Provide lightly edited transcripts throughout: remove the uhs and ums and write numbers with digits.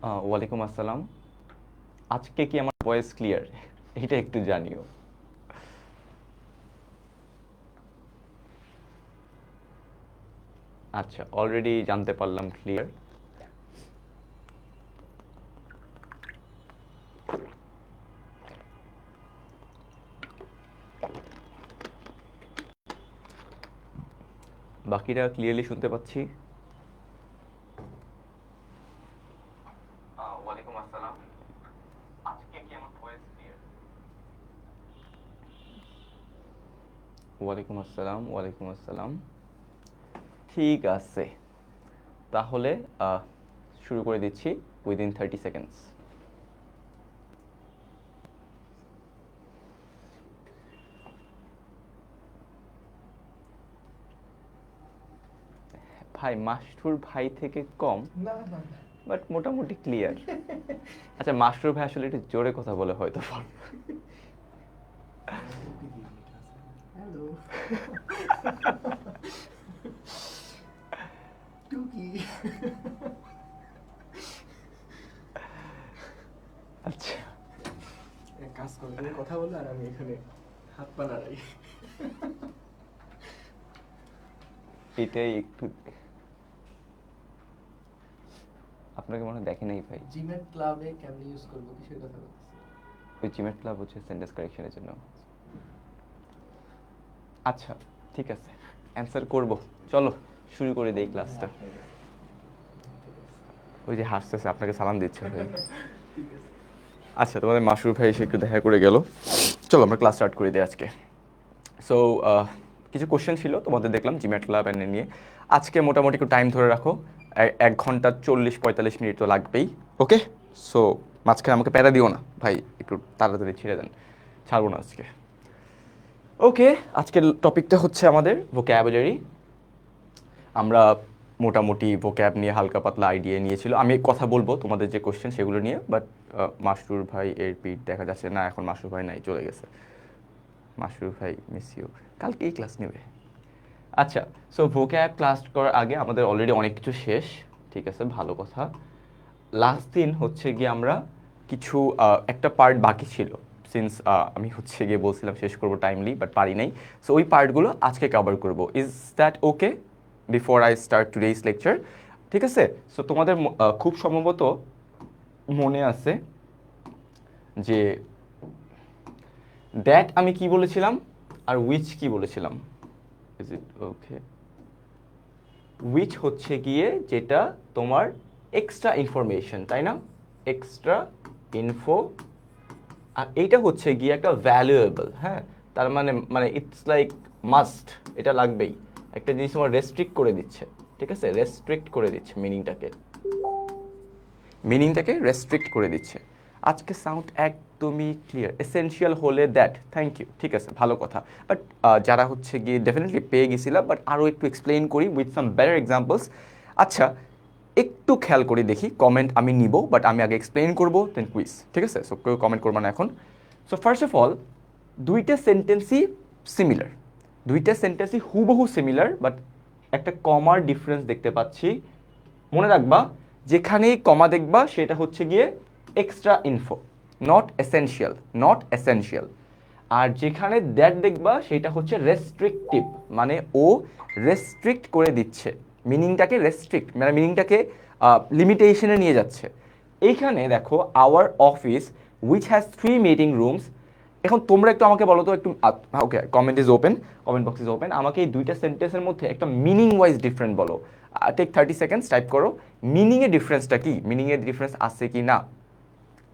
ওয়ালাইকুম আসসালাম। আজকে কি আমার ভয়েস ক্লিয়ার? এটা একটু জানিও। আচ্ছা, অলরেডি জানতে পারলাম ক্লিয়ার। বাকিরা ক্লিয়ারলি শুনতে পাচ্ছি। ওয়ালাইকুম আসসালাম। আজকে কি আমার ভয়েস ক্লিয়ার? ওয়ালাইকুম আসসালাম, ওয়ালাইকুম আসসালাম। ঠিক আছে, তাহলে আহ, শুরু করে দিচ্ছি উইদিন 30 সেকেন্ডস। ভাই মাস্টুর ভাই থেকে কম, না না না বাট মোটামুটি ক্লিয়ার। আচ্ছা, মাস্টুর ভাই আসলে একটু জোরে কথা বলে হয়তো হ্যালো টুকি আচ্ছা, এক কাজ করো, তুমি কথা বলো আর আমি এখানে হাত পা নাড়াই। এটাই একটু আপনাকে মনে হয় দেখে নাই ভাই। জিমেট ক্লাবে কেমনে ইউজ করবো কিসের কথা বলতেছি? ওই জিমেট ক্লাব হচ্ছে সেন্টেন্স কারেকশনের জন্য। আচ্ছা, ঠিক আছে, অ্যান্সার করব। চলো শুরু করে দেই ক্লাসটা। ওই যে হাসতেছে, আপনাকে সালাম দিচ্ছে ভাই। ঠিক আছে। আচ্ছা, তোমাদের মাসুর ভাই এসে একটু দেখা করে গেল। চলো আমরা ক্লাস স্টার্ট করে দিই আজকে। সো কিছু কোশ্চেন ছিল তোমাদের, দেখলাম জিমেট ক্লাব এনে নিয়ে। আজকে মোটামুটি একটু টাইম ধরে রাখো। 1 ঘন্টা 40-45 মিনিট তো লাগবেই। ওকে, সো মাঝখানে আমাকে প্যারা দিও না ভাই, একটু তাড়াতাড়ি ছেড়ে দেন, ছাড়বো না আজকে। ওকে, আজকের টপিকটা হচ্ছে আমাদের ভোক্যাবুলারি। আমরা মোটামুটি ভোক্যাব নিয়ে হালকা পাতলা আইডিয়া নিয়েছিল। আমি কথা বলবো তোমাদের যে কোশ্চেন সেগুলো নিয়ে, বাট মাসরুর ভাই এর পিঠ দেখা যাচ্ছে না, এখন মাসরুর ভাই নাই, চলে গেছে। মাসরুর ভাই মিস ইউ, কালকেই ক্লাস নেবে। আচ্ছা, সো ভোক্যাব ক্লাস করার আগে আমাদের অলরেডি অনেক কিছু শেষ, ঠিক আছে, ভালো কথা। লাস্ট দিন হচ্ছে গিয়ে আমরা কিছু একটা পার্ট বাকি ছিল, সিন্স আমি হচ্ছে গিয়ে বলছিলাম শেষ করবো টাইমলি, বাট পারি নাই। সো ওই পার্টগুলো আজকে কভার করবো। Is that okay before I start today's lecture? ঠিক আছে। সো তোমাদের খুব সম্ভবত মনে আছে যে দ্যাট আমি কি বলেছিলাম আর উইচ কি বলেছিলাম? Is it okay? উইচ হচ্ছে গিয়ে যেটা তোমার এক্সট্রা ইনফরমেশন, তাই না? Extra info. আর এইটা হচ্ছে গিয়ে একটা ভ্যালুয়েবল, হ্যাঁ। তার মানে মানে ইটস লাইক মাস্ট, এটা লাগবেই। একটা জিনিস তোমার রেস্ট্রিক্ট করে দিচ্ছে, ঠিক আছে, রেস্ট্রিক্ট করে দিচ্ছে মিনিংটাকে রেস্ট্রিক্ট করে দিচ্ছে। আজকে সাউন্ড একদমই ক্লিয়ার। এসেনশিয়াল হলে দ্যাট, থ্যাংক ইউ, ঠিক আছে, ভালো কথা। বাট যারা হচ্ছে গিয়ে ডেফিনেটলি পেয়ে গেছিলাম, বাট আরও একটু এক্সপ্লেইন করি উইথ সাম বেটার এক্সাম্পলস। আচ্ছা, একটু খেয়াল করে দেখি, কমেন্ট আমি নিব, বাট আমি আগে এক্সপ্লেইন করবো, দেন কুইজ, ঠিক আছে? সো কেউ কমেন্ট করবো না এখন। সো ফার্স্ট অফ অল, দুইটা সেন্টেন্সই সিমিলার, দুইটা সেন্টেন্সই হুবহু সিমিলার, বাট একটা কমার ডিফারেন্স দেখতে পাচ্ছি। মনে রাখবা, যেখানেই কমা দেখবা সেটা হচ্ছে গিয়ে extra info, not essential, not essential. আর যেখানে দ্যাট দেখবা সেটা হচ্ছে রেস্ট্রিকটিভ, মানে ও রেস্ট্রিক্ট করে দিচ্ছে, মিনিংটাকে রেস্ট্রিক্ট মানে মিনিংটাকে লিমিটেশনে নিয়ে যাচ্ছে। এইখানে দেখো, our office which has 3 meeting rooms. এখন তোমরা একটু আমাকে বলো তো একটু, okay, comment is open, comment box is open. আমাকে এই দুইটা সেন্টেন্সের মধ্যে একটা মিনিং ওয়াইজ ডিফারেন্ট বলো। টেক 30 সেকেন্ডস, টাইপ করো মিনিংয়ের ডিফারেন্সটা কি, মিনিংয়ের ডিফারেন্স আছে কি না।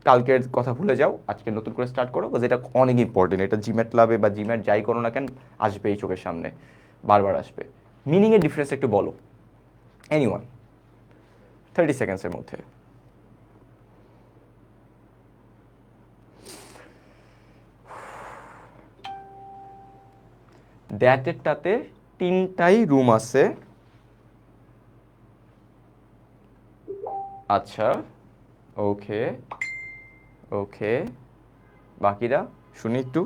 কালকের কথা ভুলে যাও, আজকে নতুন করে স্টার্ট করো, বিকজ এটা অনেক ইম্পর্টেন্ট। এটা জিম্যাট ক্লাবে বা জিম্যাট যাই করো না কেন, আসবে এই চোখের সামনে, বারবার আসবে। মিনিংয়ের ডিফারেন্স একটু বলো, এনিওয়ান, 30 সেকেন্ডসের মধ্যে। দ্যাটেরটাতে 3টাই রুম আছে। আচ্ছা, ওকে, ওকে, বাকিরা শুনি একটু।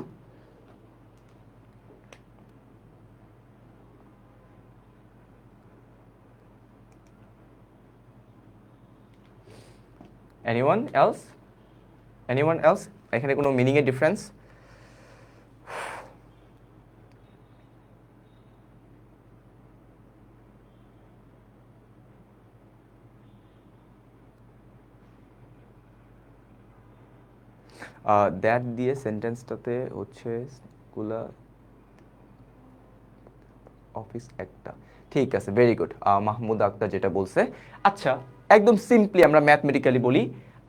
Anyone else? Anyone else? এখানে কোনো মিনিংয়ের ডিফারেন্স? দ্যাট দিয়ে সেন্টেন্সটাতে হচ্ছে স্কুলা অফিস একটা, ঠিক আছে, ভেরি গুড। মাহমুদ আক্তার যেটা বলছে। আচ্ছা, একদম সিম্পলি আমরা ম্যাথমেটিক্যালি বলি,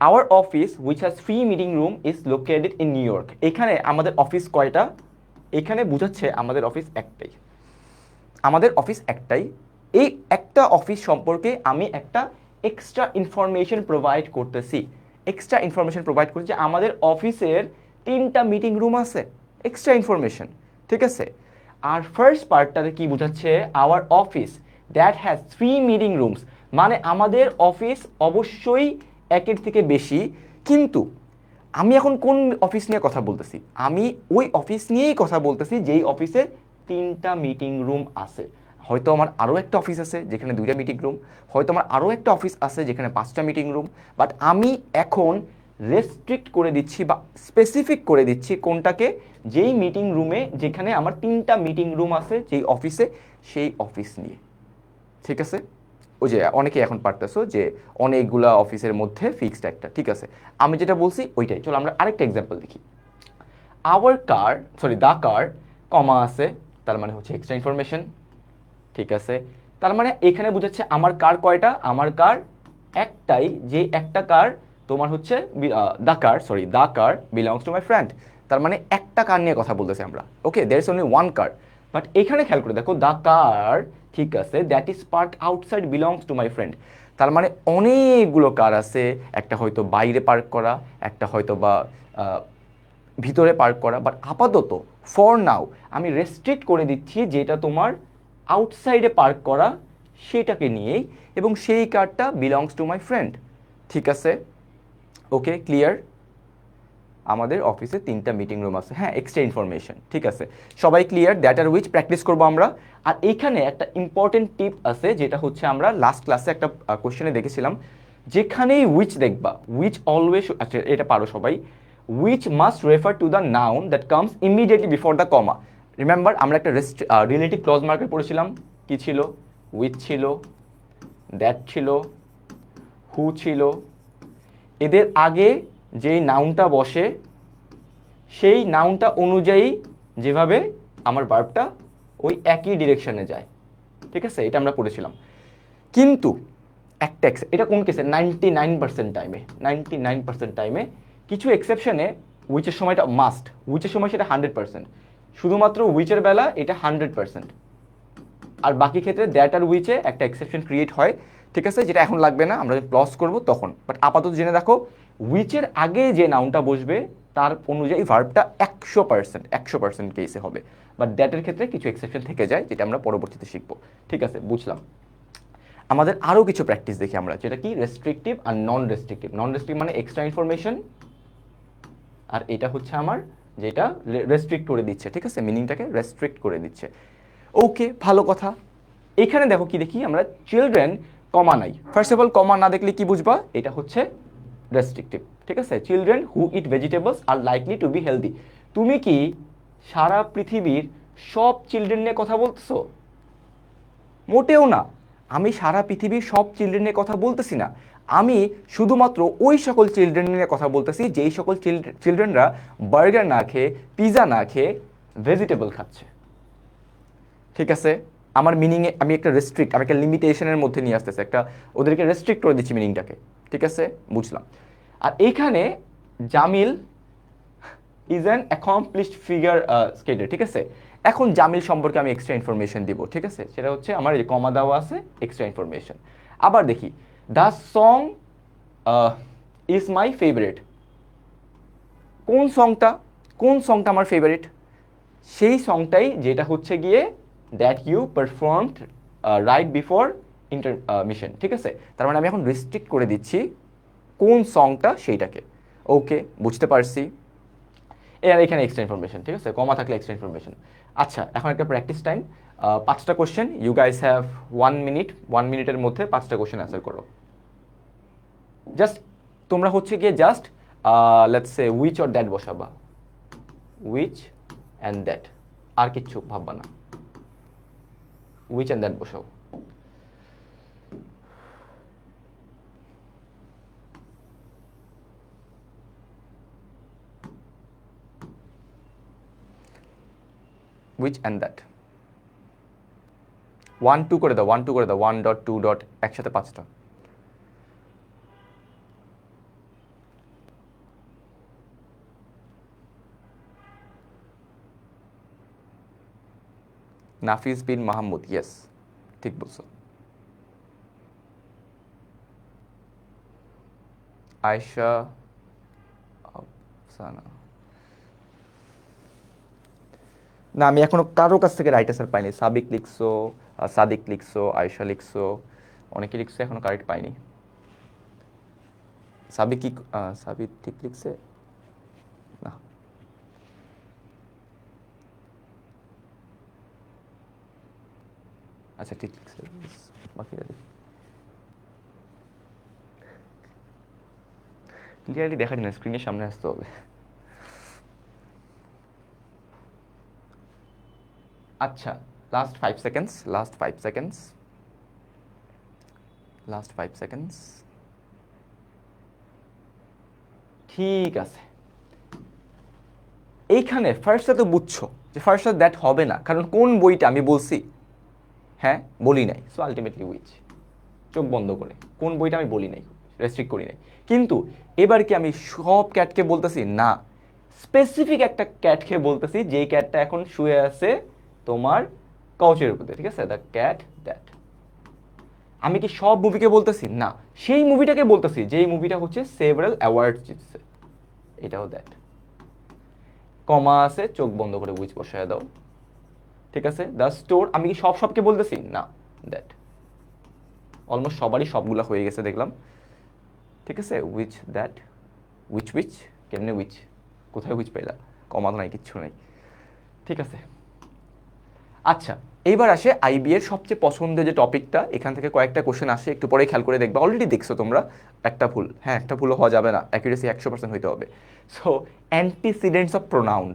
our office which has 3 meeting room is located in new York. এখানে আমাদের অফিস কয়টা? এখানে বোঝাচ্ছে আমাদের অফিস একটাই। আমাদের অফিস একটাই। এই একটা অফিস সম্পর্কে আমি একটা এক্সট্রা ইনফরমেশন প্রোভাইড করতেছি। এক্সট্রা ইনফরমেশন প্রোভাইড করছি যে আমাদের অফিসের 3টা মিটিং রুম আছে, এক্সট্রা ইনফরমেশন, ঠিক আছে। আর ফার্স্ট পার্টটাতে কি বোঝাচ্ছে? Our office that has 3 meeting rooms, মানে আমাদের অফিস অবশ্যই একের থেকে বেশি। কিন্তু আমি এখন কোন অফিস নিয়ে কথা বলতেছি? আমি ওই অফিস নিয়েই কথা বলতেছি যেই অফিসে 3টা মিটিং রুম আছে। হয়তো আমার আরও একটা অফিস আছে যেখানে 2টা মিটিং রুম, হয়তো আমার আরও একটা অফিস আছে যেখানে 5টা মিটিং রুম, বাট আমি এখন রেস্ট্রিক্ট করে দিচ্ছি বা স্পেসিফিক করে দিচ্ছি কোনটাকে? যেই মিটিং রুমে, যেখানে আমার 3টা মিটিং রুম আছে যেই অফিসে, সেই অফিস নিয়ে, ঠিক আছে। ওই যে অনেকে এখন পারতেছো যে অনেকগুলা অফিসের মধ্যে ফিক্সড একটা, ঠিক আছে। আমি যেটা বলছি ওইটাই। চলো আমরা আরেকটা এক্সাম্পল দেখি। Our car, sorry the car, comma আছে, তার মানে হচ্ছে এক্সট্রা ইনফরমেশন, ঠিক আছে। তার মানে এখানে বোঝাচ্ছে আমার কার কয়টা? আমার কার একটাই, যে একটা কার তোমার হচ্ছে the car belongs to my friend. তার মানে একটা কার নিয়ে কথা বলতেছি আমরা, okay. There is only one car. But এখানে খেয়াল করে দেখো, দ্য কার, ঠিক আছে, that is parked outside belongs to my friend. তার মানে অনেকগুলো কার আছে, একটা হয়তো বাইরে পার্ক করা, একটা হয়তো বা ভিতরে পার্ক করা, বাট আপাতত ফর নাও আমি রেস্ট্রিক্ট করে দিচ্ছি যেটা তোমার আউটসাইডে পার্ক করা সেটাকে নিয়েই, এবং সেই কারটা বিলংস টু মাই ফ্রেন্ড, ঠিক আছে। ওকে, ক্লিয়ার? আমাদের অফিসে 3টা মিটিং রুম আছে, হ্যাঁ, এক্সট্রা ইনফরমেশন, ঠিক আছে। সবাই ক্লিয়ার? দ্যাট আর উইচ প্র্যাকটিস করবো আমরা। আর এইখানে একটা ইম্পর্টেন্ট টিপ আছে, যেটা হচ্ছে আমরা লাস্ট ক্লাসে একটা কোশ্চেনে দেখেছিলাম, যেখানেই উইচ দেখবা, উইচ অলওয়েজ, আচ্ছা এটা পারো সবাই, which must refer to the noun that comes immediately before the comma. Remember আমরা একটা রিলেটিভ ক্লজ মার্কার পড়েছিলাম, কি ছিল? উইথ ছিল, দ্যাট ছিল, হু ছিল। এদের আগে যেই নাউনটা বসে সেই নাউনটা অনুযায়ী যেভাবে আমার ভার্বটা ওই একই ডিরেকশনে যায়, ঠিক আছে, এটা আমরা পড়েছিলাম। কিন্তু একটা এটা কোন কেসে? 99% টাইমে, 99% টাইমে। কিছু এক্সেপশনে উইচের সময়টা মাস্ট, উইচের সময় সেটা 100%, শুধুমাত্র উইচের বেলা এটা 100%। আর বাকি ক্ষেত্রে দ্যাট আর উইচে একটা এক্সেপশন ক্রিয়েট হয়, ঠিক আছে, যেটা এখন লাগবে না, আমরা ক্লজ করব তখন। বাট আপাতত জেনে দেখো, উইচের আগে যে নাউনটা বসবে তার অনুযায়ী ভার্বটা 100% কেসে হবে। বাট দ্যাটের ক্ষেত্রে কিছু এক্সেপশন থেকে যায়, যেটা আমরা পরবর্তীতে শিখবো, ঠিক আছে, বুঝলাম। আমাদের আরও কিছু প্র্যাকটিস দেখি আমরা, যেটা কি রেস্ট্রিকটিভ আর নন রেস্ট্রিকটিভ। নন রেস্ট্রিকটিভ মানে এক্সট্রা ইনফরমেশন, আর এটা হচ্ছে আমার যেটা রেস্ট্রিক্ট করে দিচ্ছে, ঠিক আছে, মিনিংটাকে রেস্ট্রিক্ট করে দিচ্ছে। ওকে, ভালো কথা। এখানে দেখো কি দেখি আমরা, চিলড্রেন, কমা নাই। ফার্স্ট অফ অল কমা না দেখলে কি বুঝবা? এটা হচ্ছে রেস্ট্রিকটিভ, ঠিক আছে। Children who it vegetables are likely to be healthy. তুমি কি সারা পৃথিবীর সব চিলড্রেন নিয়ে কথা বলতেছো? মোটেও না। আমি সারা পৃথিবীর সব চিলড্রেন নিয়ে কথা বলতেছি না। আমি শুধুমাত্র ওই সকল চিলড্রেন নিয়ে কথা বলতেছি যেই সকল চিলড্রেনরা বার্গার না খেয়ে, পিৎজা না খেয়ে ভেজিটেবল খাচ্ছে, ঠিক আছে। আমার মিনিংয়ে আমি একটা আমি একটা লিমিটেশনের মধ্যে নিয়ে আসতেছি, একটা ওদেরকে রেস্ট্রিক্ট করে দিচ্ছি মিনিংটাকে, ঠিক আছে, বুঝলাম। আর এইখানে Jamil is an accomplished figure skater, ঠিক আছে। এখন জামিল সম্পর্কে আমি এক্সট্রা ইনফরমেশন দিব, ঠিক আছে, সেটা হচ্ছে আমার এই কমা দেওয়া আছে, এক্সট্রা ইনফরমেশন। আবার দেখি, the song is my favourite. কোন সংটা? কোন সংটা আমার ফেভারিট? সেই সংটাই যেটা হচ্ছে গিয়ে that you performed right before mission, ঠিক আছে। তার মানে আমি এখন রেস্ট্রিক্ট করে দিচ্ছি কোন সংটা সেইটাকে। ওকে, বুঝতে পারছি। এর এখানে এক্সট্রা ইনফরমেশন, ঠিক আছে, কমা থাকলে এক্সট্রা ইনফরমেশন। আচ্ছা, এখন একটা প্র্যাকটিস টাইম। 5টা question, you guys have 1 minute. 1 মিনিটের মধ্যে 5টা কোশ্চেন অ্যান্সার করো। জাস্ট তোমরা হচ্ছে গিয়ে just let's say which or that বসাবা, উইচ অ্যান্ড দ্যাট, আর কিচ্ছু ভাববা না, উইচ অ্যান্ড দ্যাট বসাও। which and that 1 2 করে দাও, 1 2 করে দাও, 1 ডট 2 ডট একসাথে 5টা। নাফিস বিন মাহমুদ, ইয়েস ঠিক বলছো। আয়েশা আফসানা, না আমি এখনো কারো কাছ থেকে রাইট অ্যান্সার পাইনি। সাবিক লিখছো, সাদিক লিখছো, আয়েশা লিখছো, অনেকে লিখছো, এখনো কারেক্ট পাইনি। সাবিক কি সাবিক ঠিক লিখছে না? আচ্ছা ঠিক লিখছে, বাকিটা দেখি। ক্লিয়ারলি দেখা যায় না, স্ক্রিনের সামনে আসতে হবে। আচ্ছা last 5 seconds, last 5 seconds, last 5 seconds. ঠিক আছে, এইখানে ফার্স্টটা তো বুঝছো যে ফার্স্টটা দ্যাট হবে না, কারণ কোন বইটা আমি বলছি? হ্যাঁ বলি নাই, সো আলটিমেটলি উইচ, চোখ বন্ধ করে কোন বইটা আমি বলি নাই, রেস্ট্রিক্ট করি নাই। কিন্তু এবার কি আমি সব ক্যাটকে বলতেছি? না, স্পেসিফিক একটা ক্যাটকে বলতেছি, যেই ক্যাটটা এখন শুয়ে আছে তোমার কাউচের উপরে, ঠিক আছে, দ্য ক্যাট দ্যাট। আমি কি সব মুভিকে বলতেছি? না, সেই মুভিটাকে বলতেছি যেই মুভিটা হচ্ছে সেভারাল অ্যাওয়ার্ড জিতছে, এটাও দ্যাট। কমা আছে, চোখ বন্ধ করে উইচ বসায় দাও, ঠিক আছে। দ্য স্টোর, আমি কি সবকে বলতেছি? না, দ্যাট। অলমোস্ট সবারই সবগুলা হয়ে গেছে দেখলাম, ঠিক আছে। উইচ দ্যাট, উইচ কেমনে উইচ, কোথায় উইচ পাইলা? কমা নাই, কিচ্ছু নাই, ঠিক আছে। আচ্ছা এইবার আসে আইবি এর সবচেয়ে পছন্দের যে টপিকটা, এখান থেকে কয়েকটা কোশ্চেন আসে, একটু পরে খেয়াল করে দেখবা। অলরেডি দেখছো তোমরা একটা ভুল, হ্যাঁ একটা ভুলও হওয়া যাবে না, অ্যাকুরেসি 100% হইতে হবে। সো অ্যান্টিসিডেন্টস অফ প্রোনাউন,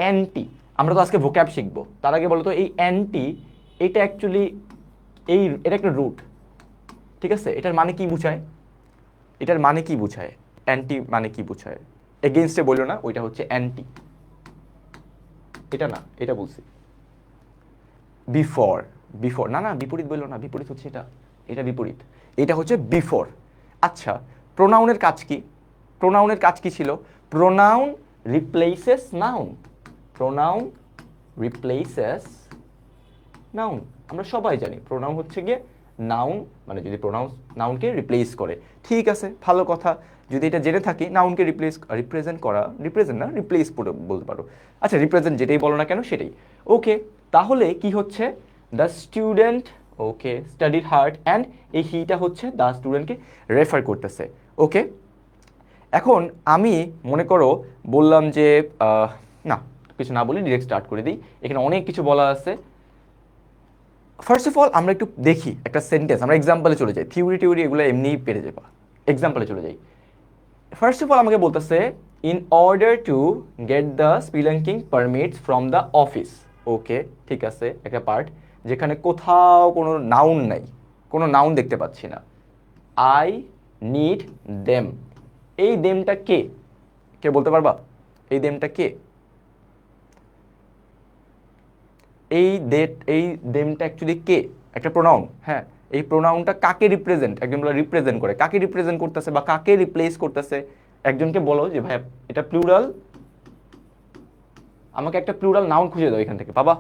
অ্যান্টি, আমরা তো আজকে ভোক্যাব শিখবো, তার আগে বলো তো এই অ্যান্টি, এটা অ্যাকচুয়ালি এটা একটা রুট, ঠিক আছে। এটার মানে কি বুঝায়? এটার মানে কি বুঝায়? অ্যান্টি মানে কি বুঝায়? এগেইনস্টে বললো না, ওইটা হচ্ছে অ্যান্টি, এটা না, এটা বলছি। বিফোর, বিফোর না, বিপরীত বললো না, বিপরীত হচ্ছে এটা, এটা বিপরীত, এটা হচ্ছে বিফোর। আচ্ছা প্রোনাউনের কাজ কি? প্রোনাউনের কাজ কি ছিল? Pronoun replaces noun, pronoun replaces noun. আমরা সবাই জানি প্রোনাউন হচ্ছে গিয়ে নাউন, যদি প্রোনাউন নাউনকে রিপ্লেস করে, ঠিক আছে, ভালো কথা। যদি এটা জেনে থাকি, নাউনকে রিপ্রেজেন্ট করা, রিপ্রেজেন্ট না, রিপ্লেস বলতে পারো। আচ্ছা রিপ্রেজেন্ট যেটাই বলো না কেন সেটাই, ওকে। তাহলে কি হচ্ছে? The student, okay, studied hard, and এই হিটা হচ্ছে দ্য স্টুডেন্টকে রেফার করতেছে, ওকে। এখন আমি মনে করো বললাম যে না, কিছু না বলি ডিরেক্ট স্টার্ট করে দিই, এখানে অনেক কিছু বলা আছে। ফার্স্ট অফ অল আমরা একটু দেখি একটা সেন্টেন্স, আমরা এক্সাম্পলে চলে যাই, থিওরি এগুলো এমনিই পেরে যাবা, এক্সাম্পলে চলে যাই। ফার্স্ট অফ অল আমাকে বলতেছে in order to get the spelunking permits from the office, okay ঠিক আছে, একটা পার্ট যেখানে কোথাও কোনো নাউন নাই, কোনো নাউন দেখতে পাচ্ছি না। আই নিড দেম, এই দেমটা কে? কে বলতে পারবা এই দেমটা কে? এই দেমটা অ্যাকচুয়ালি কে? একটা প্রোনাউন, হ্যাঁ। এই প্রোনাউনটা কাকে রিপ্রেজেন্ট, একজন বলে রিপ্রেজেন্ট করে, কাকে রিপ্রেজেন্ট করতেছে বা কাকে রিপ্লেস করতেছে? একজনকে বলো যে ভাই এটা প্লুরাল, আমাকে একটা প্লুরাল নাউন খুঁজে দাও এখান থেকে, বাবা।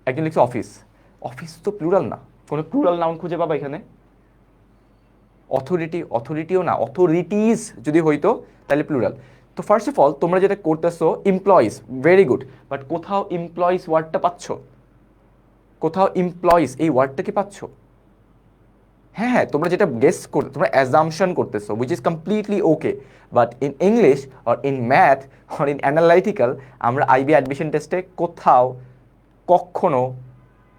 একজন লিখছে অফিস, অফিস তো প্লুরাল না, কোনো প্লুরাল নাউন খুঁজে পাবা এখানে? অথরিটিও না, অথরিটিজ যদি হইতো তাহলে প্লুরাল। তো ফার্স্ট অফ অল তোমরা যেটা করতেছো এমপ্লয়িজ, ভেরি গুড, বাট কোথাও এমপ্লয়িজ ওয়ার্ডটা পাচ্ছ? কোথাও এমপ্লয়িজ এই ওয়ার্ডটা কি পাচ্ছ? হ্যাঁ, তোমরা যেটা গেস করতে, তোমরা অ্যাজাম্পশন করতেছো, which is completely okay, but in English or in math or in analytical আমরা আইবি অ্যাডমিশন টেস্টে কোথাও কখনো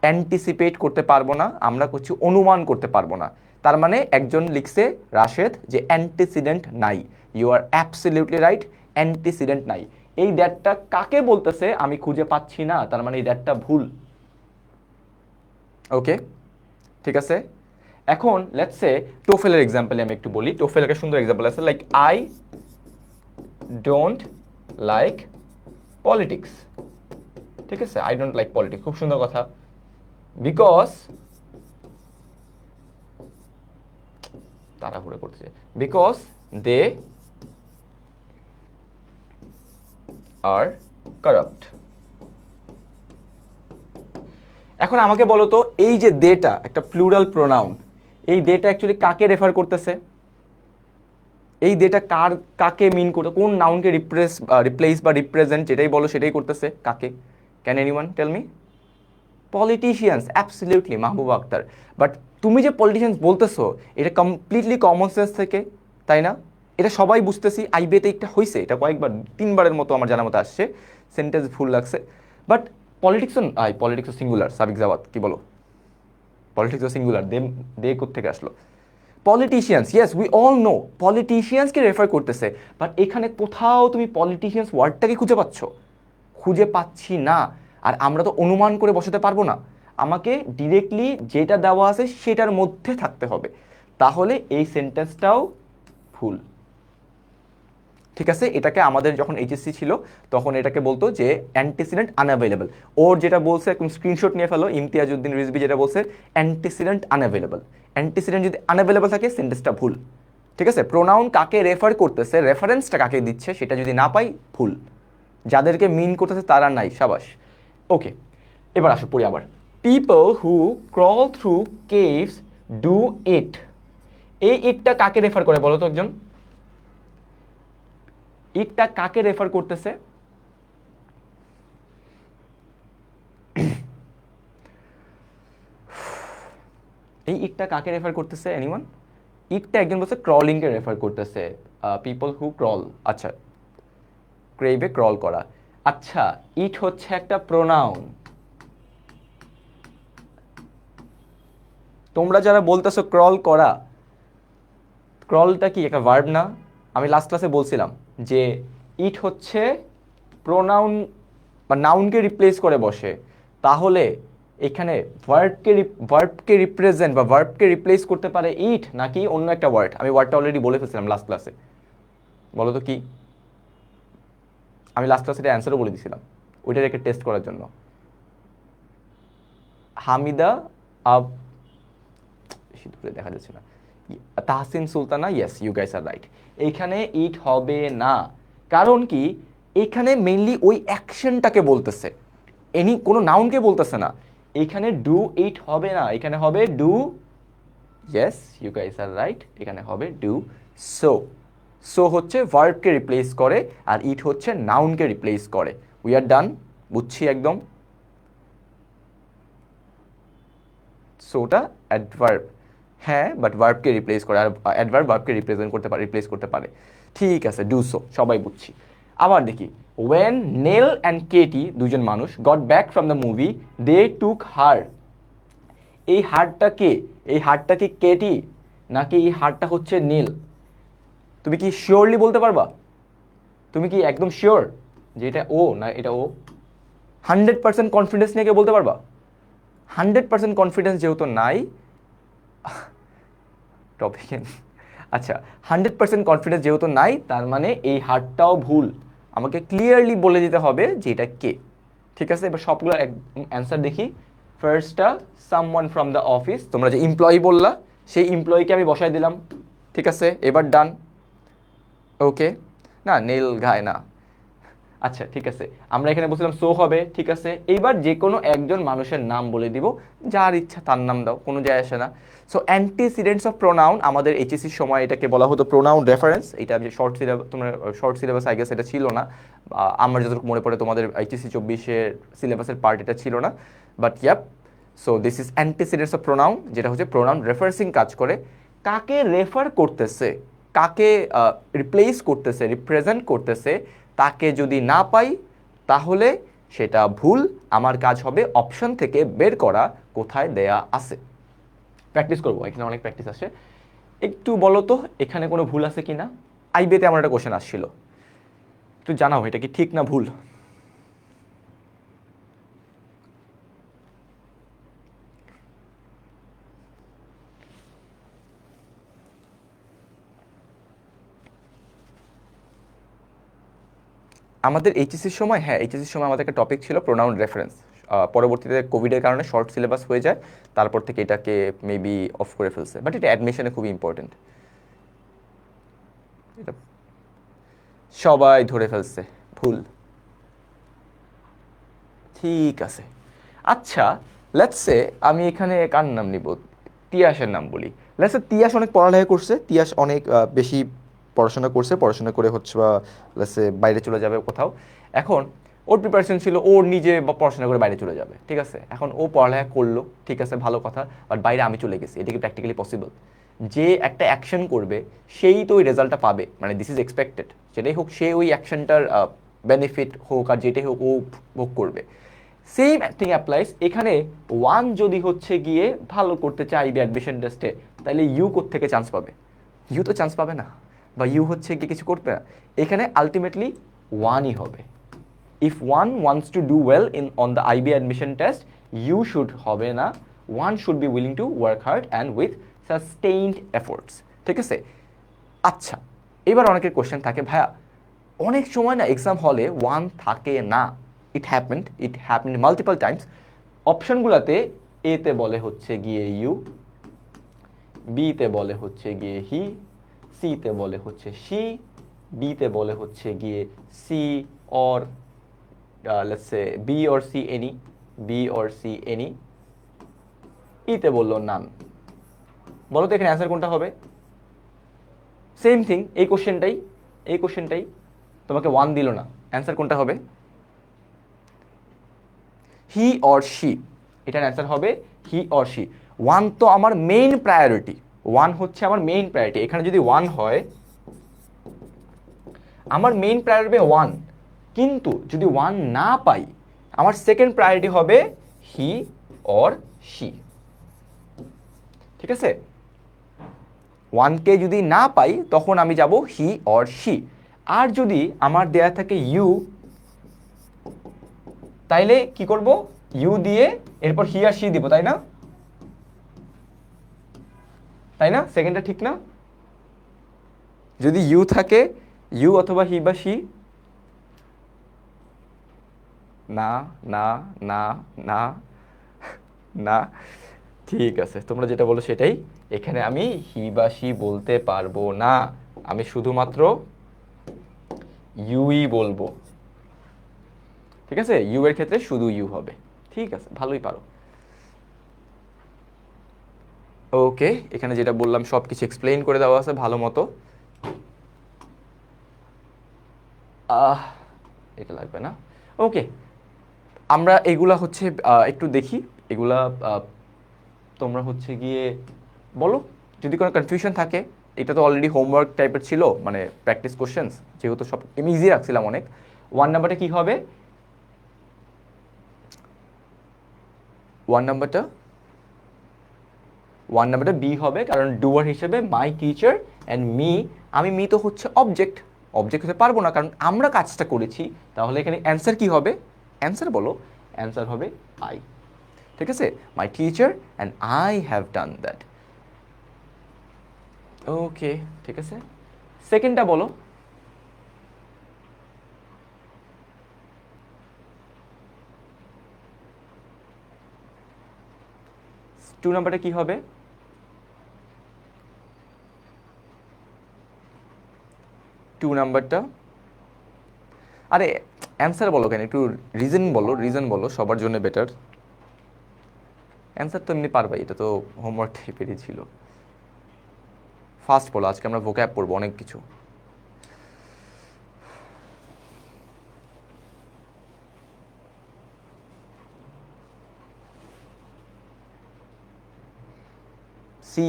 অ্যান্টিসিপেট করতে পারবো না, আমরা কিছু অনুমান করতে পারবো না। তার মানে একজন লিখছে রাশেদ যে অ্যান্টিসিডেন্ট নাই। You are absolutely right, antecedent নাই। এই দ্যাটটা কাকে বলতেছে আমি খুঁজে পাচ্ছি না, তার মানে এই দ্যাটটা ভুল। ওকে, ঠিক আছে। এখন লেটস সে টোফেলের এক্সাম্পলে আমি একটু বলি। টোফেল একটা সুন্দর এক্সাম্পল আছে, like I don't like politics. ঠিক আছে, আই ডোন্ট লাইক পলিটিক্স, খুব সুন্দর কথা। বিকজ তাড়াহুড়ো করতেছে, বিকজ দে আর কারাপ্ট। এখন আমাকে বলো তো, এই যে দেটা একটা প্লুরাল প্রোনাউন, এই দেটা অ্যাকচুয়ালি কাকে রেফার করতেছে? এই দেটা কাকে মিন করতে, কোন নাউনকে রিপ্লেস বা রিপ্রেজেন্ট যেটাই বলো সেটাই করতেছে, কাকে? Can anyone tell me? Politicians, absolutely Mahbuba Akter. But তুমি যে পলিটিশিয়ানস বলতেছো এটা কমপ্লিটলি কমন সেন্স থেকে, তাই না? এটা সবাই বুঝতেছি, আইবিএতে একটা হয়েছে, এটা কয়েকবার 3বারের মতো আমার জানার মতো আসছে, সেন্টেন্স ভুল লাগছে। বাট পলিটিক্সও সিঙ্গুলার, সাবিক জাওয়াত কি বলো? পলিটিক্সও সিঙ্গুলার, দে কোত্থেকে আসলো? Politicians, yes we all know পলিটিশিয়ানসকে রেফার করতেছে, বাট এখানে কোথাও তুমি পলিটিশিয়ানস ওয়ার্ডটাকে খুঁজে পাচ্ছ? খুঁজে পাচ্ছি না। আর আমরা তো অনুমান করে বসাতে পারবো না, আমাকে ডিরেক্টলি যেটা দেওয়া আছে সেটার মধ্যে থাকতে হবে, তাহলে এই সেন্টেন্সটাও ভুল। ঠিক আছে, এটাকে আমাদের যখন এইচএসসি ছিল তখন এটাকে বলতো যে অ্যান্টিসিডেন্ট আনঅ্যাভেলেবল। ওর যেটা বলছে একদম স্ক্রিনশট নিয়ে ফেলো, ইমতিয়াজউদ্দিন রিজভী যেটা বলছে অ্যান্টিসিডেন্ট আনঅ্যাভেলেবল। অ্যান্টিসিডেন্ট যদি আনঅ্যাভেলেবল থাকে সেন্টেন্সটা ভুল। ঠিক আছে, প্রোনাউন কাকে রেফার করতেছে, রেফারেন্সটা কাকে দিচ্ছে সেটা যদি না পাই ভুল, যাদেরকে মিন করতেছে তারা নাই, সাবাস। ওকে, এবার আসো পড়ি আবার। People who crawl through caves do it. এই ইটটা কাকে রেফার করে বলো তো একজন? ইটটা কাকে রেফার করতেছে? এই ইটটা কাকে রেফার করতেছে এনিওয়ান? ইটটা একজন বলছে ক্রলিংকে রেফার করতেছে, পিপল হু ক্রল। আচ্ছা, ক্রেভে ক্রল করা। আচ্ছা, ইট হচ্ছে একটা প্রোনাউন। তোমরা যারা বলতেছো ক্রল করা, ক্রলটা কি একটা ভার্ব না? আমি লাস্ট ক্লাসে বলছিলাম যে ইট হচ্ছে প্রোনাউন বা নাউনকে রিপ্লেস করে বসে, তাহলে এখানে ভার্বকে রিপ্রেজেন্ট বা ভার্বকে রিপ্লেস করতে পারে ইট নাকি অন্য একটা ওয়ার্ড? আমি ওয়ার্ডটা অলরেডি বলে ফেলছিলাম লাস্ট ক্লাসে, বলো তো কি? আমি লাস্ট ক্লাসে অ্যান্সারও বলে দিয়েছিলাম, ওইটার একটা টেস্ট করার জন্য। হামিদা দেখা যাচ্ছে না, Tahsin Sultana, yes you guys are right. এইখানে ইট হবে না, কারণ কি এখানে মেইনলি ওই অ্যাকশনটাকে বলতেছে, কোনো নাউনকে বলতেছে না। এখানে ডু ইট হবে না, এখানে হবে do, yes you guys are right, এখানে হবে ডু সো। সো হচ্ছে ভার্বকে রিপ্লেস করে আর ইট হচ্ছে নাউনকে রিপ্লেস করে। উই আর ডান, বুঝছি একদম। সোটা অ্যাডভার্ব, হ্যাঁ, বাট ভার্বকে রিপ্লেস করে, আর অ্যাডভার্ব ভার্বকে রিপ্লেস করতে পারে। ঠিক আছে, ডু সো সবাই বুঝছি। আবার দেখি, ওয়েন নেল অ্যান্ড কেটি, দুজন মানুষ, got back from the movie, they took her. এই হারটা কে? এই হারটা কি কেটি নাকি এই হারটা হচ্ছে নীল? তুমি কি শিওরলি বলতে পারবা? তুমি কি একদম শিওর যে এটা ও না এটা ও? 100% কনফিডেন্স নিয়ে কেউ বলতে পারবা? 100% কনফিডেন্স যেহেতু নাই টপিক, আচ্ছা 100% কনফিডেন্স যেহেতু নাই, তার মানে এই হারটাও ভুল। আমাকে ক্লিয়ারলি বলে দিতে হবে যে এটা কে। ঠিক আছে, এবার সবগুলো অ্যান্সার দেখি। ফার্স্টটা সামওয়ান ফ্রম দ্য অফিস, তোমরা যে এমপ্লয়ি বললা সেই এমপ্লয়িকে আমি বসাই দিলাম। ঠিক আছে, এবার ডান। ওকে, না নীল গায় না, আচ্ছা ঠিক আছে, আমরা এখানে বলছিলাম সো হবে। ঠিক আছে, এইবার যে কোনো একজন মানুষের নাম বলে দিব, যার ইচ্ছা তার নাম দাও, কোনো যায় আসে না। সো অ্যান্টিসিডেন্টস অফ প্রোনাউন, আমাদের এইচএসসির সময় এটাকে বলা হতো প্রোনাউন রেফারেন্স। এটা যে শর্ট সিলেবাস, তোমরা শর্ট সিলেবাস আই গেস এটা ছিল না, আমার যতটুকু মনে পড়ে তোমাদের এইচএসসি 24-এর সিলেবাসের পার্ট এটা ছিল না, but yup. So this is antecedents of pronoun, যেটা হচ্ছে প্রোনাউন রেফারেন্সিং কাজ করে। কাকে রেফার করতেছে, কাকে রিপ্লেস করতেছে, রিপ্রেজেন্ট করতেছে, তাকে যদি না পাই তাহলে সেটা ভুল। আমার কাজ হবে অপশন থেকে বের করা কোথায় দেয়া আছে। প্র্যাকটিস করবো, এখানে অনেক প্র্যাকটিস আসে। একটু বলো তো এখানে কোনো ভুল আছে কি না? আইবিতে আমার একটা কোশ্চেন আসছিল, একটু জানাও এটা কি ঠিক না ভুল। আমাদের এইচএসির সময়, হ্যাঁ এইচএসির সময় আমাদের একটা টপিক ছিল প্রোনাউন রেফারেন্স। পরবর্তীতে কোভিডের কারণে শর্ট সিলেবাস হয়ে যায়, তারপর থেকে এটাকে মেবি অফ করে ফেলছে, বাট এটা অ্যাডমিশনে খুবই ইম্পর্টেন্ট। এটা সবাই ধরে ফেলছে ভুল। ঠিক আছে, আচ্ছা লেটস সে আমি এখানে কার নাম নিব, তিয়াসের নাম বলি। লেটস সে তিয়াস অনেক পড়ালেখা করছে, তিয়াস অনেক বেশি পড়াশোনা করছে, পড়াশোনা করে হচ্ছে বা লেটস সে বাইরে চলে যাবে কোথাও। এখন ওর প্রিপারেশন ছিল ওর নিজে পড়াশোনা করে বাইরে চলে যাবে, ঠিক আছে। এখন ও পড়ালেখা করলো, ঠিক আছে ভালো কথা, বাট বাইরে আমি চলে গেছি, এটা কি প্র্যাকটিক্যালি পসিবল? যে একটা অ্যাকশন করবে সেই তো ওই রেজাল্টটা পাবে, মানে দিস ইজ এক্সপেক্টেড। যেটাই হোক সে ওই অ্যাকশনটার বেনিফিট হোক আর যেটাই হোক ও ভোগ করবে। সেম থিং অ্যাপ্লাইস এখানে। ওয়ান যদি হচ্ছে গিয়ে ভালো করতে চাইবে অ্যাডমিশন টেস্টে, তাহলে ইউ থেকে চান্স পাবে? ইউ তো চান্স পাবে না, বা ইউ হচ্ছে গিয়ে কিছু করবে না। এখানে আলটিমেটলি ওয়ানই হবে। If one wants to do well in on the IB admission test, you should হবে না, one should be willing to work hard and with sustained efforts, ঠিক আছে। আচ্ছা, এবার অনেকের কোশ্চেন থাকে ভাইয়া অনেক সময় না এক্সাম হলে ওয়ান থাকে না। It happened multiple times. অপশনগুলোতে এতে বলে হচ্ছে গিয়ে ইউ, বিতে বলে হচ্ছে গিয়ে হি, সিতে বলে হচ্ছে শি, বিতে বলে হচ্ছে গিয়ে C or let's say B or C any, B or C any, ইতে বললো নান। বলো তো এখানে অ্যান্সার কোনটা হবে? সেম থিং, এই কোশ্চেনটাই তোমাকে ওয়ান দিল না, অ্যান্সার কোনটা হবে? হি অর শি, এটার অ্যান্সার হবে হি অর শি। ওয়ান তো আমার মেইন প্রায়োরিটি, ওয়ান হচ্ছে আমার মেইন প্রায়োরিটি। এখানে যদি ওয়ান হয় আমার মেইন প্রায়োরিটি ওয়ান, কিন্তু যদি ওয়ান না পাই আমার সেকেন্ড প্রায়োরিটি হবে হি অর শি, ঠিক আছে। ওয়ানকে যদি না পাই তখন আমি যাব হি অর শি। আর যদি আমার দেয়া থাকে ইউ, তাইলে কি করব? ইউ দিয়ে এরপর হি আর শি দিব, তাই না? তাই না? সেকেন্ডটা ঠিক না? যদি ইউ থাকে, ইউ অথবা হি বা শি। না না না না না, ঠিক আছে তোমরা যেটা বলো সেটাই। এখানে আমি হি বা শি বলতে পারবো না, আমি শুধুমাত্র ইউই বলবো, ঠিক আছে। ইউ এর ক্ষেত্রে শুধু ইউ হবে, ঠিক আছে, ভালোই পারো। ওকে, এখানে যেটা বললাম সব কিছু এক্সপ্লেইন করে দেওয়া আছে ভালো মতো। এটা লাগবে না। ওকে, আমরা এগুলা হচ্ছে একটু দেখি এগুলা। তোমরা হচ্ছে গিয়ে বলো যদি কোনো কনফিউশন থাকে। এটা তো অলরেডি হোমওয়ার্ক টাইপের ছিল, মানে প্র্যাকটিস কোশ্চেন্স, যেহেতু সব আমি ইজি রাখছিলাম অনেক। ওয়ান নাম্বারটা কি হবে? ওয়ান নাম্বারটা বি হবে, কারণ ডুয়ার হিসেবে মাই টিচার অ্যান্ড মি। আমি মি তো হচ্ছে অবজেক্ট, অবজেক্ট হতে পারবো না কারণ আমরা কাজটা করেছি। তাহলে এখানে অ্যান্সার কি হবে? অ্যান্সার বলো। অ্যান্সার হবে আই, ঠিক আছে। My teacher and I have done that. Okay, ঠিক আছে। সেকেন্ডটা বলো। টু নাম্বারটা কি হবে? টু নাম্বারটা, আরে অ্যান্সার বলো কেন, একটু রিজন বলো সবার জন্য বেটার। অ্যান্সার তো এমনি পারবাই, এটা তো হোমওয়ার্ক টাইপেরই ছিল। ফার্স্ট বলো, আজকে আমরা ভোক্যাব পড়বো অনেক কিছু। সি,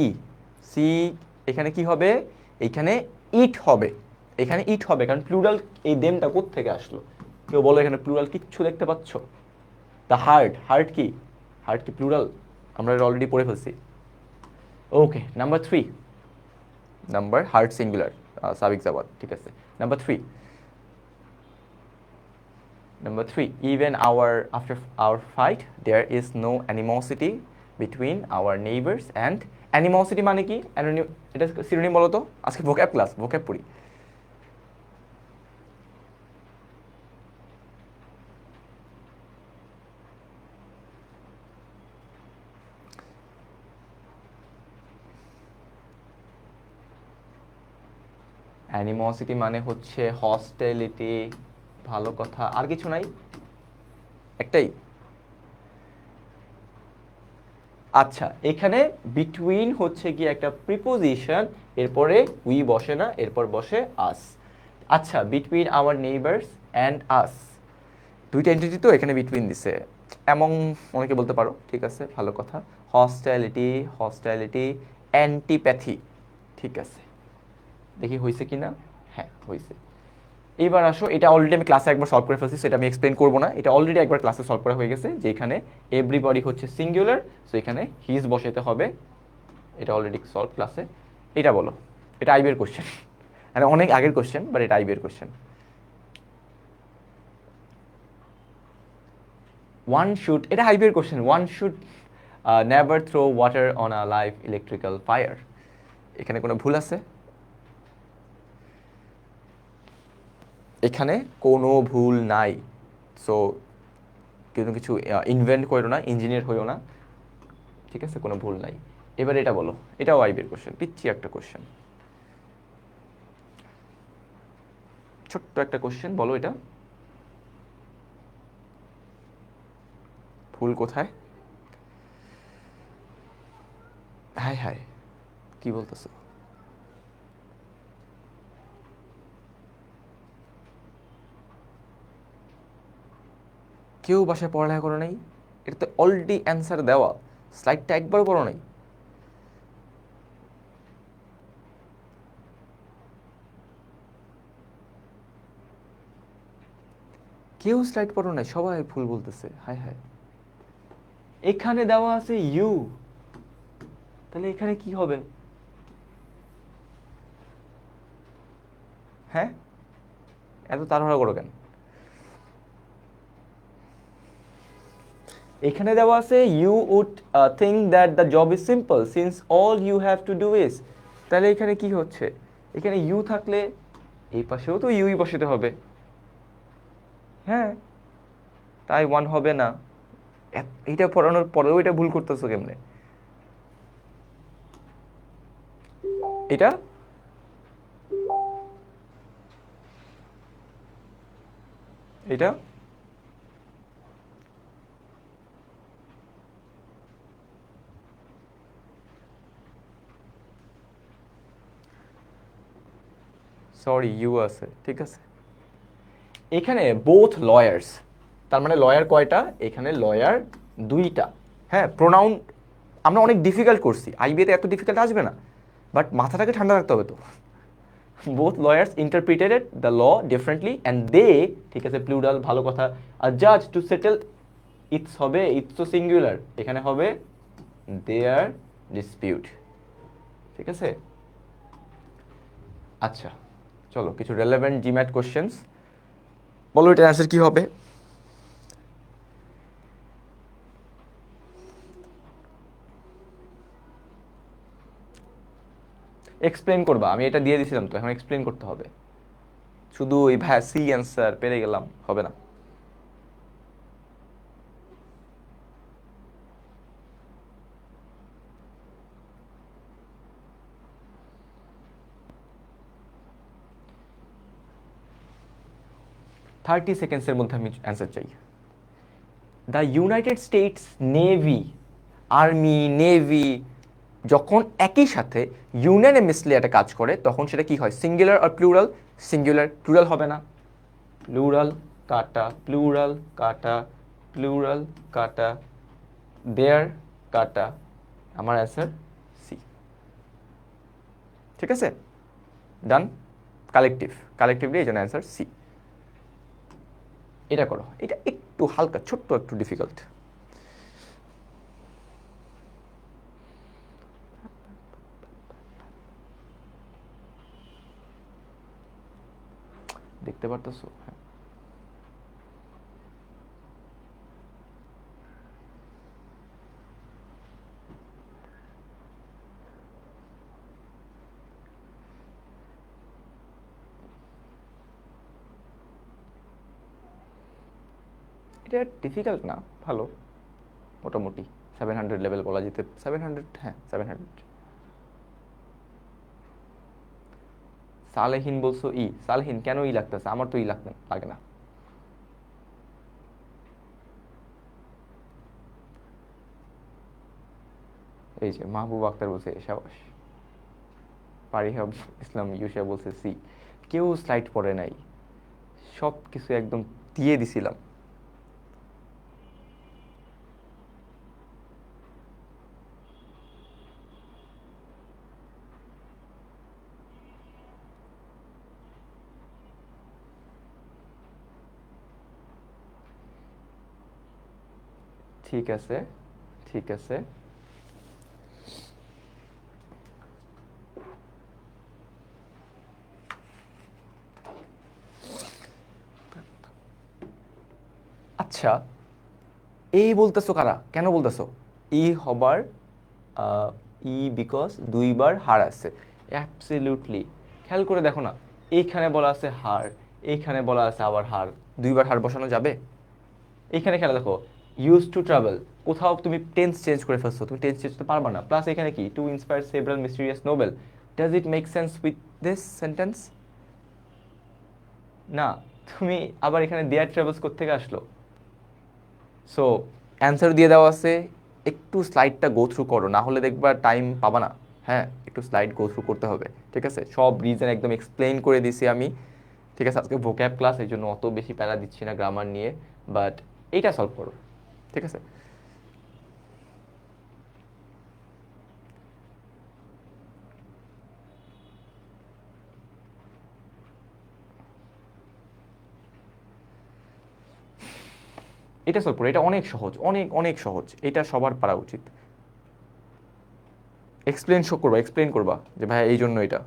সি এখানে কি হবে? এখানে ইট হবে, এখানে ইট হবে, কারণ প্লুরাল এই দেমটা কোত্থেকে আসলো? কেউ বলো এখানে প্লুরাল কিচ্ছু দেখতে পাচ্ছ? দ্য হার্ট, হার্ট কি? হার্ট কি প্লুরাল? আমরা অলরেডি পড়ে ফেলছি। ওকে, নাম্বার 3, নাম্বার হার্ট সিঙ্গুলার, সাবিক জাবাদ, ঠিক আছে। Number 3, Number 3, even after our fight, there is no animosity between our neighbors and animosity মানে কি? এটা সিনোনিম বলো তো, আজকে ভোক্যাব ক্লাস, ভোক্যাব পড়ি। অ্যানিমোসিটি মানে হচ্ছে হস্টেলিটি, ভালো কথা। আর কিছু নাই? একটাই? আচ্ছা, এখানে বিটুইন হচ্ছে কি একটা প্রিপোজিশন, এরপরে উই বসে না, এরপর বসে আস। আচ্ছা, বিটুইন আওয়ার নেইবার্স অ্যান্ড আস, দুইটা এন্টিটি তো এখানে বিটুইন দিছে, এমন অনেকে বলতে পারো, ঠিক আছে, ভালো কথা। হস্টাইলিটি, হস্টাইলিটি, অ্যান্টিপ্যাথি, ঠিক আছে। দেখি হয়েছে কি না। হ্যাঁ, হয়েছে। এইবার আসো, এটা অলরেডি আমি ক্লাসে একবার সলভ করে ফেলছি, সেটা আমি এক্সপ্লেন করবো না, এটা অলরেডি একবার ক্লাসে সলভ করা হয়ে গেছে, যে এখানে এভরিবডি হচ্ছে সিঙ্গুলার, সো এখানে হিজ বসাইতে হবে, এটা অলরেডি সলভ ক্লাসে। এটা বলো, এটা আইবির কোশ্চেন, মানে অনেক আগের কোশ্চেন, বাট এটা আইবির কোশ্চেন। ওয়ান শুড, এটা আইবির question, one should never throw water on a live electrical fire. এখানে কোনো ভুল আছে? এখানে কোনো ভুল নাই। সো কিন্তু কিছু ইনভেন্ট করো না, ইঞ্জিনিয়ার হইও না, ঠিক আছে, কোনো ভুল নাই। এবার এটা বলো, এটাও আইবির কোশ্চেন, পিচ্ছি একটা কোশ্চেন, ছোট্ট একটা কোশ্চেন, বলো এটা ভুল কোথায়? হায় হায়, কি বলতেছো? কেউ বাসায় পড়ালেখা করো নাই? এটা তো অলরেডি অ্যান্সার দেওয়া, স্লাইডটা একবারও পড়ো নাই? কেউ স্লাইড পড়ো নাই, সবাই ভুল বলতেছে, হায় হায়। এখানে দেওয়া আছে ইউ, তাহলে এখানে কি হবে? হ্যাঁ, এত তাড়াহুড়া করো কেন? এখানে দেওয়া আছে you would think that the job is simple since all you have to do is, তাহলে এখানে কি হচ্ছে? এখানে ইউ থাকলে এই পাশেও তো ইউই বসাতে হবে। হ্যাঁ, তাই ওয়ান হবে না। এইটা পড়ানোর পরেও এটা ভুল করতেছো কেমনে? এটা এটা সরি, ইউ আছে, ঠিক আছে। এখানে বোথ লয়ার্স, তার মানে লয়ার কয়টা? এখানে লয়ার দুইটা। হ্যাঁ, প্রোনাউন আমরা অনেক ডিফিকাল্ট করছি, আইবিএতে এত ডিফিকাল্ট আসবে না, বাট মাথাটাকে ঠান্ডা রাখতে হবে তো। Both lawyers interpreted the law differently and they, ঠিক আছে, প্লুরাল, ভালো কথা। আর জাজ টু সেটেল ইটস হবে, ইটস তো সিঙ্গুলার, এখানে হবে দেয়ার ডিসপিউট, ঠিক আছে। আচ্ছা, চলো কিছু রেলেভেন্ট জিম্যাট কোশ্চেন্স, বলো এটার অ্যান্সার কি হবে? এক্সপ্লেন করবা, আমি এটা দিয়ে দিছিলাম তো, এখন এক্সপ্লেন করতে হবে। শুধু ওই ভাই সি অ্যান্সার পেরে গেলাম হবে না। থার্টি সেকেন্ডসের মধ্যে আমি অ্যান্সার চাই। The United states navy, army, navy যখন একই সাথে ইউনানিমাসলি একটা কাজ করে, তখন সেটা কি হয়? সিঙ্গুলার আর প্লুরাল? সিঙ্গুলার, প্লুরাল হবে না। প্লুরাল কাটা, প্লুরাল কাটা, প্লুরাল কাটা, দেয়ার কাটা, আমার অ্যান্সার সি, ঠিক আছে, ডান। কালেকটিভ, কালেকটিভলি এই জন্য অ্যান্সার সি। এটা করো, এটা একটু হালকা ছোট্ট একটু ডিফিকাল্ট। দেখতে পারতেছো? হ্যাঁ, এটা ডিফিকাল্ট না, ভালো মোটামুটি 700 লেভেল বলা যেতে, 700, হ্যাঁ 700। সালেহীন বলছো ই, সালেহীন কেন ই লাগতেছে? আমার তো ই লাগে না। এই যে মাহবুব আক্তার বলছে সাবাস। পারিহাব ইসলাম ইউসা বলছে সি। কেউ স্লাইড পড়ে নাই, সব কিছু একদম দিয়ে দিছিলাম। ঠিক আছে, ঠিক আছে। আচ্ছা, এই বলতেছো কারা, কেন বলতেছো ই হবার? ই বিকজ দুইবার হার আছে, অ্যাবসলিউটলি। খেয়াল করে দেখো না, এইখানে বলা আছে হার, এইখানে বলা আছে আবার হার, দুইবার হার বসানো যাবে? এইখানে খেয়াল দেখো, ইউজ টু ট্রাভেল, কোথাও তুমি টেন্স চেঞ্জ করে ফেলছো, তুমি টেন্স চেঞ্জ করতে পারবা না। প্লাস এখানে কি to inspire several mysterious Nobel, does it make sense with this sentence? না। তুমি আবার এখানে দেয়ার ট্রাভেলস কোত্থেকে আসলো? সো অ্যান্সার দিয়ে দেওয়া আছে, একটু স্লাইডটা গো থ্রু করো, না হলে দেখবা টাইম পাবা না। হ্যাঁ, একটু স্লাইড গো থ্রু করতে হবে, ঠিক আছে? সব রিজন একদম এক্সপ্লেইন করে দিছি আমি, ঠিক আছে? আজকে ভোক্যাব ক্লাস, এই জন্য অত বেশি প্যারা দিচ্ছি না গ্রামার নিয়ে, বাট এইটা সলভ করো, ঠিক আছে? এটা সলভ করো, এটা অনেক সহজ, অনেক অনেক সহজ, এটা সবার পারা উচিত। এক্সপ্লেন শো করবা, এক্সপ্লেন করবা যে ভাই এই জন্য এটা,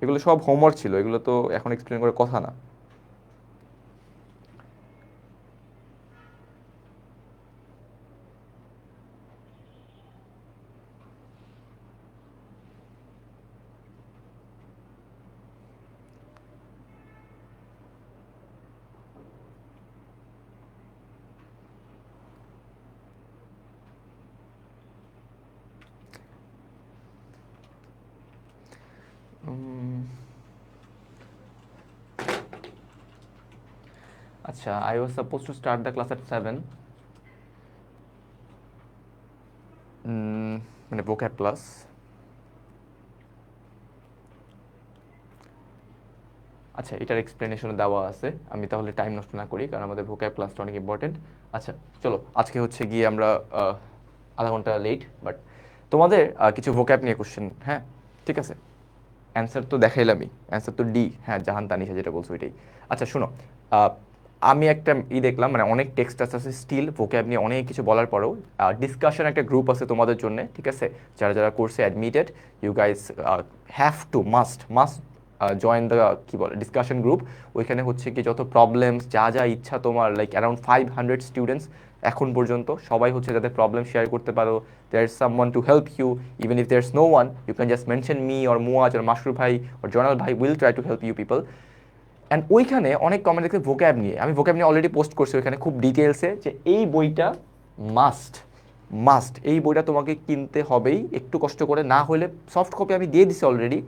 এগুলো সব হোমওয়ার্ক ছিল, এগুলো তো এখন এক্সপ্লেন করার কথা না। আচ্ছা, I was suppose to start the class at 7, মানে ভোক্যাব ক্লাস। আচ্ছা, এটার এক্সপ্লেনেশনও দেওয়া আছে, আমি তাহলে টাইম নষ্ট না করি, কারণ আমাদের ভোক্যাব ক্লাসটা অনেক ইম্পর্টেন্ট। আচ্ছা চলো, আজকে হচ্ছে গিয়ে আমরা আধা ঘন্টা লেট, বাট তোমাদের কিছু ভোক্যাব নিয়ে কোশ্চেন, হ্যাঁ ঠিক আছে? অ্যান্সার তো দেখাইলামই, অ্যান্সার তো ডি, হ্যাঁ জাহান তানিশা যেটা বলছো ওইটাই। আচ্ছা শোনো, আহ, আমি একটা দেখলাম, মানে অনেক টেক্সট আছে স্টিল ভোক্যাব নিয়ে অনেক কিছু বলার পরেও, ডিসকাশন একটা গ্রুপ আছে তোমাদের জন্য, ঠিক আছে? যারা যারা কোর্সে admitted, you guys have to must join the কী বলে ডিসকাশন গ্রুপ। ওইখানে হচ্ছে কি যত প্রবলেমস যা যা ইচ্ছা তোমার, লাইক অ্যারাউন্ড 500 স্টুডেন্টস এখন পর্যন্ত, সবাই হচ্ছে যাদের প্রবলেম শেয়ার করতে পারো। There is someone to help you, even if there is no one, you can just mention me or Muaz or Masrur ভাই অর জনাল ভাই, will try to help you people. And ওইখানে অনেক কমেন্ট দেখতে ভোক্যাব নিয়ে, আমি vocab নিয়ে অলরেডি পোস্ট করছি ওইখানে খুব ডিটেলসে, যে এই বইটা মাস্ট মাস্ট, এই বইটা তোমাকে কিনতে হবেই, একটু কষ্ট করে, না হলে সফট কপি আমি দিয়ে দিছি অলরেডি,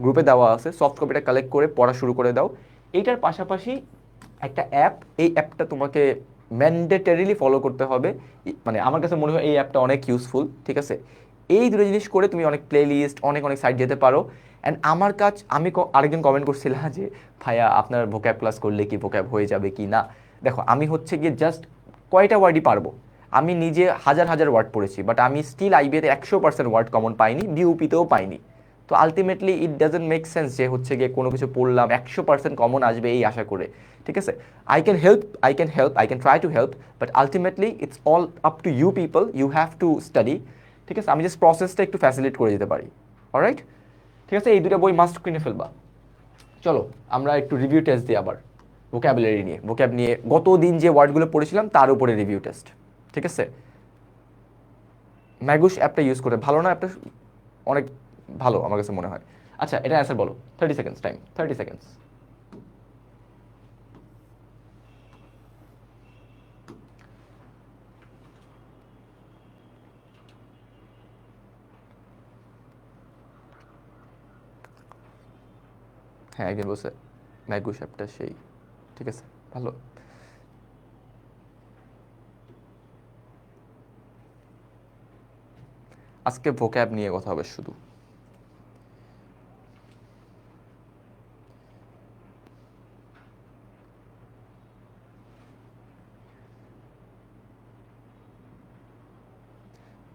গ্রুপে দেওয়া আছে, সফট কপিটা কালেক্ট করে পড়া শুরু করে দাও। এইটার পাশাপাশি একটা অ্যাপ, এই অ্যাপটা তোমাকে ম্যান্ডেটারিলি ফলো করতে হবে, মানে আমার কাছে মনে হয় এই অ্যাপটা অনেক ইউজফুল, ঠিক আছে? এই দুটো জিনিস করে তুমি অনেক প্লে লিস্ট, অনেক অনেক সাইট যেতে পারো। অ্যান্ড আমার কাজ, আমি আরেকজন কমেন্ট করছিল যে ভাইয়া আপনার ভোক্যাব ক্লাস করলে কি ভোক্যাব হয়ে যাবে কি না? দেখো আমি হচ্ছে গিয়ে জাস্ট কয়টা ওয়ার্ডই পারবো, আমি নিজে হাজার হাজার ওয়ার্ড পড়েছি, বাট আমি স্টিল আইবিএতে 100% ওয়ার্ড কমন পাইনি, বিউপিতেও পাইনি। তো ultimately it doesn't make sense যে হচ্ছে গিয়ে কোনো কিছু পড়লাম 100% কমন আসবে এই আশা করে, ঠিক আছে? I can try to help, but ultimately it's all up to you people, you have to study, ঠিক আছে? আমি জাস্ট প্রসেসটা একটু ফ্যাসিলিটেট করে দিতে পারি, অলরাইট? ঠিক আছে, এই দুটো বই মাস্ট কিনে ফেলবা। চলো আমরা একটু রিভিউ টেস্ট দিই আবার ভোক্যাবুলারি নিয়ে, ভোক্যাব নিয়ে গত দিন যে ওয়ার্ডগুলো পড়েছিলাম তার উপরে রিভিউ টেস্ট, ঠিক আছে? ম্যাগুস অ্যাপটা ইউজ করে ভালো না? অ্যাপটা অনেক ভালো আমার কাছে মনে হয়। আচ্ছা, এটা অ্যান্সার বলো, 30 সেকেন্ডস টাইম, 30 সেকেন্ডস। হ্যাঁ, একজন বলছে ম্যাগুস অ্যাপটা সেই, ঠিক আছে, ভালো। আজকে ভোক্যাব নিয়ে কথা হবে শুধু।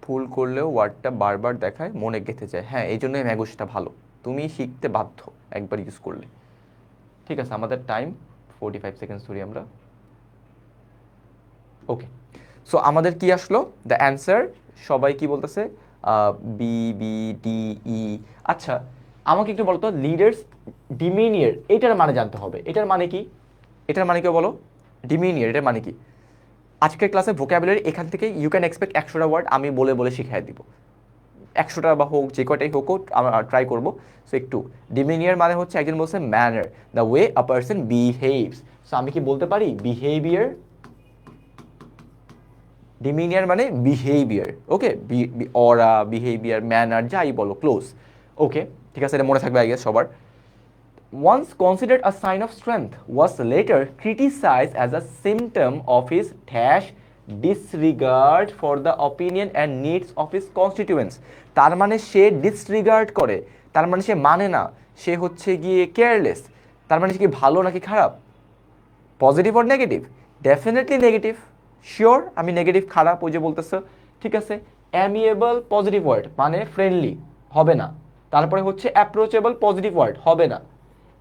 ভুল করলেও ওয়ার্ডটা বারবার দেখায়, মনে গেঁথে যায়। হ্যাঁ, এই জন্যই ম্যাগুসটা ভালো, তুমি শিখতে বাধ্য একবার ইউজ করলে। ঠিক আছে, আমাদের টাইম 45 সেকেন্ডস ধরি আমরা। ওকে, সো আমাদের কি আসলো? দ্য অ্যান্সার, সবাই কি বলতেছে? বি, বি, ডি, ই। আচ্ছা, আমাকে একটু বলো তো, লিডার্স ডিমিনিয়ার এটার মানে জানতে হবে। এটার মানে কি? এটার মানে কি বলো? ডিমিনিয়ার এটার মানে কি? আজকের ক্লাসে ভোক্যাবুলারি এখান থেকে ইউ ক্যান এক্সপেক্ট 100টা ওয়ার্ড আমি বলে বলে শিখিয়ে দিব। 100টা বা হোক, যে কয়টাই হোক আমরা ট্রাই করবো। সো একটু, ডিমিনিয়ার মানে হচ্ছে, একজন বলছে manner, the way a person behaves. So আমি কি বলতে পারি? বিহেভিয়ার। ডিমিনিয়ার মানে বিহেভিয়ার, ওকে? অরা, বিহেভিয়ার, ম্যানার, যাই বলো, ক্লোজ। ওকে, ঠিক আছে, এটা মনে থাকবে আই গেস সবার। Once considered a sign of strength, was later criticized as a symptom of his dash disregard for the opinion and needs of his constituents. তার মানে সে ডিসরিগার্ড করে, তার মানে সে মানে না, সে হচ্ছে গিয়ে কেয়ারলেস। তার মানে সে কি ভালো নাকি খারাপ? Positive or negative? Definitely negative. Sure আমি নেগেটিভ, খারাপ ওই যে বলতেছে, ঠিক আছে? অ্যামিয়েবল পজিটিভ ওয়ার্ড মানে ফ্রেন্ডলি, হবে না। তারপরে হচ্ছে অ্যাপ্রোচেবল পজিটিভ ওয়ার্ড, হবে না।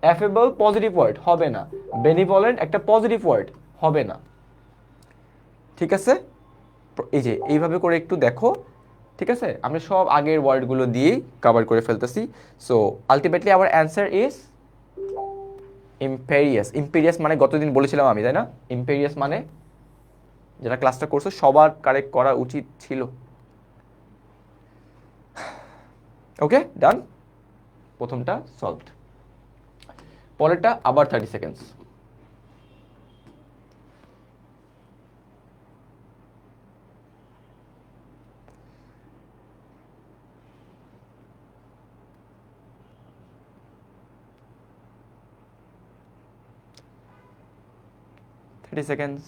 অ্যাফেবল পজিটিভ ওয়ার্ড, হবে না। বেনিভলেন্ট একটা পজিটিভ ওয়ার্ড, হবে না। ঠিক আছে, এই যে এইভাবে করে একটু দেখো, ঠিক আছে? আমরা সব আগের ওয়ার্ডগুলো দিয়েই কভার করে ফেলতেছি। So ultimately our answer is imperious. Imperious মানে গতদিন বলেছিলাম আমি, তাই না? ইম্পেরিয়াস মানে, যারা ক্লাসটা করছো সবার কারেক্ট করা উচিত ছিল। ওকে, ডান, প্রথমটা সলভড। পরেরটা আবার 30 সেকেন্ডস। seconds.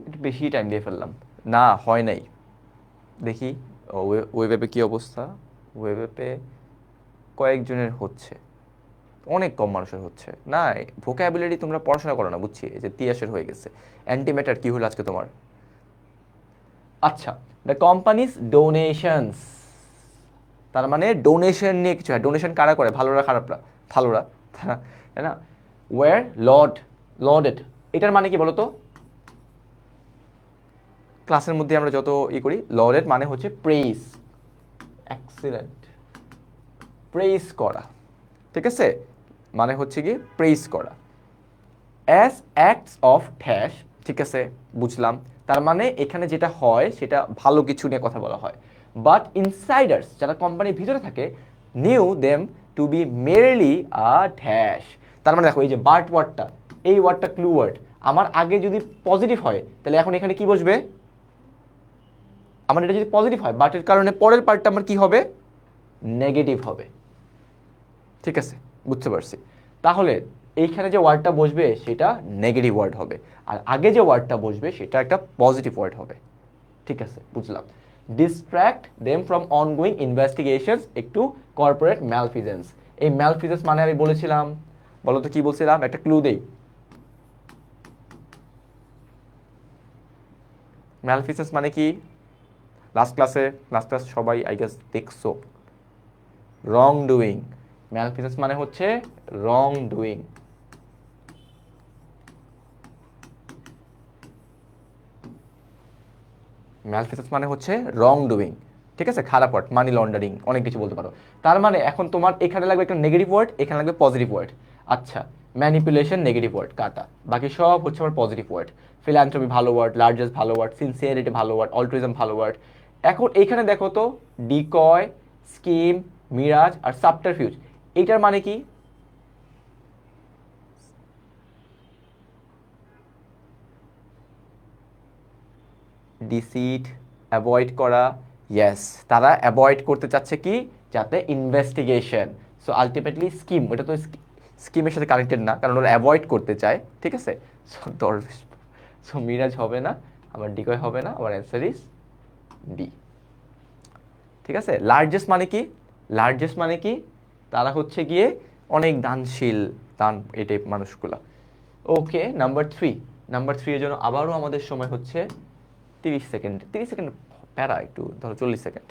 একটু বেশি টাইম দিয়ে ফেললাম, না হয় নাই। দেখি ওয়েব অ্যাপে কী অবস্থা। ওয়েব অ্যাপে কয়েকজনের হচ্ছে, অনেক কম মানুষের হচ্ছে না। ভোক্যাবুলারি তোমরা পড়াশোনা করো না, বুঝছি। এই যে তিয়াসের হয়ে গেছে। অ্যান্টিম্যাটার কি হলো আজকে তোমার? আচ্ছা, দ্য কোম্পানিজ ডোনেশনস, তার মানে ডোনেশন নিয়ে কিছু হয়। ডোনেশন কারা করে? ভালোরা, খারাপরা? ভালোরা, তাই না? ওয়ার লডেড, এটার মানে কি বলো তো? ক্লাসের মধ্যে আমরা যত করি, লডেড মানে হচ্ছে প্রেইজ, এক্সিলেন্ট, প্রেইজ করা, ঠিক আছে? মানে হচ্ছে কি প্রেইজ করা। অ্যাজ অ্যাক্টস অফ ড্যাশ, ঠিক আছে, বুঝলাম। তার মানে এখানে যেটা হয় সেটা ভালো কিছু নিয়ে কথা বলা হয়। বাট ইনসাইডার্স, যারা কোম্পানির ভিতরে থাকে, knew them to be merely a dash. তার মানে দেখো, এই যে বাট ওয়ার্ডটা, এই ওয়ার্ডটা ক্লু ওয়ার্ড। আমার আগে যদি পজিটিভ হয় তাহলে এখন এখানে কি বসবে, আমার এটা যদি পজিটিভ হয় বাটের কারণে পরের পার্টটা আমার কি হবে, নেগেটিভ হবে। ঠিক আছে, বুঝতে পারছি। তাহলে এইখানে যে ওয়ার্ডটা বসবে সেটা নেগেটিভ ওয়ার্ড হবে, আর আগে যে ওয়ার্ডটা বসবে সেটা একটা পজিটিভ ওয়ার্ড হবে। ঠিক আছে, বুঝলাম। Distract them from ongoing investigations একটু কর্পোরেট ম্যালফিজেন্স। এই ম্যালফিজেন্স মানে আমি বলেছিলাম, বলো তো কি বলছিলাম, একটা ক্লু দেই। ম্যালফিজেন্স মানে কি, লাস্ট ক্লাস সবাই আই গেস দেখছো, রং ডুইং। ম্যালফিজেন্স মানে হচ্ছে রং ডুইং। ম্যালফিসেন্স মানে হচ্ছে রং ডুইং। ঠিক আছে, খারাপ ওয়ার্ড, মানি লন্ডারিং, অনেক কিছু বলতে পারো। তার মানে এখন তোমার এখানে লাগবে একটা নেগেটিভ ওয়ার্ড, এখানে লাগবে পজিটিভ ওয়ার্ড। আচ্ছা, ম্যানিপুলেশন নেগেটিভ ওয়ার্ড কাটা, বাকি সব হচ্ছে আমার পজিটিভ ওয়ার্ড। ফিলান্থ্রপি ভালো ওয়ার্ড, লার্জেস্ট ভালো ওয়ার্ড, সিনসিয়ারিটি ভালো ওয়ার্ড, অল্ট্রুইজম ভালো ওয়ার্ড। এখন এখানে দেখো তো, ডিকয়, স্কিম, মিরাজ আর সাবটারফিউজ, এইটার মানে কি? ডিসিট, অ্যাভয়েড করা। ইয়েস, তারা অ্যাভয়েড করতে চাচ্ছে কি, যাতে ইনভেস্টিগেশন। সো আলটিমেটলি স্কিম, ওটা তো স্কিমের সাথে কানেক্টেড না, কারণ ওরা অ্যাভয়েড করতে চায়। ঠিক আছে, সো দরবেশ, সো মিরাজ হবে না, আমার ডিকয় হবে না, আমার অ্যান্সার ইজ বি। ঠিক আছে, লার্জেস্ট মানে কি, লার্জেস্ট মানে কি, তারা হচ্ছে গিয়ে অনেক দানশীল, দান এই টাইপ মানুষগুলা। ওকে, নাম্বার থ্রি এর জন্য আবারও আমাদের সময় হচ্ছে 30 সেকেন্ড। 30 সেকেন্ড প্যারা, একটু ধরো 40 সেকেন্ড।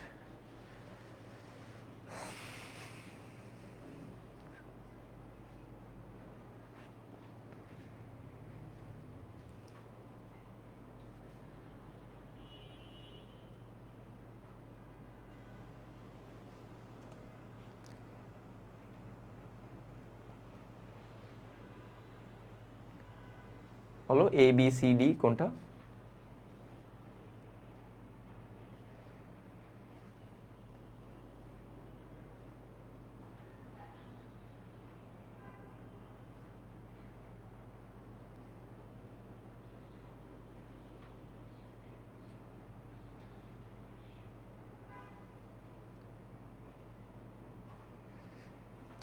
বলো ABCD কোনটা?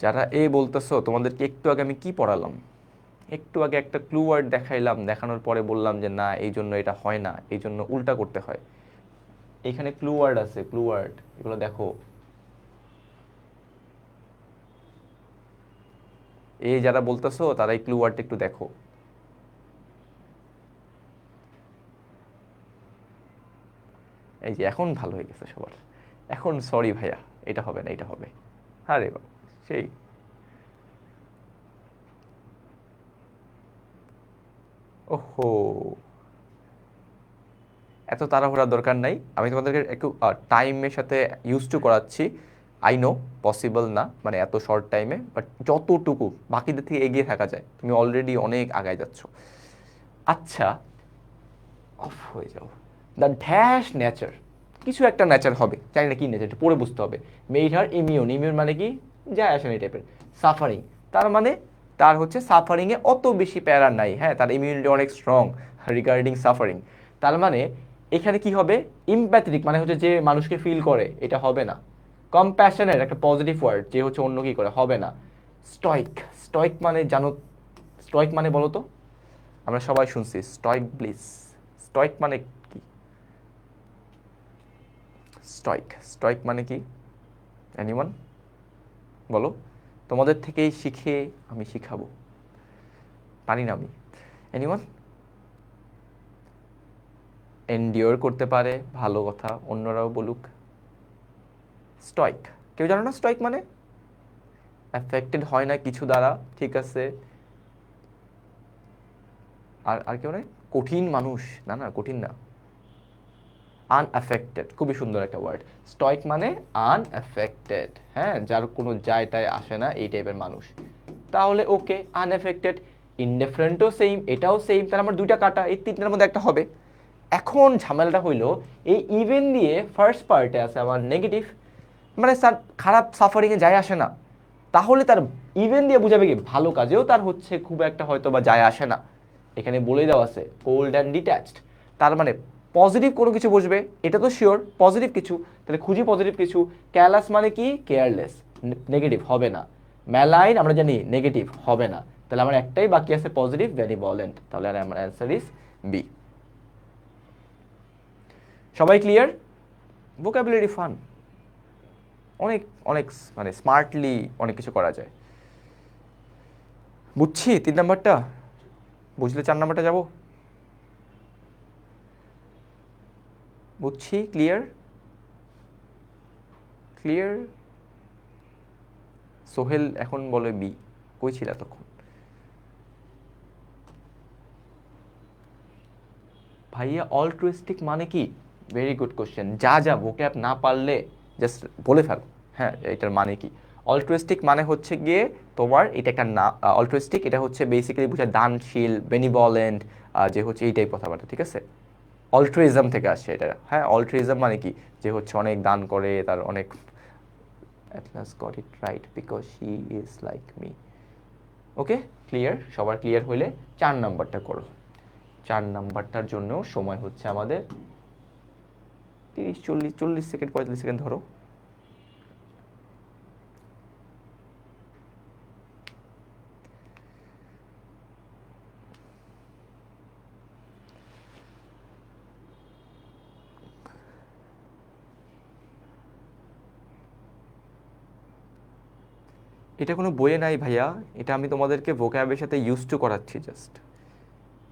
যারা বলতেছো, তোমাদেরকে একটু আগে আমি কি পড়ালাম? একটু আগে একটা ক্লু ওয়ার্ড দেখাইলাম, দেখানোর পরে বললাম যে না, এই জন্য এটা হয় না, এই জন্য উল্টা করতে হয়। এখানে ক্লু ওয়ার্ড আছে, ক্লু ওয়ার্ড, এগুলো দেখো। যারা বলতেছো তারা এই ক্লু ওয়ার্ডটা একটু দেখো। এই যে এখন ভালো হয়ে গেছে সবার। এখন সরি ভাইয়া, এটা হবে না, এটা হবে। আরে বাবা, সেই ওহো, এত তাড়াহুড়ার দরকার নাই, আমি তোমাদেরকে একটু টাইমের সাথে ইউজ টু করাচ্ছি। আই নো পসিবল না, মানে এত শর্ট টাইমে, বাট যতটুকু বাকিদের থেকে এগিয়ে থাকা যায়, তুমি অলরেডি অনেক আগায় যাচ্ছ। আচ্ছা, অফ হয়ে যাও। দ্য ড্যাশ নেচার, কিছু একটা নেচার হবে, জানি না কি নেচার, এটা পড়ে বুঝতে হবে। মেড হার ইমিউন, ইমিউন মানে কি, যায় আসে না এই টাইপের। সাফারিং, তার মানে তার হচ্ছে সাফারিংয়ে অত বেশি প্যারা নাই, হ্যাঁ, তার ইমিউনিটি অনেক স্ট্রং রিগার্ডিং সাফারিং। তার মানে এখানে কি হবে, ইম্প্যাথেটিক মানে হচ্ছে যে মানুষকে ফিল করে, এটা হবে না। কম্প্যাশনের একটা পজিটিভ ওয়ার্ড, যে হচ্ছে অন্য কি করে, হবে না। স্টয়িক, স্টয়িক মানে জানো, স্টয়িক মানে বলো তো, আমরা সবাই শুনছি স্টয়িক ব্লিস, স্টয়িক মানে কি, স্টয়িক, স্টয়িক মানে কি, এনিওয়ান বলো? তোমাদের থেকেই শিখে আমি শিখাবো, পারি না আমি। এনিওয়ান? এন্ডিওর করতে পারে, ভালো কথা, অন্যরাও বলুক। স্টয়িক, কেউ জানো না স্টয়িক মানে? অ্যাফেক্টেড হয় না কিছু দ্বারা, ঠিক আছে। আর আর কেউ নাই? কঠিন মানুষ, না না, কঠিন না। আনঅ্যাফেক্টেড, খুবই সুন্দর একটা ওয়ার্ড। স্টয়িক মানে আনঅ্যাফেক্টেড, হ্যাঁ, যার কোনো যায় টায় আসে না, এই টাইপের মানুষ। তাহলে ওকে, আনএফেক্টেড। ইনডিফারেন্টও সেম, এটাও সেম, তাহলে আমার দুইটা কাটা, এই তিনটার মধ্যে একটা হবে। এখন ঝামেলাটা হইলো, এই ইভেন দিয়ে ফার্স্ট পার্টে আছে আমার নেগেটিভ, মানে স্যার খারাপ সাফারিংয়ে যায় আসে না। তাহলে তার ইভেন দিয়ে বুঝাবে কি, ভালো কাজেও তার হচ্ছে খুব একটা হয়তো বা যায় আসে না। এখানে বলেই দেওয়া আছে কোল্ড অ্যান্ড ডিট্যাচড, তার মানে পজিটিভ কোনো কিছু বসবে, এটা তো শিওর পজিটিভ কিছু, তাহলে খুঁজি পজিটিভ কিছু। ক্যালাস মানে কি কেয়ারলেস, নেগেটিভ হবে না। ম্যালাইন আমরা জানি নেগেটিভ হবে না, তাহলে আমার একটাই বাকি আছে পজিটিভ বেনিভলেন্ট, তাহলে আমার অ্যান্সার ইজ বি। সবাই ক্লিয়ার? ভোকাবুলারি ফান, অনেক অনেক মানে স্মার্টলি অনেক কিছু করা যায়। বুঝছি 3 নাম্বারটা, বুঝলে 4 নাম্বারটা যাব। বুঝছি, ক্লিয়ার ক্লিয়ার। সোহেল এখন বলে বি, কই ছিল এতক্ষণ? ভাইয়া অল্ট্রুইস্টিক মানে কি? Very good question. যা যা ভোক্যাব না পারলে জাস্ট বলে ফেলো, হ্যাঁ এটার মানে কি। অল্ট্রুইস্টিক মানে হচ্ছে গিয়ে তোমার এটা একটা না, অল্ট্রুইস্টিক এটা হচ্ছে বেসিক্যালি বোঝায় দানশীল, বেনিভলেন্ট, যে হচ্ছে এই টাইপ কথাবার্তা, ঠিক আছে। অল্ট্রুইজম থেকে আসছে এটা, হ্যাঁ অল্ট্রুইজম মানে কি, যে হচ্ছে অনেক দান করে, তার অনেক, at last got it right because she is like me. Okay clear, সবার ক্লিয়ার হইলে 4 নাম্বারটা করো। 4 নাম্বারটার জন্য সময় হচ্ছে আমাদের 30 40 সেকেন্ড 45 সেকেন্ড ধরো। এটা কোনো বইয়ে নাই ভাইয়া, এটা আমি তোমাদেরকে ভোক্যাবের সাথে ইউজ টু করাচ্ছি জাস্ট।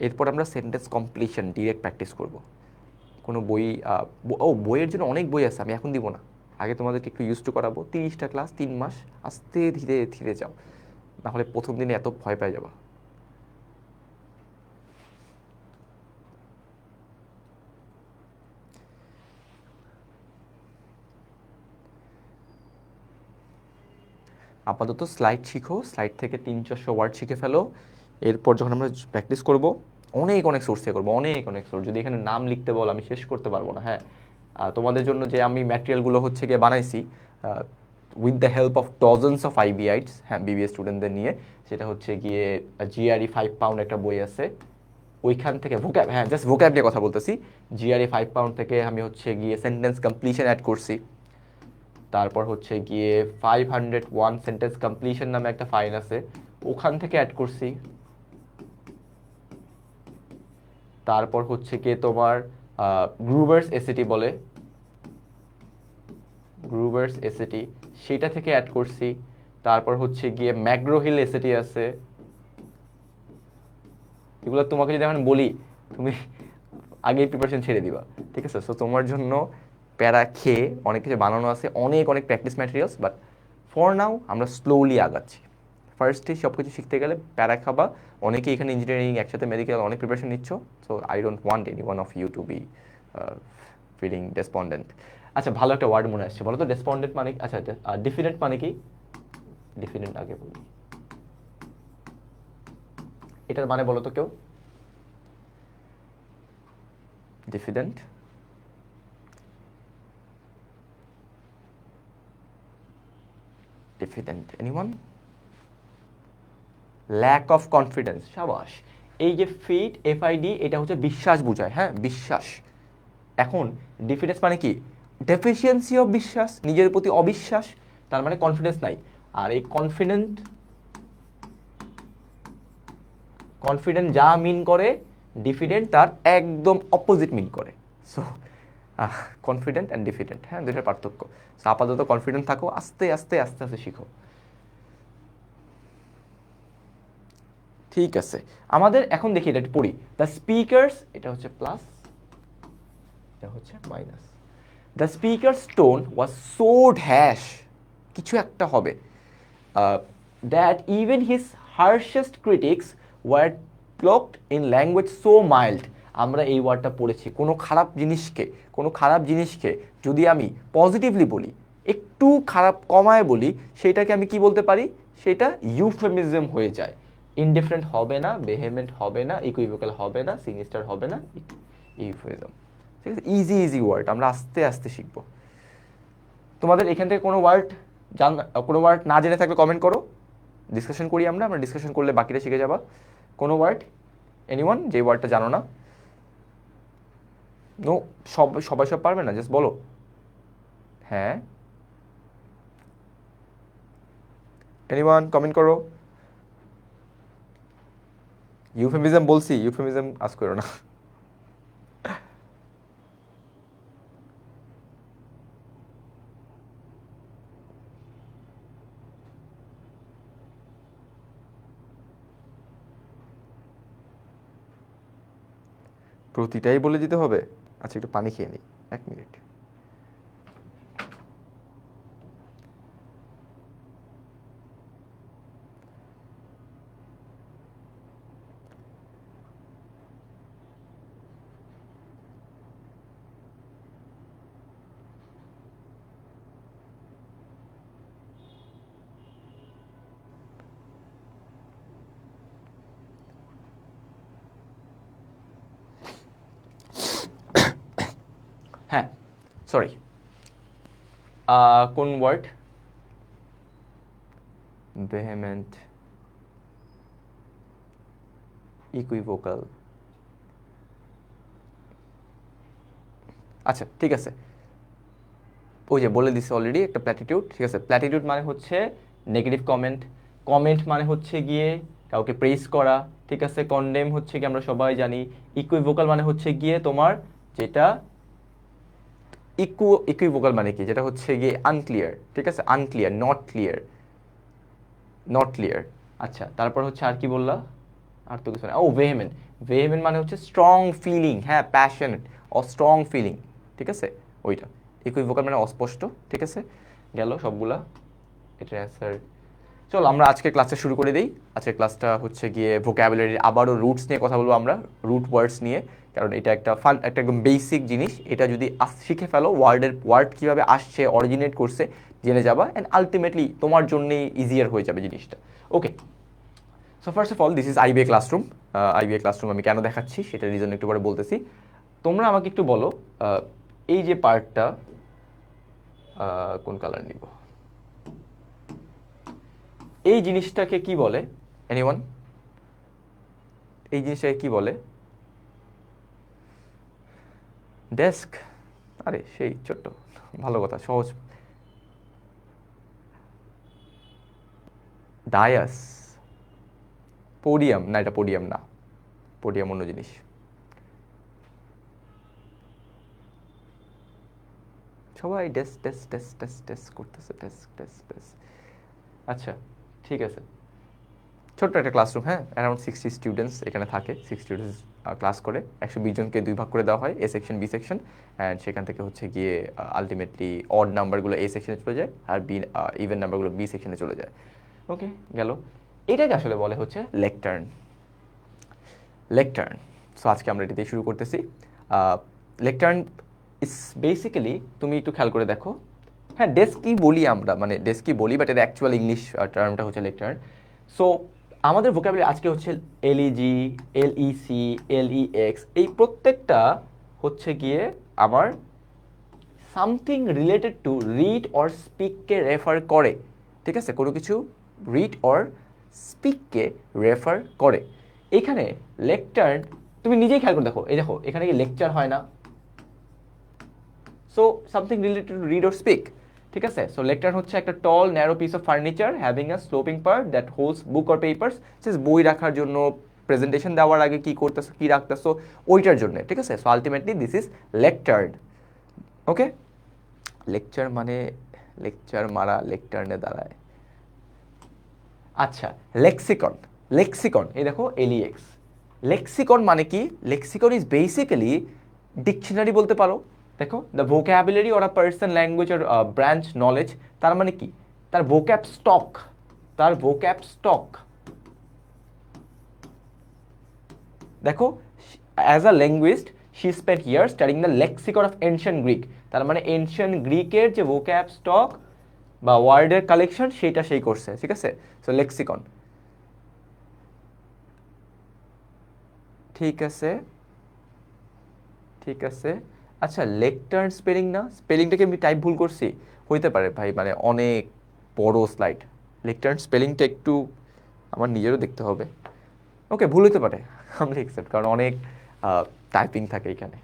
এরপর আমরা সেন্টেন্স কমপ্লিশন ডিরেক্ট প্র্যাকটিস করব। কোনো বই বইয়ের জন্য অনেক বই আছে, আমি এখন দিব না, আগে তোমাদেরকে একটু ইউজ টু করাবো। 30টা ক্লাস 3 মাস, আস্তে ধীরে ধীরে যাও, নাহলে প্রথম দিনে এত ভয় পেয়ে যাবা। আপাতত স্লাইড শিখো, স্লাইড থেকে 300-400 ওয়ার্ড শিখে ফেলো। এরপর যখন আমরা প্র্যাকটিস করব, অনেক অনেক সোর্সে করবো, অনেক অনেক সোর্স। যদি এখানে নাম লিখতে বল আমি শেষ করতে পারবো না। হ্যাঁ তোমাদের জন্য যে আমি ম্যাটেরিয়ালগুলো হচ্ছে গিয়ে বানাইছি with the help of dozens of IBAites, হ্যাঁ বিবিএস স্টুডেন্টদের নিয়ে, সেটা হচ্ছে গিয়ে জিআরই 5 পাউন্ড একটা বই আছে, ওইখান থেকে ভোক্যাব, হ্যাঁ জাস্ট ভোক্যাব নিয়ে কথা বলতেছি। জিআরই 5 পাউন্ড থেকে আমি হচ্ছে গিয়ে সেন্টেন্স কমপ্লিশন অ্যাড করছি। তারপর হচ্ছে গিয়ে 501 সেন্টেন্স কমপ্লিশন নামে একটা ফাইল আছে, ওখান থেকে অ্যাড করছি। তারপর হচ্ছে গিয়ে তোমার গ্রুবার্স এসএটি বলে, গ্রুবার্স এসএটি, সেটা থেকে অ্যাড করছি। তারপর হচ্ছে গিয়ে ম্যাকগ্রো-হিল এসএটি আছে। এগুলো তোমাকে যদি এখন বলি তুমি আগেই প্রিপারেশন ছেড়ে দিবা, ঠিক আছে। সো তোমার জন্য প্যারা খেয়ে অনেক কিছু বানানো আছে, অনেক অনেক practice materials, but for now আমরা স্লোলি আগাচ্ছি। ফার্স্টে সব কিছু শিখতে গেলে প্যারা খাবা। অনেকেই এখানে ইঞ্জিনিয়ারিং একসাথে মেডিকেল অনেক প্রিপারেশন নিচ্ছ, so I don't want any one of you to be feeling despondent. আচ্ছা ভালো একটা ওয়ার্ড মনে আসছে, বলো তো ডেসপন্ডেন্ট মানে, আচ্ছা ডিফিডেন্ট মানে কি? ডিফিডেন্ট আগে বলি, এটার মানে বলো তো কেউ? Diffident, diffident, anyone? Lack of confidence, সাবাস। এই যে ফিট এফআইডি, এটা হচ্ছে বিশ্বাস বোঝায়, হ্যাঁ বিশ্বাস। এখন ডিফিডেন্স মানে কি? ডেফিসিয়েন্সি অফ বিশ্বাস, নিজের প্রতি অবিশ্বাস, তার মানে কনফিডেন্স নাই। আর এই কনফিডেন্ট, কনফিডেন্ট যা মিন করে, ডিফিডেন্ট তার একদম অপোজিট মিন করে। সো কনফিডেন্ট অ্যান্ড ডিফিডেন্ট, হ্যাঁ দুইটার পার্থক্য। সো আপাতত কনফিডেন্ট থাকো, আস্তে আস্তে আস্তে আস্তে শিখো, ঠিক আছে। আমাদের এখন দেখি এটা একটু পড়ি। দ্য স্পিকার্স, এটা হচ্ছে প্লাস, এটা হচ্ছে minus. The speaker's tone was so dash, কিছু একটা হবে, that even his harshest critics were cloaked in language so mild. আমরা এই ওয়ার্ডটা পড়েছি, কোনো খারাপ জিনিসকে, কোনো খারাপ জিনিসকে যদি আমি পজিটিভলি বলি, একটু খারাপ কমায় বলি, সেটাকে আমি কি বলতে পারি? সেটা ইউফেমিজম হয়ে যায়। ইনডিফারেন্ট হবে না, ভেহেমেন্ট হবে না, ইকুইভোকাল হবে না, সিনিস্টার হবে না, ইউফেমিজম, ঠিক আছে। ইজি ইজি ওয়ার্ড, আমরা আস্তে আস্তে শিখবো। তোমাদের এখান থেকে কোনো ওয়ার্ড কোনো ওয়ার্ড না জেনে থাকলে কমেন্ট করো, ডিসকাশন করি আমরা, ডিসকাশন করলে বাকিটা শিখে যাবা। কোনো ওয়ার্ড এনিওয়ান যে ওয়ার্ডটা জানো না? নো, সবাই সব পারবে না, জাস্ট বলো। হ্যাঁ, এনিওয়ান কমেন্ট করো। ইউফেমিজম বলছি, ইউফেমিজম আজ করো না। প্রতিটাই বলে দিতে হবে? আচ্ছা, একটু পানি খেয়ে নিই, 1 মিনিট। হ্যাঁ, সরি, কোন ওয়ার্ড? ভেহেমেন্ট, ইকুইভোকাল। আচ্ছা ঠিক আছে, ওই যে বলে দিছে অলরেডি একটা প্ল্যাটিটিউড, ঠিক আছে। প্ল্যাটিটিউড মানে হচ্ছে নেগেটিভ কমেন্ট, কমেন্ট মানে হচ্ছে গিয়ে কাউকে প্রেস করা, ঠিক আছে। কন্ডেম হচ্ছে কি আমরা সবাই জানি। ইকুইভোকাল মানে হচ্ছে গিয়ে তোমার যেটা ইকুইভোকাল মানে কি, যেটা হচ্ছে গিয়ে আনক্লিয়ার, ঠিক আছে। Unclear, not clear, not clear. আচ্ছা, তারপর হচ্ছে আর কি বললা? আর তো কিছু না। ও ভেহেমেন্ট, ভেহেমেন্ট মানে হচ্ছে স্ট্রং ফিলিং, হ্যাঁ, প্যাশনেট ও স্ট্রং ফিলিং, ঠিক আছে ওইটা। ইকুইভোকাল মানে অস্পষ্ট, ঠিক আছে। গেল সবগুলা, এটা অ্যান্সার। চলো আমরা আজকে ক্লাসটা শুরু করে দিই। আজকের ক্লাসটা হচ্ছে গিয়ে ভোকাবুলারি, আবারও রুটস নিয়ে কথা বলবো আমরা, রুট ওয়ার্ডস নিয়ে, কারণ এটা একটা ফান, একটা একদম বেসিক জিনিস। এটা যদি শিখে ফেলো, ওয়ার্ড কীভাবে আসছে, অরিজিনেট করছে, জেনে যাবা, অ্যান্ড আলটিমেটলি তোমার জন্যই ইজিয়ার হয়ে যাবে জিনিসটা। Okay, so first of all this is IBA classroom. IBA classroom আমি কেন দেখাচ্ছি সেটা রিজন একটু পরে বলতেছি। তোমরা আমাকে একটু বলো, এই যে পার্টটা কোন কালার নিব, এই জিনিসটাকে কি বলে? এনিওয়ান, এই জিনিসটাকে কি বলে? ডেস্ক? আরে সেই ছোট্ট, ভালো কথা, সহজ। ডায়াস, পোডিয়াম না, এটা পোডিয়াম না, পোডিয়াম অন্য জিনিস। সবাই desk desk desk desk desk করতেছে, ডেস্ক ডেস্ক ডেস্ক। আচ্ছা ঠিক আছে, ছোট্ট একটা ক্লাসরুম, হ্যাঁ, অ্যারাউন্ড 60 স্টুডেন্টস এখানে থাকে। 60 স্টুডেন্টস ক্লাস করে, 120 জনকে 2 ভাগ করে দেওয়া হয়, এ সেকশন বি সেকশন, অ্যান্ড সেখান থেকে হচ্ছে গিয়ে আলটিমেটলি অড নাম্বারগুলো এ সেকশনে চলে যায়, আর ইভেন নাম্বারগুলো বি সেকশনে চলে যায়। ওকে, গেল। এটাকে আসলে বলে হচ্ছে লেকটার্ন, লেকটার্ন। সো আজকে আমরা এটা দিয়ে শুরু করতেছি। লেকটার্ন ইস বেসিক্যালি, তুমি একটু খেয়াল করে দেখো, হ্যাঁ ডেস্কই বলি আমরা, মানে ডেস্কই বলি, বাট এটা অ্যাকচুয়াল ইংলিশ টার্মটা হচ্ছে লেকটার্ন। সো আমাদের ভোকাবুলারি আজকে হচ্ছে এলইজি, এলইসি, এলইএক্স, এই প্রত্যেকটা হচ্ছে গিয়ে আমার something related to read or স্পিককে রেফার করে, ঠিক আছে। কোনো কিছু রিড অর স্পিককে রেফার করে। এখানে লেকচার, তুমি নিজেই খেয়াল করে দেখো, এই দেখো এখানে কি লেকচার হয় না? So something related to read or speak, ঠিক আছে। সো লেকচার হচ্ছে একটা tall narrow piece of furniture having a sloping part that holds book or papers, বই রাখার জন্য, প্রেজেন্টেশন দেওয়ার আগে কি করতেছো, কি রাখতেছো, ওইটার জন্য, ঠিক আছে। So ultimately this is লেকচার্ড। Okay, lecture মানে লেকচার মারা লেকটার্নে দাঁড়ায়। আচ্ছা, লেক্সিকন, লেক্সিকন, এই দেখো এলইএক্স। লেক্সিকন মানে কি? লেক্সিকন ইজ বেসিক্যালি ডিকশনারি বলতে পারো। দেখো, the vocabulary or a person, language or branch knowledge, তার মানে কি? তার ভোক্যাব স্টক, তার ভোক্যাব স্টক। দেখো, as a linguist she spent year studying the lexicon of ancient Greek, তার মানে এনশিয়েন্ট গ্রিকের যে ভোক্যাব স্টক বা ওয়ার্ডের কালেকশন সেটা সেই করছে, ঠিক আছে। সো লেক্সিকন, ঠিক আছে, ঠিক আছে। আচ্ছা, লেকটার্ন স্পেলিং না, স্পেলিংটাকে আমি টাইপ ভুল করছি, হইতে পারে ভাই, মানে অনেক বড় স্লাইড। লেকটার্ন স্পেলিংটা একটু আমার নিজেরও দেখতে হবে। ওকে, ভুল হতে পারে, আমরা অ্যাকসেপ্ট, কারণ অনেক টাইপিং থাকে এখানে।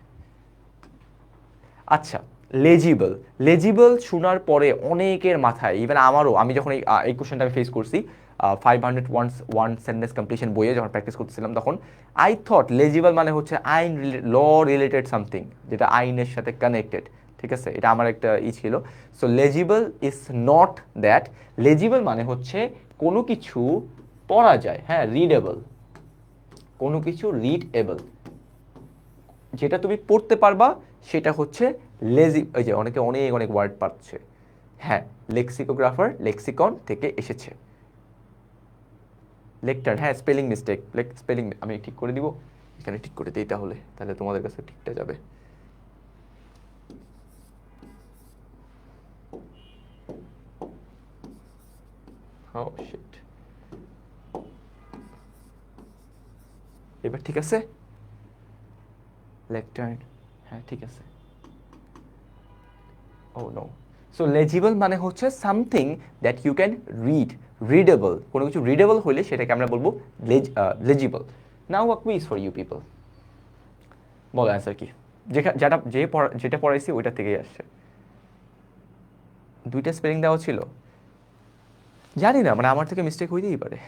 আচ্ছা, লেজিবল। লেজিবল শোনার পরে অনেকের মাথায়, ইভেন আমারও, আমি যখন এই কোশ্চেনটা আমি ফেস করছি 500 ওয়ান সেন্টেন্স কমপ্লিশন বইয়ে যখন প্র্যাকটিস করতেছিলাম, তখন আই থট লেজিবল মানে হচ্ছে আইন, ল রিলেটেড সামথিং, যেটা আইনের সাথে কানেক্টেড। ঠিক আছে, এটা আমার একটা ছিল। So লেজিবল is not that. লেজিবল মানে হচ্ছে কোনো কিছু পড়া যায়, হ্যাঁ, রিডেবল, কোনো কিছু রিডেবল, যেটা তুমি পড়তে পারবা সেটা হচ্ছে লেজি। এই যে অনেকে অনেক অনেক ওয়ার্ড পাচ্ছে, হ্যাঁ, লেক্সিকোগ্রাফার, লেক্সিকন থেকে এসেছে। লেকটার্ন, হ্যাঁ, স্পেলিং মিস্টেক, স্পেলিং আমি ঠিক করে দিব, এখানে ঠিক করে দিই, তাহলে তাহলে তোমাদের কাছে ঠিকটা যাবে। Oh shit. এবার ঠিক আছে, লেকটার্ন, হ্যাঁ ঠিক আছে। ও নো। সো লেজিবল মানে হচ্ছে something that you can read, readable, কোনো কিছু রিডেবল হলে সেটাকে আমরা বলবো legible. Now a quiz for you people, বলো অ্যান্সার কি? যেটা পড়াইছি ওইটা থেকেই আসছে। দুইটা স্পেলিং দেওয়া ছিল, জানি না, মানে আমার থেকে মিস্টেক হইতেই পারে।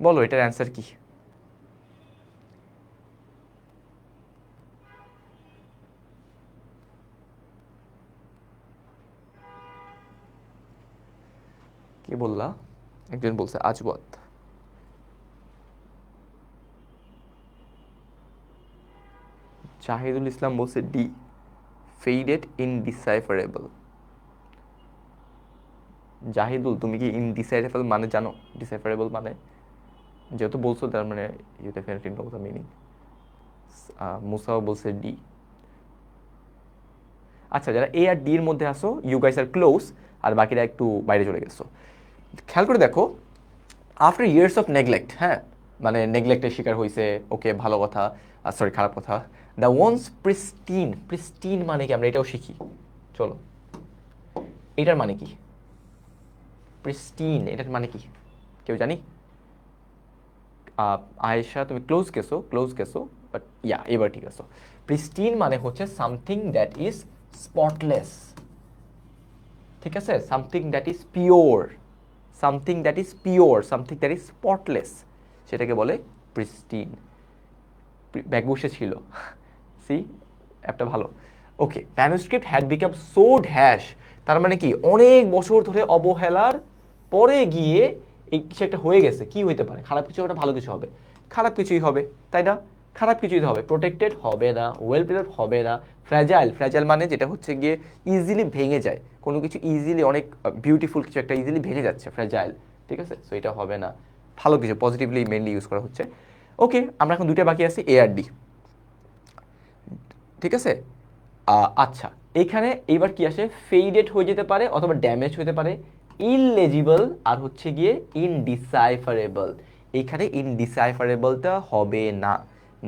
বলো এটার অ্যান্সার কি? কি বললা? একজন বলছে আজবত। জাহিদুল ইসলাম বলছে ডি, ফেইডেড ইনডিসাইফারেবল। জাহিদুল, তুমি কি ইনডিসাইফারেবল মানে জানো? ডিসাইফারেবল মানে, যেহেতু বলছো তার মানে you definitely know the meaning. মুসাও বলছে ডি। আচ্ছা, যারা এ আর ডি এর মধ্যে আসো, ইউ গাইস আর ক্লোজ, আর বাকিরা একটু বাইরে চলে গেছো। খেয়াল করে দেখো, আফটার ইয়ার্স অফ নেগলেক্ট, হ্যাঁ, মানে নেগলেক্টের শিকার হয়েছে, ওকে, ভালো কথা, সরি খারাপ কথা। দ্য ওয়ান্স প্রিস্টিন, প্রিস্টিন মানে কি আমরা এটাও শিখি, চলো, এটার মানে কি? প্রিস্টিন এটার মানে কি কেউ জানি? আয়েশা তুমি ক্লোজ গেছো, ক্লোজ গেছো, বাট ইয়া এবার ঠিক আছে। প্রিস্টিন মানে হচ্ছে সামথিং দ্যাট ইজ স্পটলেস, ঠিক আছে, something that is pure, something that is pure, something that is spotless, সেটাকে বলে প্রিস্টিন। ব্যাগ বসে ছিল, সি একটা ভালো। Okay, manuscript had become so dash, তার মানে কি অনেক বছর ধরে অবহেলার পরে গিয়ে এই কিছু একটা হয়ে গেছে। কি হইতে পারে? খারাপ কিছু, একটা ভালো কিছু হবে, খারাপ কিছুই হবে, তাই না? খারাপ কিছুই হবে, প্রোটেক্টেড হবে না, ওয়েল প্রিজার্ভ হবে না, ফ্র্যাজাইল, ফ্র্যাজাইল মানে যেটা হচ্ছে গিয়ে ইজিলি ভেঙে যায়, কোনো কিছু ইজিলি, অনেক বিউটিফুল কিছু একটা ইজিলি ভেঙে যাচ্ছে, ফ্র্যাজাইল, ঠিক আছে, সো এটা হবে না, ভালো কিছু, পজিটিভলি মেনলি ইউজ করা হচ্ছে। ওকে, আমরা এখন দুইটা বাকি আছে, এ আর ডি, ঠিক আছে। আচ্ছা, এখানে এইবার কি আসে? ফেইডেড হয়ে যেতে পারে অথবা ড্যামেজ হতে পারে, ইনলেজিবল আর হচ্ছে গিয়ে ইনডিসাইফারেবল। এইখানে ইনডিসাইফারেবলটা হবে না,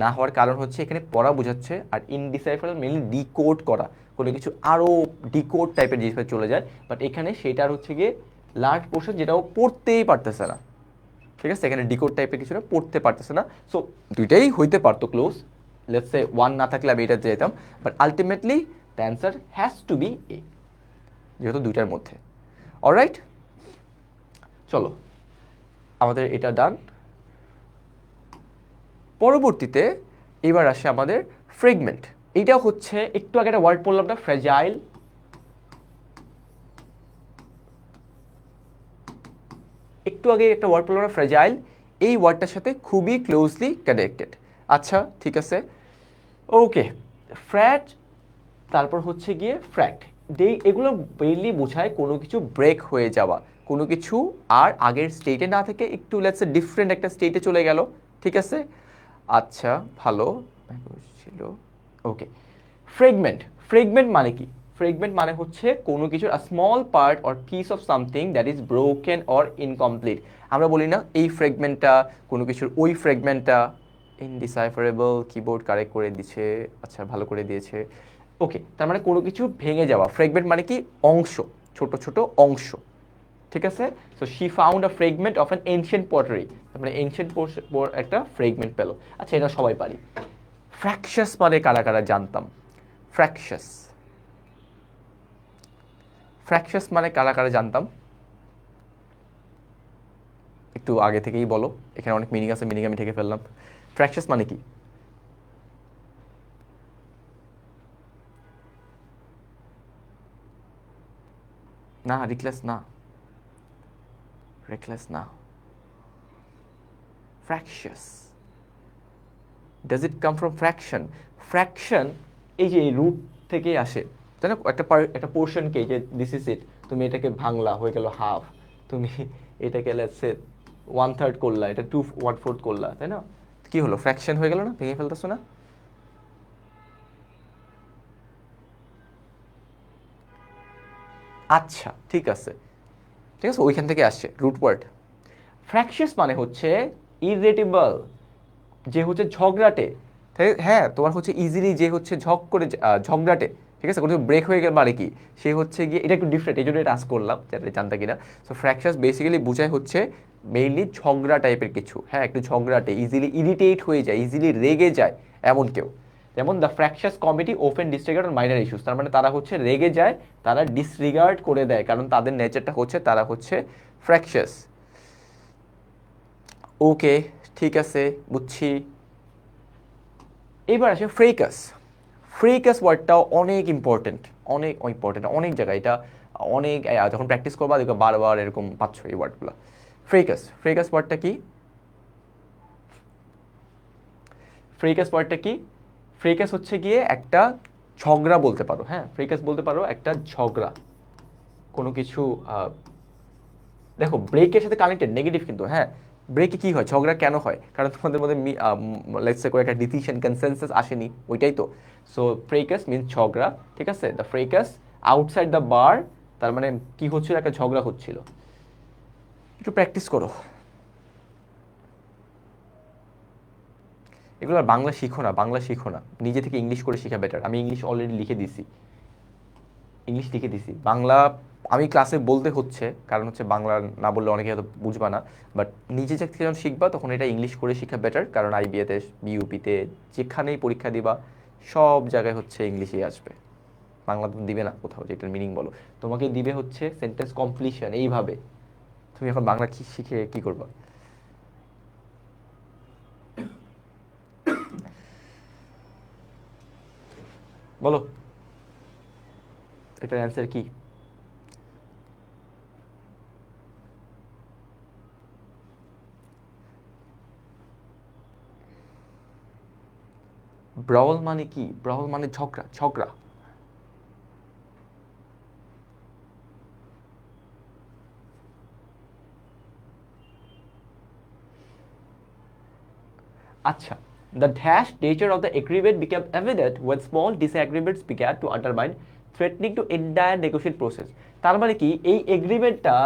না হওয়ার কারণ হচ্ছে এখানে পড়া বোঝাচ্ছে, আর ইনডিসাইফারেবল মেনলি ডিকোড করা, কোনো কিছু আরও ডিকোড টাইপের জিনিস চলে যায়, বাট এখানে সেটার হচ্ছে গিয়ে লার্জ পোর্শন যেটাও পড়তেই পারতেছে না, ঠিক আছে, এখানে ডিকোড টাইপের কিছু না, পড়তে পারতেছে না। সো দুইটাই হইতে পারতো ক্লোজ, লেটস সে ওয়ান না থাকলে আমি এটা যেতাম, but ultimately the answer has to be A, যেহেতু দুইটার মধ্যে। অলরাইট, চলো আমাদের এটা ডান। পরবর্তীতে এবার আসে আমাদের ফ্রেগমেন্ট। এইটা হচ্ছে একটু আগে একটা ওয়ার্ড পড়লাম না, ফ্র্যাজাইল, একটু আগে একটা ওয়ার্ড পড়লাম না, ফ্র্যাজাইল, এই ওয়ার্ডটার সাথে খুবই ক্লোজলি কানেক্টেড। আচ্ছা ঠিক আছে, ওকে, ফ্র্যাট, তারপর হচ্ছে গিয়ে ফ্র্যাক্ট, এগুলো মেইনলি বোঝায় কোনো কিছু ব্রেক হয়ে যাওয়া, কোনো কিছু আর আগের স্টেটে না থেকে একটু লেটস ডিফারেন্ট একটা স্টেটে চলে গেল, ঠিক আছে। আচ্ছা ভালো ছিল, ওকে। ফ্রেগমেন্ট, ফ্রেগমেন্ট মানে কি? ফ্রেগমেন্ট মানে হচ্ছে কোনো কিছুর a small part or piece of something that is broken or incomplete. আমরা বলি না এই ফ্রেগমেন্টটা, কোনো কিছুর ওই ফ্রেগমেন্টটা, ইনডিসাইফারেবল, কিবোর্ড কারেক্ট করে দিচ্ছে, আচ্ছা ভালো করে দিয়েছে। ওকে, তার মানে কোনো কিছু ভেঙে যাওয়া, ফ্রেগমেন্ট মানে কি? অংশ, ছোট ছোট অংশ, ঠিক আছে। So she found a fragment of an ancient pottery, মানে এনশিয়েন্ট একটা ফ্রেগমেন্ট পেলো। আচ্ছা, এটা সবাই পারি। ফ্র্যাকশাস মানে কারা কারা জানতাম? ফ্র্যাকশাস, ফ্র্যাকশাস মানে কারা কারা জানতাম? একটু আগে থেকেই বলো, এখানে অনেক মিনিং আছে, মিনিং আমি ঠেকে ফেললাম। ফ্র্যাকশাস মানে কি? না, রিকলেস না, রেকলেস না, fractious. Does it come from fraction? Fraction এই যে রুট থেকেই আসে, তাই না? একটা পোর্শনকে, যে দিস ইজ ইট, তুমি এটাকে ভাঙলা, হয়ে গেল হাফ, তুমি এটাকে লেটস সে 1/3 করলা, এটা 1/4 করলা, তাই না? কি হলো? ফ্র্যাকশন হয়ে গেল না? ভেঙে ফেলতেছো না? আচ্ছা, ঠিক আছে, ঠিক আছে, ওইখান থেকে আসছে রুট ওয়ার্ড। ফ্র্যাকশাস মানে হচ্ছে ইরেটিবল, যে হচ্ছে ঝগড়াটে। হ্যাঁ, তোমার হচ্ছে ইজিলি যে হচ্ছে ঝগ করে ঝগড়াটে, ঠিক আছে, কোনো ব্রেক হয়ে গেল মানে কি, সে হচ্ছে গিয়ে, এটা একটু ডিফারেন্ট, এই জন্য এটা আজ করলাম যাতে জানতা কিনা। সো ফ্র্যাকশাস বেসিক্যালি বোঝায় হচ্ছে মেইনলি ঝগড়া টাইপের কিছু, হ্যাঁ, একটু ঝগড়াটে, ইজিলি ইরিটেট হয়ে যায়, ইজিলি রেগে যায় এমন কেউ। যেমন the fractious committee open disregard on minor issues, তার মানে তারা হচ্ছে রেগে যায়, তারা ডিসরিগার্ড করে দেয়, কারণ তাদের নেচারটা হচ্ছে তারা হচ্ছে ফ্র্যাকশাস। ওকে, ঠিক আছে, বুঝছি। এবার আসে ফ্রেকাস। ফ্রেকাস ওয়ার্ডটাও অনেক ইম্পর্টেন্ট, অনেক ইম্পর্টেন্ট, অনেক জায়গায় এটা, অনেক যখন প্র্যাকটিস করবা দেখো বারবার এরকম পাচ্ছ এই ওয়ার্ডগুলো। ফ্রেকাস, ফ্রেকাস ওয়ার্ডটা কি? ফ্রেকাস ওয়ার্ডটা কি? ফ্রেকাস হচ্ছে গিয়ে একটা ঝগড়া বলতে পারো, হ্যাঁ, ফ্রেকাস বলতে পারো একটা ঝগড়া, কোনো কিছু দেখো ব্রেকের সাথে কানেক্টেড, নেগেটিভ কিন্তু, হ্যাঁ। ব্রেকে কি হয়, ঝগড়া কেন হয়? কারণ তোমাদের মধ্যে লেটস সে করে একটা ডিসিশন কনসেনসাস আসেনি, ওইটাই তো। সো ফ্রেকাস মিন্স ঝগড়া, ঠিক আছে। দ্য ফ্রেকাস আউটসাইড দ্য বার, তার মানে কি হচ্ছিল, একটা ঝগড়া হচ্ছিল। একটু প্র্যাকটিস করো এগুলো, আর বাংলা শিখো না, বাংলা শিখো না, নিজে থেকে ইংলিশ করে শেখা বেটার। আমি ইংলিশ অলরেডি লিখে দিছি, ইংলিশ লিখে দিছি, বাংলা আমি ক্লাসে বলতে হচ্ছে, কারণ হচ্ছে বাংলা না বললে অনেকে হয়তো বুঝবা না। বাট নিজে থেকে যখন শিখবা তখন এটা ইংলিশ করে শেখা বেটার, কারণ আইবিএতে, বিইউপিতে, যেখানেই পরীক্ষা দিবা সব জায়গায় হচ্ছে ইংলিশেই আসবে, বাংলা তো দিবে না কোথাও, যেটার মিনিং বলো। তোমাকে দিবে হচ্ছে সেন্টেন্স কমপ্লিশন, এইভাবে। তুমি এখন বাংলা কি শিখে কি করবা? বলো, এটার অ্যান্সার কি? ব্রাউল মানে কি? ব্রাউল মানে ঝগড়া, ঝগড়া। আচ্ছা, the dash nature of the agreement became evident when small disagreements began to undermine, threatening to entire negotiation process. তার মানে কি, এই এগ্রিমেন্টটা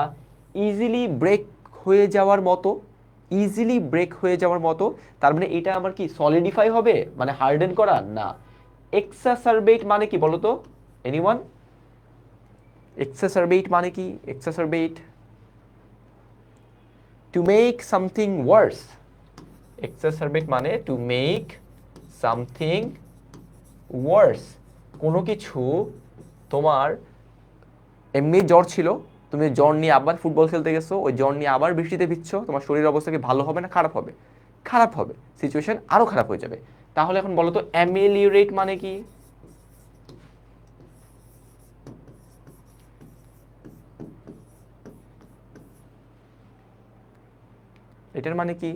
ইজিলি ব্রেক হয়ে যাওয়ার মতো, ইজিলি ব্রেক হয়ে যাওয়ার মতো। তার মানে এটা আমার কি সলিডিফাই হবে, মানে হার্ডেন করা না। এক্সাসারবেট মানে কি বলো তো, এনিওয়ান? এক্সাসারবেট মানে কি? এক্সাসারবেট, টু মেক সামথিং ওয়ার্স। এক্সাসারবেট মানে টু মেক সামথিং ওয়ার্স, কোনো কিছু, তোমার এমনি জ্বর ছিল, তুমি জ্বর নিয়ে আবার ফুটবল খেলতে গেছো, ওই জ্বর নিয়ে আবার বৃষ্টিতে ভিজছো, তোমার শরীর অবস্থা কি ভালো হবে না খারাপ হবে? খারাপ হবে, সিচুয়েশন আরো খারাপ হয়ে যাবে। তাহলে এখন বলো তো অ্যামেলিওরেট মানে কি? এটার মানে কি?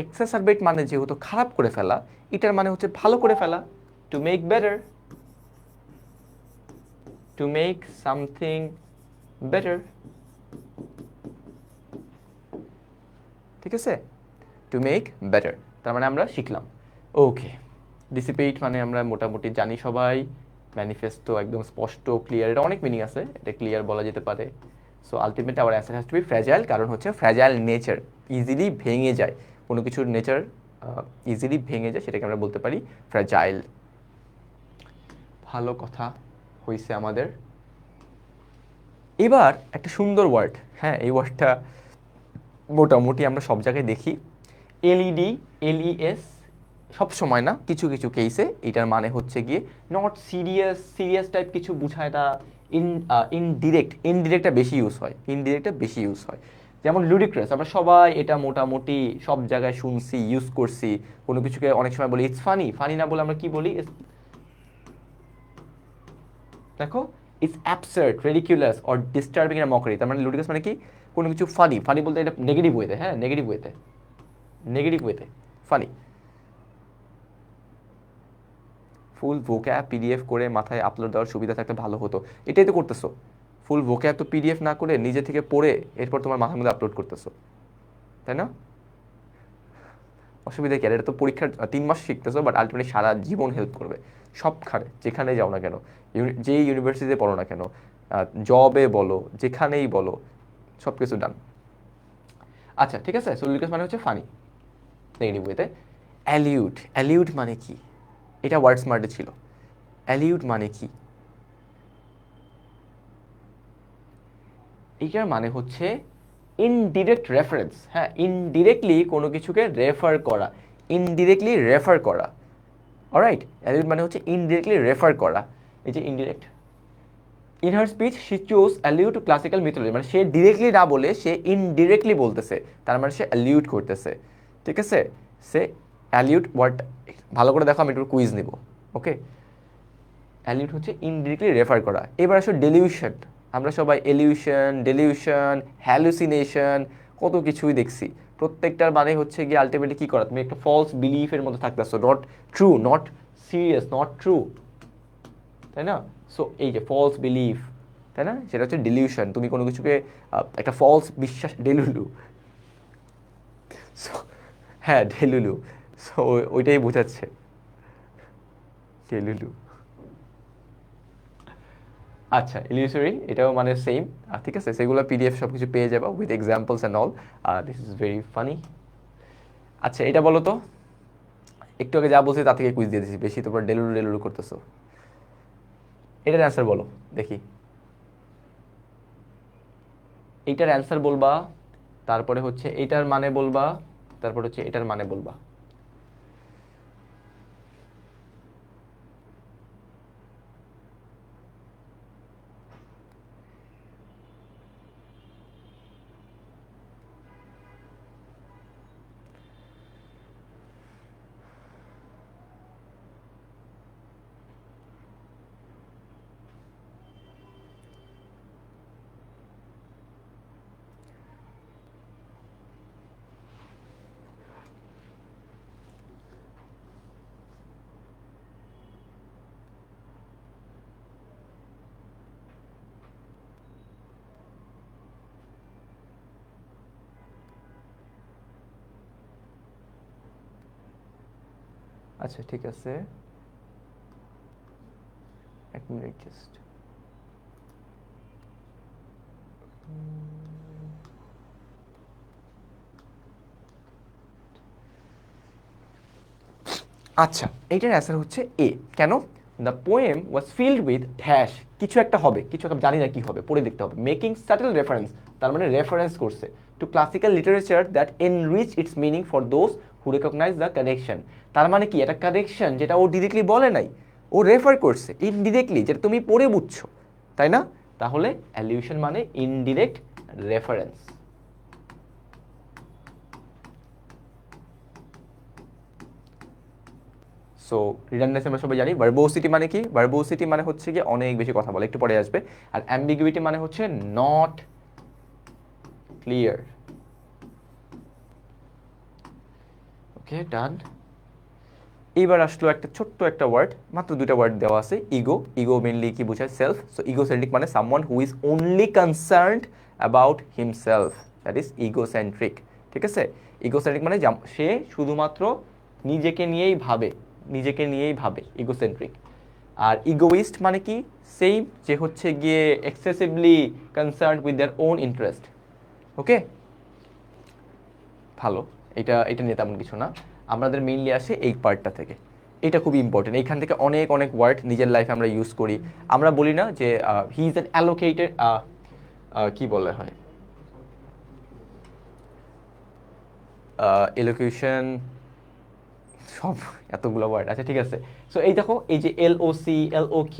এক্সাসারবেট মানে যেহেতু খারাপ করে ফেলা, এটার মানে হচ্ছে ভালো করে ফেলা, to make better, two make something better, ঠিক আছে, টু মেক বেটার। তার মানে আমরা শিখলাম। ওকে, ডিসিপেট মানে আমরা মোটামুটি জানি সবাই, ম্যানিফেস্টো একদম স্পষ্ট ক্লিয়ার, এটা অনেক মিনিং আছে, এটা ক্লিয়ার বলা যেতে পারে। So ultimately our answer has to be fragile, কারণ হচ্ছে ফ্র্যাজাইল নেচার, ইজিলি ভেঙে যায় কোনো কিছুর নেচার, ইজিলি ভেঙে যায় সেটাকে আমরা বলতে পারি ফ্র্যাজাইল। ভালো কথা হয়েছে আমাদের। এবার একটা সুন্দর ওয়ার্ড, হ্যাঁ এই ওয়ার্ডটা মোটামুটি আমরা সব জায়গায় দেখি, এলইডি, এলইএস, সব সময় না, কিছু কিছু কেসে এটার মানে হচ্ছে গিয়ে নট সিরিয়াস, সিরিয়াস টাইপ কিছু বোঝায় না। ইনডিরেক্ট, ইনডিরেক্টটা বেশি ইউজ হয়, ইনডিরেক্টটা বেশি ইউজ হয়। যেমন লুডিক্রাস, আমরা সবাই এটা মোটামুটি সব জায়গায় শুনছি, ইউজ করছি। কোনো কিছুকে অনেক সময় বলি ইটস ফানি, ফানি না বলে আমরা কি বলি, দেখো it's absurd, ridiculous or disturbing এর মকারি। তার মানে লুডিকাস মানে কি, কোনো কিছু ফানি, ফানি বলতে এটা নেগেটিভ ওয়েতে, হ্যাঁ নেগেটিভ ওয়েতে, নেগেটিভ ওয়েতে ফানি। ফুল ভোক্যাব পিডিএফ করে মাথায় আপলোড দেওয়ার সুবিধা থাকলে ভালো হতো। এটাই তো করতেছো, ফুল ভোক্যাব তো পিডিএফ না করে নিজে থেকে পড়ে এরপর তোমার মাথার মধ্যে আপলোড করতেছো, তাই না? অসুবিধা কি? আর এটা তো পরীক্ষার 3 মাস শিখতেছো, বাট আলটিমেটলি সারা জীবন হেল্প করবে সবখানে, যেখানে যাও না কেন, যেই ইউনিভার্সিটিতে পড়ো না কেন, জবে বলো, যেখানেই বলো, সব কিছু ডান। আচ্ছা ঠিক আছে, সোলিকাস মানে হচ্ছে ফানি নেগেটিভ ওয়েতে। অ্যালিউড, অ্যালিউড মানে কি? এটা ওয়ার্ড স্মার্টে ছিল। অ্যালিউড মানে কি? এইটার মানে হচ্ছে ইনডিরেক্ট রেফারেন্স, হ্যাঁ ইনডিরেক্টলি কোনো কিছুকে রেফার করা, ইনডিরেক্টলি রেফার করা। অলরাইট, অ্যালিউড মানে হচ্ছে ইনডিরেক্টলি রেফার করা। এই যে indirect, in her speech she chose allude to classical mythology, মানে সে ডিরেক্টলি না বলে সে ইনডিরেক্টলি বলতেছে, তার মানে সে অ্যালিউড করতেছে। ঠিক আছে, সে অ্যালিউড ওয়ার্ড ভালো করে দেখো, আমি একটু কুইজ নিব। ওকে, অ্যালিউড হচ্ছে ইনডিরেক্টলি রেফার করা। এবার আসো ডেলিউশন। আমরা সবাই এলিউশন, ডেলিউশন, হ্যালুসিনেশন, কত কিছুই দেখছি। প্রত্যেকটার মানে হচ্ছে গিয়ে আলটিমেটলি কী করা, তুমি একটা ফলস বিলিফের মধ্যে থাকতেছো, not true, not serious, not true, তাই না? সো এই যে ফলস বিলিফ, তাই না, সেটা হচ্ছে ডেলিউশন। তুমি কোনো কিছুকে একটা ফলস বিশ্বাস, ডেলুলু, সো হ্যাঁ ডেলুলু, সো ওইটাই বোঝাচ্ছে ডেলুলু। আচ্ছা ইলিউসরি, এটাও মানে সেম। ঠিক আছে, সেগুলো পিডিএফ সব কিছু পেয়ে যাবো with examples and all. This is very funny. আচ্ছা এটা বলো তো, একটু আগে যা বলছি তা থেকে কুইজ দিয়ে দিচ্ছি, বেশি তোমরা ডেলুলু ডেলুলু করতেছো। এটার অ্যান্সার বলো দেখি, এইটার অ্যান্সার বলবা, তারপরে হচ্ছে এইটার মানে বলবা, তারপর হচ্ছে এটার মানে বলবা। আচ্ছা ঠিক আছে, এক মিনিট জাস্ট। আচ্ছা এইটার অ্যান্সার হচ্ছে এ। কেন? The poem was filled with dash, কিছু একটা হবে, কিছু একটা জানি না কি হবে, পড়ে দেখতে হবে। মেকিং সাটেল রেফারেন্স, তার মানে রেফারেন্স করছে to classical literature that enrich its meaning for those who recognise the connection. তার মানে কি, এটা কানেকশন যেটা ও ডিরেক্টলি বলে নাই, ও রেফার করছে ইনডিরেক্টলি, যেটা তুমি পড়ে বুঝছো, তাই না? তাহলে অ্যালিউশন মানে ইনডিরেক্ট রেফারেন্স। সো রিডান্ডেন্সি আমরা সবাই জানি। ভার্বোসিটি মানে কি? ভার্বোসিটি মানে হচ্ছে গিয়ে অনেক বেশি কথা বলে, একটু পরে আসবে। আর অ্যাম্বিগুইটি মানে হচ্ছে নট ক্লিয়ার। ওকে ডান। এইবার আসলো একটা ছোট্ট একটা ওয়ার্ড, মাত্র 2টা ওয়ার্ড দেওয়া আছে, ইগো। ইগো মেনলি কি বোঝায়? সেলফ। সো ইগোসেন্ট্রিক মানে someone who is only concerned about himself, that is egocentric. ঠিক আছে, ইগোসেন্ট্রিক মানে সে শুধুমাত্র নিজেকে নিয়েই ভাবে, নিজেকে নিয়েই ভাবে, ইগোসেন্ট্রিক। আর ইগোইস্ট মানে কি? সেই যে হচ্ছে গিয়ে excessively concerned with their own interest. Okay ভালো, এটা এটা নিয়ে তেমন কিছু না। আমাদের মেইনলি আসে এই পার্টটা থেকে। এটা খুবই ইম্পর্টেন্ট। এইখান থেকে অনেক অনেক ওয়ার্ড নিজের লাইফে আমরা ইউজ করি। আমরা বলি না যে হি ইজ অ্যান অ্যালোকেটেড, কি বলা হয়, এলোকিউশন, সব এতগুলো ওয়ার্ড, আচ্ছা ঠিক আছে। সো এই দেখো, এই যে LOC, LOQ,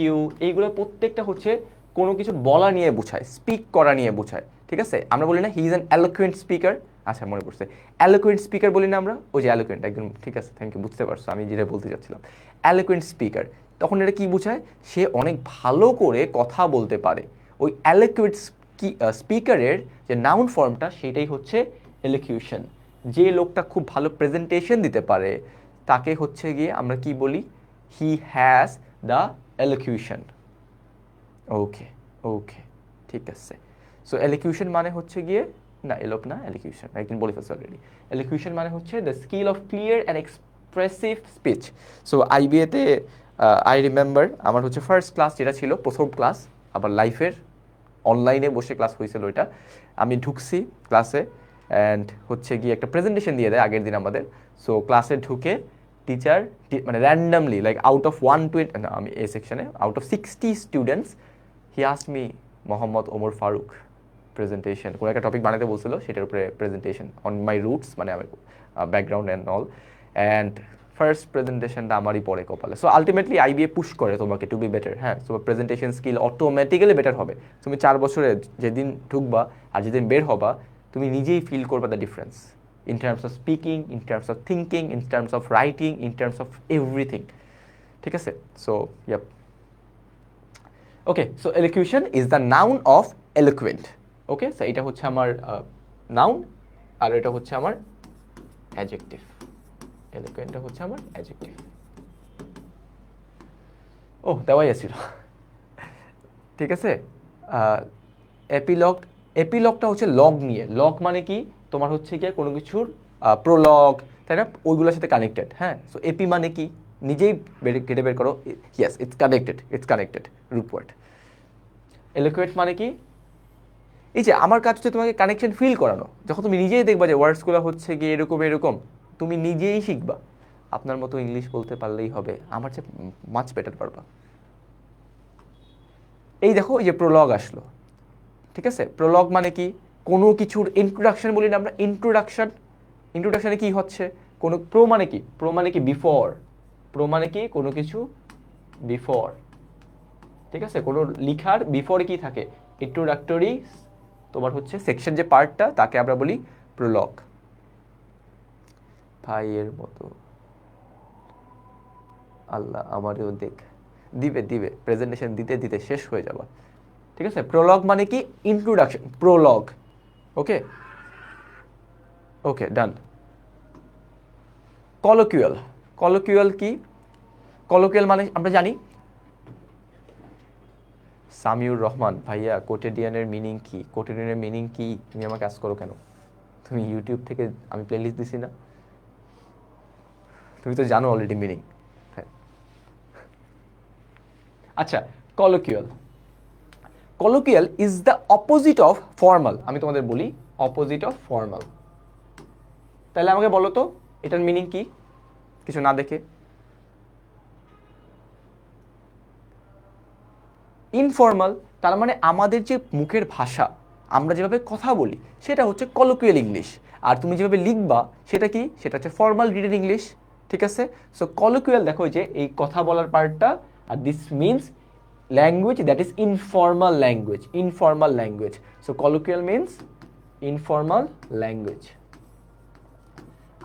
এইগুলো প্রত্যেকটা হচ্ছে কোনো কিছু বলা নিয়ে বোঝায়, স্পিক করা নিয়ে বোঝায়, ঠিক আছে। আমরা বলি না হি ইজ অ্যান অ্যালোকুয়েন্ট স্পিকার, আচ্ছা মনে পড়ছে, অ্যালোকুয়েন্ট স্পিকার বলি না আমরা, ওই যে অ্যালোকুয়েন্ট, একদম ঠিক আছে, থ্যাংক ইউ, বুঝতে পারছো আমি যেটা বলতে চাচ্ছিলাম, অ্যালোকুয়েন্ট স্পিকার। তখন এটা কি বোঝায়, সে অনেক ভালো করে কথা বলতে পারে। ওই অ্যালোকুয়েন্ট স্পিকারের যে নাউন ফর্মটা সেটাই হচ্ছে এলোকিউশন। যে লোকটা খুব ভালো প্রেজেন্টেশন দিতে পারে তাকে হচ্ছে গিয়ে আমরা কি বলি, হি হ্যাজ দ্য এলোকিউশন। ওকে, ওকে, ঠিক আছে। সো এলোকিউশন মানে হচ্ছে গিয়ে, না এলোক না, এলোকিউশন একদিন বলে ফেলছি অলরেডি। এলোকিউশন মানে হচ্ছে the skill of clear and expressive speech. So আইবিএতে আই রিমেম্বার আমার হচ্ছে ফার্স্ট ক্লাস যেটা ছিল, প্রথম ক্লাস আবার লাইফের, অনলাইনে বসে ক্লাস হয়েছিল ওইটা। আমি ঢুকছি ক্লাসে, অ্যান্ড হচ্ছে গিয়ে একটা প্রেজেন্টেশন দিয়ে দেয় আগের দিন আমাদের। সো ক্লাসে ঢুকে টিচার মানে র্যান্ডামলি লাইক আউট অফ 120, না আমি এই সেকশনে, out of 60 students, he asked me Mohammad Omar Faruk presentation, কোনো একটা টপিক বানাতে বলছিল, সেটার উপরে প্রেজেন্টেশন অন মাই রুটস, মানে আমি background and all. And first প্রেজেন্টেশনটা আমারই পড়ে কপালে। সো আলটিমেটলি আইবিএ পুশ করে তোমাকে টু বি বেটার, হ্যাঁ। So presentation skill automatically better হবে। তুমি 4 বছরে যেদিন ঢুকবা আর যেদিন বের হবা, তুমি নিজেই ফিল করবা the difference in terms of speaking, in terms of thinking, in terms of writing, in terms of everything. ঠিক আছে? So, yep. Okay, so elocution is the noun of eloquent. Okay, so এটা হচ্ছে আমার noun আর এটা হচ্ছে আমার adjective. Eloquent টা হচ্ছে আমার adjective. Oh, দেওয়াই আছিল। ঠিক আছে? এপিলগ, এপিলগটা হচ্ছে লগ নিয়ে। লগ মানে কি, তোমার হচ্ছে গিয়ে কোনো কিছুর প্রলগ, তাই না, ওইগুলোর সাথে কানেক্টেড, হ্যাঁ। সো এপি মানে কি, নিজেই কেটে বের করো, yes it's connected, it's connected, root word. Eloquent মানে কি, এই যে আমার কাজ হচ্ছে তোমাকে কানেকশন ফিল করানো। যখন তুমি নিজেই দেখবা যে ওয়ার্ডসগুলো হচ্ছে গিয়ে এরকম এরকম, তুমি নিজেই শিখবা। আপনার মতো ইংলিশ বলতে পারলেই হবে, আমার চেয়ে মাচ বেটার পারবা। এই দেখো, এই যে প্রলগ আসলো, ঠিক আছে। প্রলগ মানে কি, কোনো কিছুর ইন্ট্রোডাকশন বলি না আমরা, ইন্ট্রোডাকশন। ইন্ট্রোডাকশনে কি হচ্ছে, কোনো প্রো মানে কি, প্রো মানে কি বিফোর, প্রো মানে কি কোনো কিছু বিফোর, ঠিক আছে। কোনো লিখার বিফোরে কি থাকে, ইন্ট্রোডাক্টরি, তোমার হচ্ছে সেকশন যে পার্টটা তাকে আমরা বলি প্রলগ। ভাইয়ের মতো, আল্লাহ আমারও দেখ, দিবে দিবে প্রেজেন্টেশন দিতে দিতে শেষ হয়ে যাবা, ঠিক আছে। প্রলগ মানে কি, ইন্ট্রোডাকশন, প্রলগ। ওকে, ওকে, ডান। কলোকিয়াল, কলোকিয়াল কি, কলোকিয়াল মানে আমরা জানি, সামিউর রহমান ভাইয়া কোটেডিয়ানের মিনিং কি, কোটেডিয়ানের মিনিং কি, তুমি আমাকে আজ করো কেন, তুমি ইউটিউব থেকে আমি প্লেলিস্ট দিছি না, তুমি তো জানো অলরেডি মিনিং। হ্যাঁ, আচ্ছা, colloquial, colloquial is the opposite of formal. আমি তোমাদের বলি অপোজিট অফ ফর্মাল। তাহলে আমাকে বলো তো এটার মিনিং কি, কিছু না দেখে। ইনফর্মাল, তার মানে আমাদের যে মুখের ভাষা, আমরা যেভাবে কথা বলি সেটা হচ্ছে কলোকিয়াল ইংলিশ, আর তুমি যেভাবে লিখবা সেটা কি, সেটা হচ্ছে ফর্মাল রিটেন ইংলিশ, ঠিক আছে। সো কলোকিয়াল দেখো যে এই কথা বলার পার্টটা, আর this means language that is informal language, informal language. So colloquial means informal language,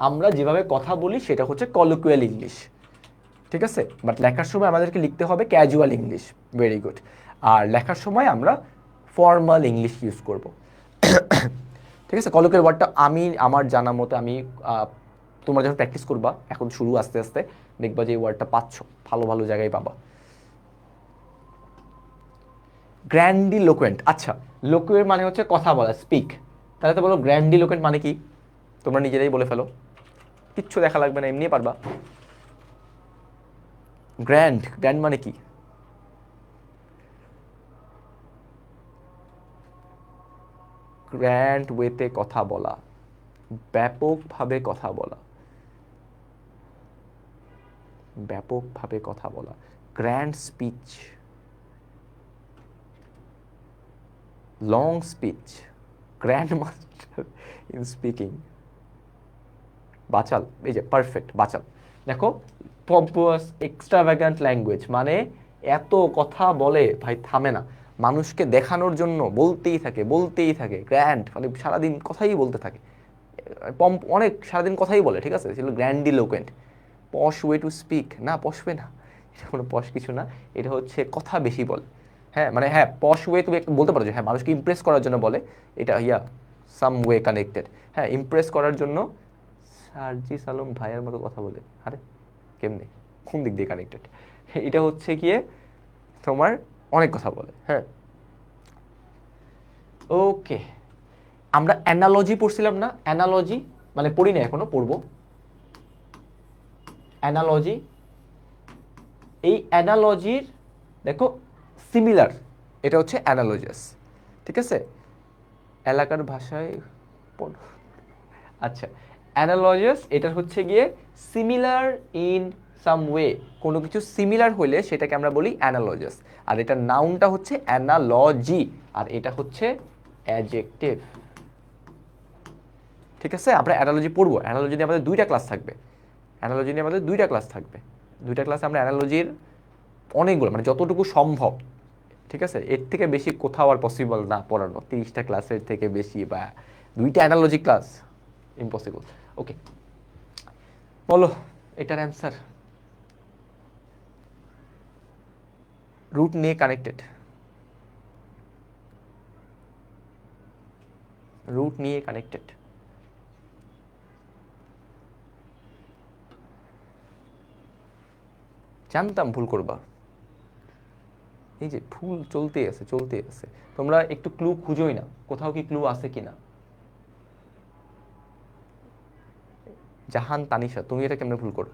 আমরা যেভাবে কথা বলি সেটা হচ্ছে কলোকিয়াল ইংলিশ, ঠিক আছে। বাট লেখার সময় আমাদেরকে লিখতে হবে ক্যাজুয়াল ইংলিশ, ভেরি গুড। আর লেখার সময় আমরা ফর্মাল ইংলিশ ইউজ করব, ঠিক আছে। কলোকিয়াল ওয়ার্ডটা আমি আমার জানা মতো, আমি তোমরা যখন প্র্যাকটিস করবা, এখন শুরু আস্তে আস্তে দেখবা যে এই ওয়ার্ডটা পাচ্ছ, ভালো ভালো জায়গায় পাবা। গ্র্যান্ডিলোকুয়েন্ট, আচ্ছা, লোকুয়ের মানে হচ্ছে কথা বলা, স্পিক। তাহলে তো বলো গ্র্যান্ডিলোকুয়েন্ট মানে কি, তোমরা নিজেরাই বলে ফেলো, কিচ্ছু দেখা লাগবে না, এমনি পারবা। গ্র্যান্ড, গ্র্যান্ড মানে কি, গ্র্যান্ড ওয়েতে কথা বলা, ব্যাপকভাবে কথা বলা, ব্যাপকভাবে কথা বলা, grand speech, long speech, grand master in speaking, বাচাল, এই যে পারফেক্ট বাচাল। দেখো পম্পোয়াস এক্সট্রাভ্যাগান্ট ল্যাঙ্গুয়েজ মানে এত কথা বলে ভাই, থামে না, মানুষকে দেখানোর জন্য বলতেই থাকে গ্র্যান্ড, মানে সারাদিন কথাই বলতে থাকে, অনেক সারাদিন কথাই বলে, ঠিক আছে, সেগুলো গ্র্যান্ডিলোকুয়েন্ট। পশ ওয়ে টু স্পিক, না পশ ওয়ে না, এটা কোনো পশ কিছু না, এটা হচ্ছে কথা বেশি বলে। হ্যাঁ মানে হ্যাঁ, পশ ওয়ে তুমি একটু বলতে পারো যে হ্যাঁ মানুষকে ইমপ্রেস করার জন্য বলে, এটা সাম ওয়ে কানেক্টেড। হ্যাঁ ইমপ্রেস করার জন্য সার্জিস আলম ভাইয়ের মতো কথা বলে, আরে কেমনে, কোন দিক দিয়ে কানেক্টেড? এটা হচ্ছে গিয়ে তোমার অনেক কথা বলে। হ্যাঁ ওকে, আমরা অ্যানালজি পড়ছিলাম না? অ্যানালজি মানে পড়ি না এখনো, পড়বো। অ্যানালজি, এই অ্যানালজির দেখো সিমিলার, এটা হচ্ছে অ্যানালজাস, ঠিক আছে, এলাকার ভাষায় আচ্ছা, অ্যানালজাস এটা হচ্ছে গিয়ে সিমিলার ইন সাম ওয়ে, কোনো কিছু সিমিলার হলে সেটাকে আমরা বলি অ্যানালজাস। আর এটা নাউনটা হচ্ছে অ্যানালজি, আর এটা হচ্ছে অ্যাডজেক্টিভ, ঠিক আছে। আমরা অ্যানালজি পড়বো, অ্যানালজি নিয়ে আমাদের দুইটা ক্লাস থাকবে, অ্যানালজি নিয়ে আমাদের দুইটা ক্লাস থাকবে, দুইটা ক্লাসে আমরা অ্যানালজির অনেকগুলো, মানে যতটুকু সম্ভব, ঠিক আছে, এর থেকে বেশি কোথাও আর পসিবল না পড়ানো, 30টা ক্লাসের থেকে বেশি বা দুইটা অ্যানালজি ক্লাস ইম্পসিবল। ওকে বলো এটার অ্যান্সার। রুট নিয়ে কানেক্টেড, রুট নিয়ে কানেক্টেড। জানতাম ভুল করবা, এই যে ভুল চলতেই আছে, তোমরা একটু ক্লু খুঁজোই না, কোথাও কি ক্লু আছে কিনা। জাহান তানিশা, তুমি এটা কেমনে ভুল করো,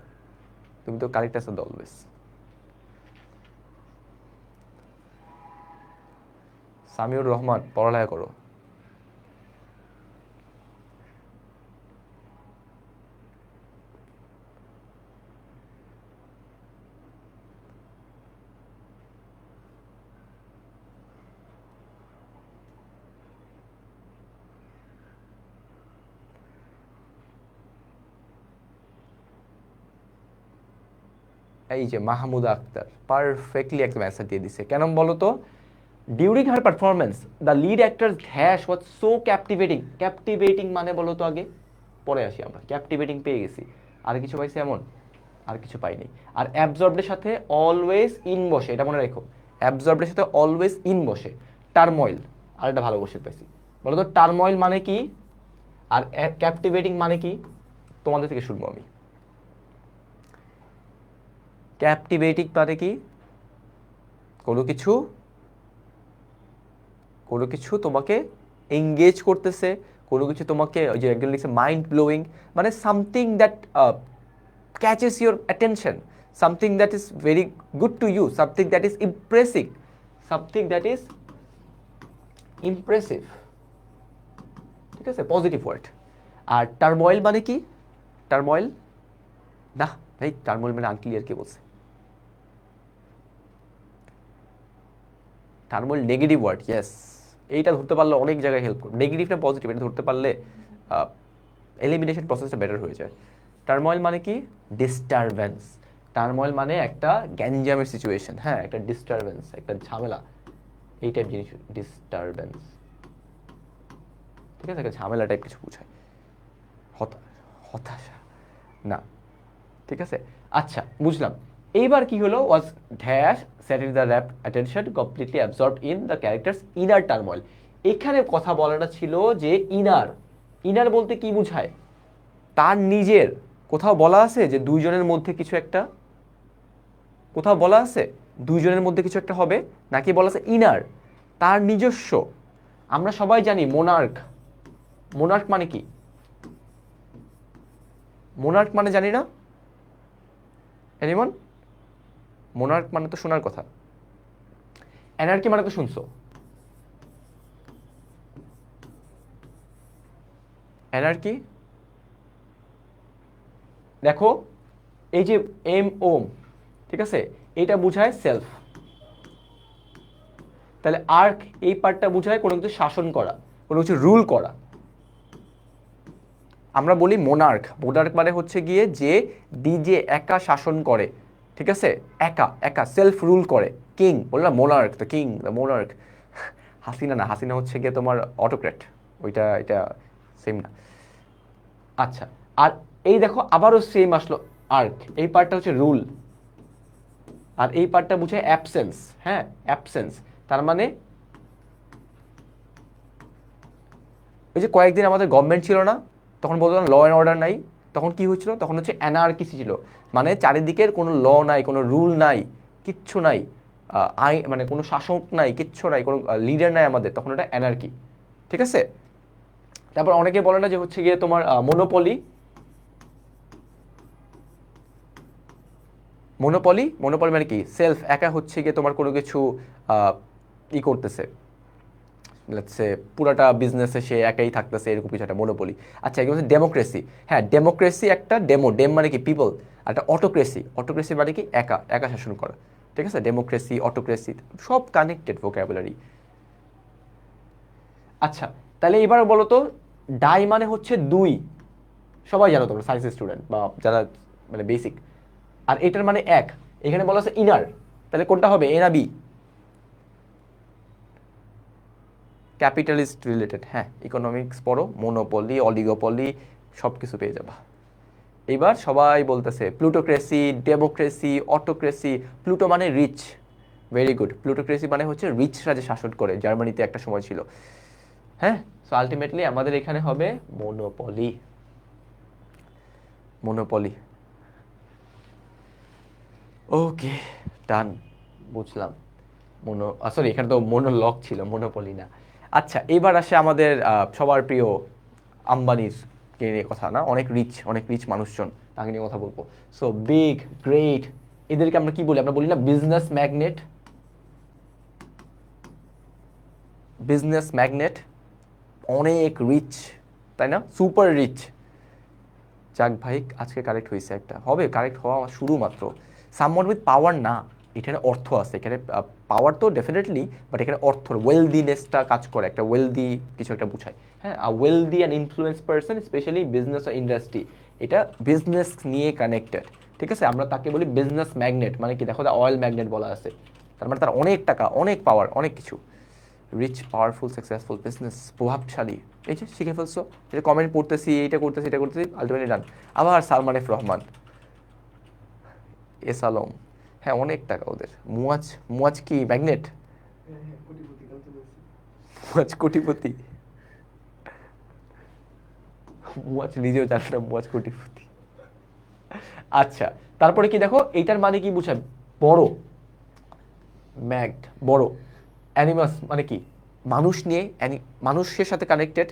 তুমি তো কারেক্ট আছো অলওয়েজ। সামিউর রহমান, পড়ালেখা করো। এই যে মাহমুদা আক্তার পারফেক্টলি একদম অ্যান্সার দিয়ে দিছে, কেন বলো তো? During her performance the lead actor dash was so captivating. Captivating মানে বলো তো আগে, পরে আসি আমরা, ক্যাপটিভেটিং পেয়ে গেছি, আর কিছু পাইছি এমন? আর কিছু পাইনি। আর অ্যাবজর্বের সাথে অলওয়েজ ইন বসে, এটা মনে রেখো, অ্যাবজর্বের সাথে অলওয়েজ ইন বসে। টার্ময়েল, আর একটা ভালো কোশ্চেন পাইছি, বলো তো টার্ময়েল মানে কি আর ক্যাপটিভেটিং মানে কি? তোমাদের থেকে শুনবো আমি। ক্যাপটিভেটিং মানে কি? কোনো কিছু, কোনো কিছু তোমাকে এঙ্গেজ করতেছে, কোনো কিছু তোমাকে, ওই যে একজন লিখছে মাইন্ড ব্লোয়িং, মানে something that catches your attention, something that is very good to you, something that is impressive, something that is impressive, ঠিক আছে, পজিটিভ ওয়ার্ড। আর টার্ময়েল মানে কি? টার্ময়েল, না ভাই, টার্ময়েল মানে আনক্লিয়ার, কে বলছে? টার্ময়েল নেগেটিভ ওয়ার্ড, ইয়েস, এইটা ধরতে পারলে অনেক জায়গায় হেল্প করবে, নেগেটিভ না পজিটিভ এটা ধরতে পারলে এলিমিনেশন প্রসেসটা বেটার হয়ে যায়। টার্ময়েল মানে কি? ডিস্টারবেন্স। টার্ময়েল মানে একটা গ্যাঞ্জামের সিচুয়েশন, হ্যাঁ একটা ডিস্টারবেন্স, একটা ঝামেলা, এই টাইপ জিনিস ডিস্টারবেন্স, ঠিক আছে, একটা ঝামেলা টাইপ কিছু বোঝায়, হতাশা না, ঠিক আছে। আচ্ছা বুঝলাম। এইবার কি হলো, was dash setting the rapt attention completely absorbed in the character's inner turmoil. এখানে কথা বলাটা ছিল যে ইনার, ইনার বলতে কি বোঝায়? তার নিজের, কোথাও বলা আছে যে দুইজনের মধ্যে কিছু একটা, কোথাও বলা আছে দুইজনের মধ্যে কিছু একটা হবে, নাকি বলা আছে ইনার, তার নিজস্ব? আমরা সবাই জানি মোনার্ক, মোনার্ক মানে কি? মোনার্ক মানে জানি না এনিমন? মোনার্ক মানে তো শোনার কথা, অ্যানার্কি মানে তো শুনছো, অ্যানার্কি দেখো এই যে এম ওম, ঠিক আছে, এটা বোঝায় সেলফ। তাহলে আর্ক এই পার্টটা বোঝায় কোনো কিছু শাসন করা, কোনো কিছু রুল করা। আমরা বলি মোনার্ক, মোনার্ক মানে হচ্ছে গিয়ে যে ডিজে একা শাসন করে, ঠিক আছে, একা একা সেলফ রুল করে। কিং বললাম, Monarch the king the Monarch. Hasina না, হাসিনা হচ্ছে গিয়ে তোমার অটোক্র্যাট, ওইটা এটা সেম না। আচ্ছা, আর এই দেখো আবারও সেম আসলো আর্ক, এই পার্টটা হচ্ছে রুল, আর এই পার্টটা বুঝে অ্যাবসেন্স। হ্যাঁ, অ্যাবসেন্স, তার মানে ওই যে কয়েকদিন আমাদের গভর্নমেন্ট ছিল না, তখন বলতো ল অ্যান্ড অর্ডার নাই, তখন কি হচ্ছিল, তখন হচ্ছে অ্যানার্কি ছিল, মানে চারিদিকের কোনো ল নাই, কোনো রুল নাই, কিচ্ছু নাই, মানে কোনো শাসক নাই, কিচ্ছু নাই, কোনো লিডার নাই আমাদের, তখন এটা অ্যানার্কি। ঠিক আছে, তারপর অনেকে বলে না যে হচ্ছে গিয়ে তোমার মনোপলি, মনোপলি, মনোপলি মানে কি, সেলফ একা হচ্ছে গিয়ে তোমার কোনো কিছু ই করতেছে, লেটস সে পুরাটা বিজনেসে সে একাই থাকতেছে, এরকম কিছু একটা মনোপলি। আচ্ছা, এগুলো হচ্ছে ডেমোক্রেসি। হ্যাঁ, ডেমোক্রেসি একটা, ডেম মানে কি পিপল, আর একটা অটোক্রেসি, অটোক্রেসি মানে কি একা একা শাসন করা। ঠিক আছে, ডেমোক্রেসি, অটোক্রেসি, সব কানেক্টেড ভোকাবুলারি। আচ্ছা, তাহলে এবার বলো তো, ডাই মানে হচ্ছে দুই, সবাই জানো তোমরা সায়েন্স স্টুডেন্ট বা যারা মানে বেসিক। আর এটার মানে এক, এখানে বলা আছে ইনার, তাহলে কোনটা হবে, এ না বি? ক্যাপিটালিস্ট রিলেটেড, হ্যাঁ, ইকোনমিক্স পড়ো, মোনোপলি, অলিগোপলি, সব কিছু পেয়ে যাবা। এবার সবাই বলতেছে প্লুটোক্রেসি, ডেমোক্রেসি, অটোক্রেসি। প্লুটো মানে রিচ, ভেরি গুড। প্লুটোক্রেসি মানে হচ্ছে রিচরা যে শাসন করে, জার্মানিতে একটা সময় ছিল। হ্যাঁ, সো আলটিমেটলি আমাদের এখানে হবে মোনোপলি, মোনোপলি। ওকে, ডান, বুঝলাম। সরি, এখানে তো মোনোলগ ছিল, মোনোপলি না। আচ্ছা, এবার আসে আমাদের সবার প্রিয় আম্বানির কে নিয়ে কথা, না, অনেক রিচ, অনেক রিচ মানুষজন, তাকে নিয়ে কথা বলবো। সো বিগ, গ্রেট, এদেরকে আমরা কি বলি, আমরা বলি না বিজনেস ম্যাগনেট, বিজনেস ম্যাগনেট, অনেক রিচ, তাই না, সুপার রিচ। যাক ভাই, আজকে কারেক্ট হয়েছে একটা, হবে কারেক্ট হওয়া শুরু মাত্র। সামওয়ান উইথ পাওয়ার না, এখানে অর্থ আছে, এখানে পাওয়ার তো ডেফিনেটলি, বাট এখানে অর্থ, ওয়েলদিনেসটা কাজ করে, একটা ওয়েলদি কিছু একটা বোঝায়। হ্যাঁ, wealthy and influence person, specially business আর ইন্ডাস্ট্রি, এটা বিজনেস নিয়ে কানেক্টেড। ঠিক আছে, আমরা তাকে বলি বিজনেস ম্যাগনেট, মানে কি দেখো, অয়েল ম্যাগনেট বলা আছে, তার মানে তার অনেক টাকা, অনেক পাওয়ার, অনেক কিছু। রিচ, পাওয়ারফুল, সাকসেসফুল, বিজনেস, প্রভাবশালী। এই যে শিখে ফেলছো, এটা কমেন্ট পড়তেছি, এইটা করতেছি, এটা করতেছি, আলটিমেটলি ডান। আবার সালমান এফ রহমান, এস আলম, হ্যাঁ অনেক টাকা ওদের। মুয়াজ, মুয়াজ কি ম্যাগনেট? হ্যাঁ হ্যাঁ, কোটিপতি, কালকে বলছি। মুয়াজ কোটিপতি? মুয়াজ নিজেও জানে না মুয়াজ কোটিপতি। আচ্ছা, তারপরে কি দেখো, এইটার মানে কি বুঝায়, বড়, ম্যাগড, বড়। অ্যানিমাস মানে কি, মানুষ নিয়ে, মানুষের সাথে কানেক্টেড।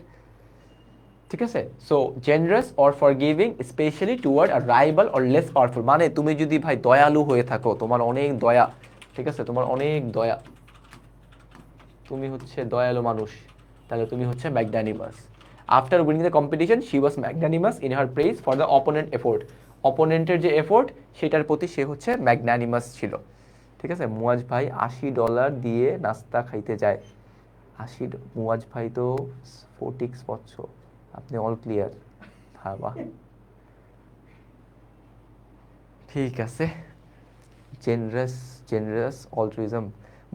ঠিক আছে, so generous or forgiving, specially toward a rival or less powerful, মানে তুমি যদি ভাই দয়ালু হয়ে থাকো, তোমার অনেক দয়া, ঠিক আছে, তোমার অনেক দয়া, তুমি হচ্ছে দয়ালু মানুষ, তাহলে তুমি হচ্ছে magnanimous. After winning the competition she was magnanimous in her praise for the opponent effort, অপোনেন্টের যে এফোর্ট সেটার প্রতি সে হচ্ছে ম্যাগনানিমাস ছিল। ঠিক আছে, মুয়াজ ভাই $80 দিয়ে নাস্তা খাইতে যায়। মুয়াজ ভাই তো ফোর্টিক্স পড়ছ, আপনি অল ক্লিয়ার, বাবা। ঠিক আছে, জেনারাস, জেনারাস অল্ট্রুইজম,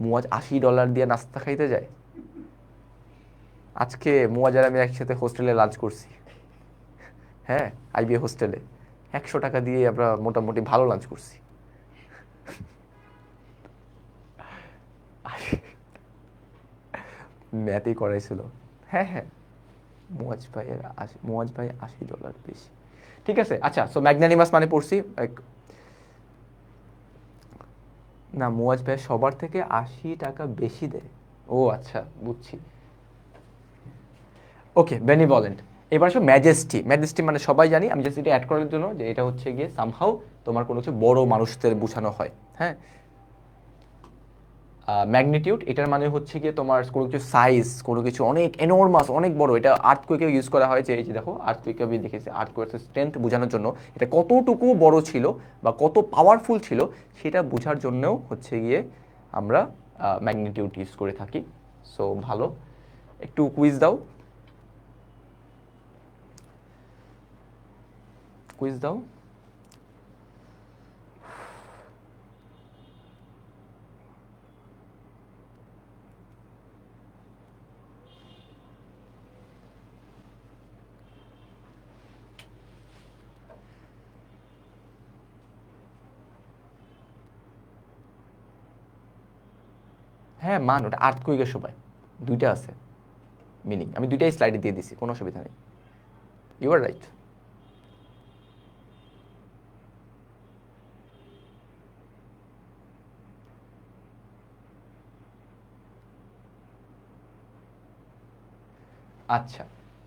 মুয়াজ $80 দিয়ে নাস্তা খাইতে যায়। আজকে মুয়াজ আর আমি একসাথে হোস্টেলে লাঞ্চ করছি, হ্যাঁ, আইবিএ হোস্টেলে, $100 দিয়ে আমরা মোটামুটি ভালো লাঞ্চ করছি। ম্যাথই করাইছিল। হ্যাঁ হ্যাঁ, মুয়াজ ভাই $80 বেশি। ঠিক আছে, আচ্ছা, সো ম্যাগনানিমাস মানে পড়ছি না, মুয়াজ ভাই সবার থেকে $80 বেশি দেয়। ও আচ্ছা, বুঝছি। ওকে, বেনিভলেন্ট। এবার আসো ম্যাজেস্টি, ম্যাজেস্টি মানে সবাই জানি, আমি জাস্ট এটা অ্যাড করার জন্য যে এটা হচ্ছে গিয়ে সামহাউ তোমার কোনো কিছু বড় মানুষদের বোঝানো হয়। হ্যাঁ, ম্যাগনিটিউড, এটার মানে হচ্ছে গিয়ে তোমার কোনো কিছু সাইজ, কোনো কিছু অনেক এনর্মাস, অনেক বড়। এটা আর্থকুয়েকে ইউজ করা হয়, যে এই যে দেখো আর্থকুয়েকে আমি দেখেছি, আর্থকুয়েকের স্ট্রেংথ বোঝানোর জন্য, এটা কতটুকু বড় ছিল বা কত পাওয়ারফুল ছিল সেটা বোঝার জন্যও হচ্ছে গিয়ে আমরা ম্যাগনিটিউড ইউজ করে থাকি। সো ভালো, একটু কুইজ দাও, কুইজ দাও। হ্যাঁ মান, ওটা আর্থকুয়েকের সময় দুইটা আছে মিনিং, আমি দুইটাই স্লাইডে দিয়ে দিছি, কোনো অসুবিধা নেই। You are right. আচ্ছা,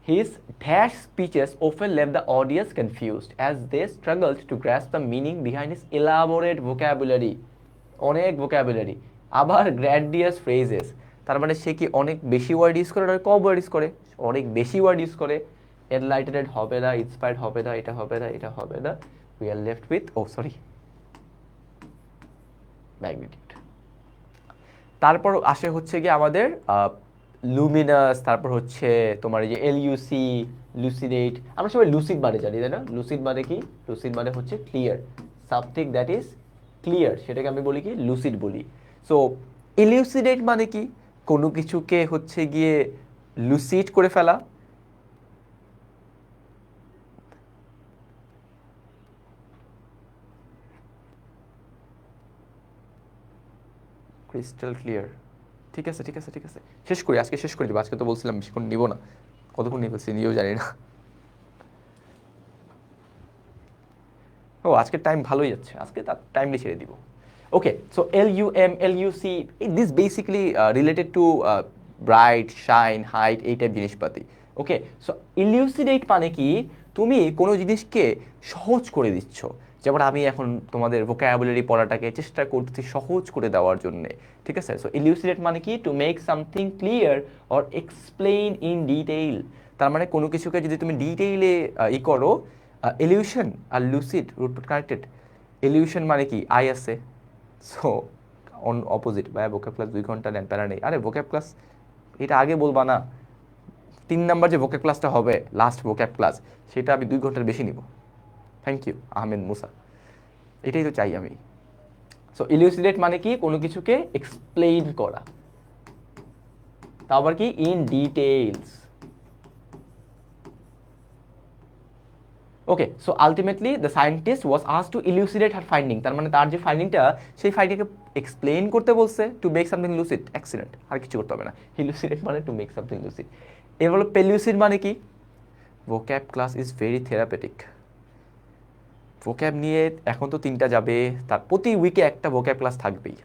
his dash speeches often left the audience confused as they struggled to grasp the meaning behind his elaborate vocabulary. অনেক vocabulary, আবার গ্র্যান্ডিয়াস phrases, তার মানে সে কি অনেক বেশি ওয়ার্ড ইউজ করে, কম ওয়ার্ড ইউজ করে? অনেক বেশি ওয়ার্ড ইউজ করে। এনলাইটেড হবে না, ইন্সপায়ার্ড হবে না, এটা হবে না, এটা হবে না। We are left with, oh sorry, magnitude. তারপর আসে হচ্ছে গিয়ে আমাদের লুমিনাস, তারপর হচ্ছে তোমার এই যে এলইউসি, লুসিডেট। আমরা সবাই লুসিড মানে জানি, তাই না? লুসিড মানে কি? লুসিড মানে হচ্ছে clear, something that is clear, সেটাকে আমি বলি কি, লুসিড বলি। সো ইলিউসিডেট মানে কি? কোনো কিছুকে হচ্ছে গিয়ে লুসিড করে ফেলা। Crystal clear. ঠিক আছে, ঠিক আছে, ঠিক আছে, শেষ করি, আজকে শেষ করে দিব। আজকে তো বলছিলাম বেশিক্ষণ নিব না, কতক্ষণ নিয়ে ফেলছি নিজেও জানি না। ও আজকে টাইম ভালোই যাচ্ছে, আজকে তার টাইমলি ছেড়ে দিব। Okay, so LUM, LUC, this basically related to bright, shine, height, এই টাইপ জিনিসপাতি। ওকে, সো ইলিউসিডেট মানে কি? তুমি কোনো জিনিসকে সহজ করে দিচ্ছ। যেমন আমি এখন তোমাদের ভোকাবুলারি পড়াটাকে চেষ্টা করছি সহজ করে দেওয়ার জন্যে, ঠিক আছে? সো ইলিউসিডেট মানে কি? Two make something clear or explain in detail. তার মানে কোনো কিছুকে যদি তুমি ডিটেইলে করো, ইলিউশন আর লুসিড রুট কানেক্টেড। ইলিউশন মানে কি? আই আছে, সো অন অপোজিট। ভাই ভোক্যাব ক্লাস 2 ঘন্টা নেন, প্যারা নেই। আরে ভোক্যাব ক্লাস এটা আগে বলবা না, 3 নাম্বার যে ভোক্যাব ক্লাসটা হবে, লাস্ট ভোক্যাব ক্লাস, সেটা আমি 2 ঘন্টার বেশি নিব। থ্যাংক ইউ আহমেদ মুসা, এটাই তো চাই আমি। সো ইলিউসিডেট মানে কি? কোনো কিছুকে এক্সপ্লেইন করা, তা আবার কি? In details. Okay, so ultimately the scientist was asked to elucidate her finding. তার মানে তার যে ফাইন্ডিংটা, সেই ফাইন্ডিংকে এক্সপ্লেইন করতে বলছে, to make something lucid. Excellent, আর কিছু করতে হবে না। ইলিউসিডেট মানে টু মেক সামথিং লুসিড। এর হলো পেলিউসিড মানে কি? Vocab class is very therapeutic. Vocab নিয়ে এখন তো 3টা যাবে, তার প্রতি উইকে একটা ভোক্যাব ক্লাস থাকবেই।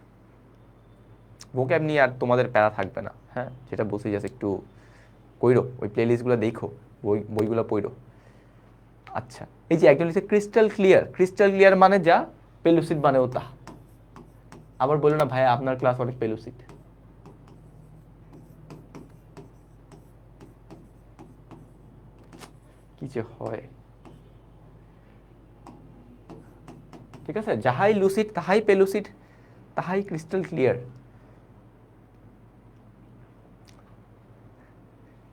ভোক্যাব নিয়ে আর তোমাদের প্যারা থাকবে না। হ্যাঁ, যেটা বলছি, জাস্ট একটু কইরো, ওই প্লেলিস্টগুলো দেখো, বইগুলো পড়ো। আচ্ছা, এই যে একজন লিখছে ক্রিস্টাল ক্লিয়ার। ক্রিস্টাল ক্লিয়ার মানে যা, পেলুসিড মানেও তা। আবার বলো না ভাই আপনার ক্লাস অনেক পেলুসিড। কি যে হয়, ঠিক আছে? যাহাই লুসিড তাহাই পেলুসিড, তাহাই ক্রিস্টাল ক্লিয়ার।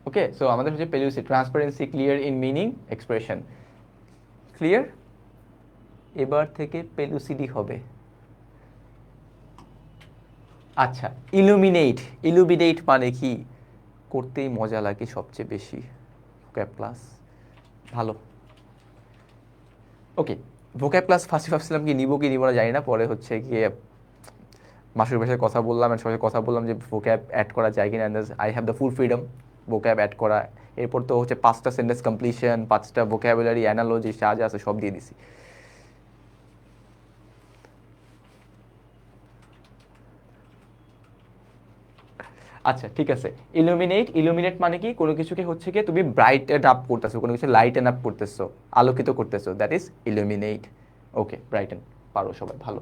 ওকে, সো আমাদের হচ্ছে pellucid, transparency, clear in meaning, expression. Clear? এবার থেকে পেলুসিডই হবে। আচ্ছা, ইলুমিনেট। ইলুমিনেট মানে কি? করতেই মজা লাগে সবচেয়ে বেশি। ভোক্যাব ক্লাস ভালো। ওকে, ভোক্যাব ক্লাস ফার্স্টে ভাবছিলাম কি নিব কি নিব না জানি না, পরে হচ্ছে গিয়ে মাসুর ভাষায় কথা বললাম, এর সবাই কথা বললাম যে ভোক্যাব অ্যাড করা যায় কিনা। I have the full freedom vocab add করা। এরপর তো হচ্ছে 5টা সেন্টেন্স কমপ্লিশন, 5টা ভোক্যাবুলারি, অ্যানালজি, যা যা আছে সব দিয়ে দিছি। আচ্ছা ঠিক আছে, ইলুমিনেট। ইলুমিনেট মানে কি? কোনো কিছুকে হচ্ছে কি তুমি ব্রাইটেন আপ করতেছো, কোনো কিছু লাইটেন আপ করতেছো, আলোকিত করতেছো, that is illuminate. Okay, brighten পারো সবাই, ভালো।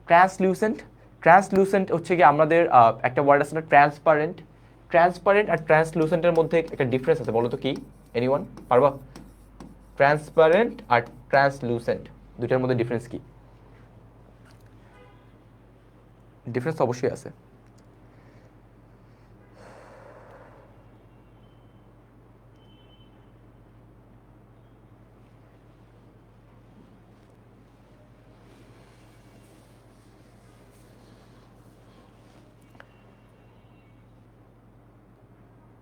ট্রান্সলিউসেন্ট। ট্রান্সলুসেন্ট হচ্ছে কি আমাদের একটা ওয়ার্ড আছে না, ট্রান্সপারেন্ট। ট্রান্সপারেন্ট আর ট্রান্সলুসেন্টের মধ্যে একটা ডিফারেন্স আছে, বলো তো কি? এনিওয়ান পারবা? ট্রান্সপারেন্ট আর ট্রান্সলুসেন্ট দুইটার মধ্যে ডিফারেন্স কি? ডিফারেন্স অবশ্যই আছে।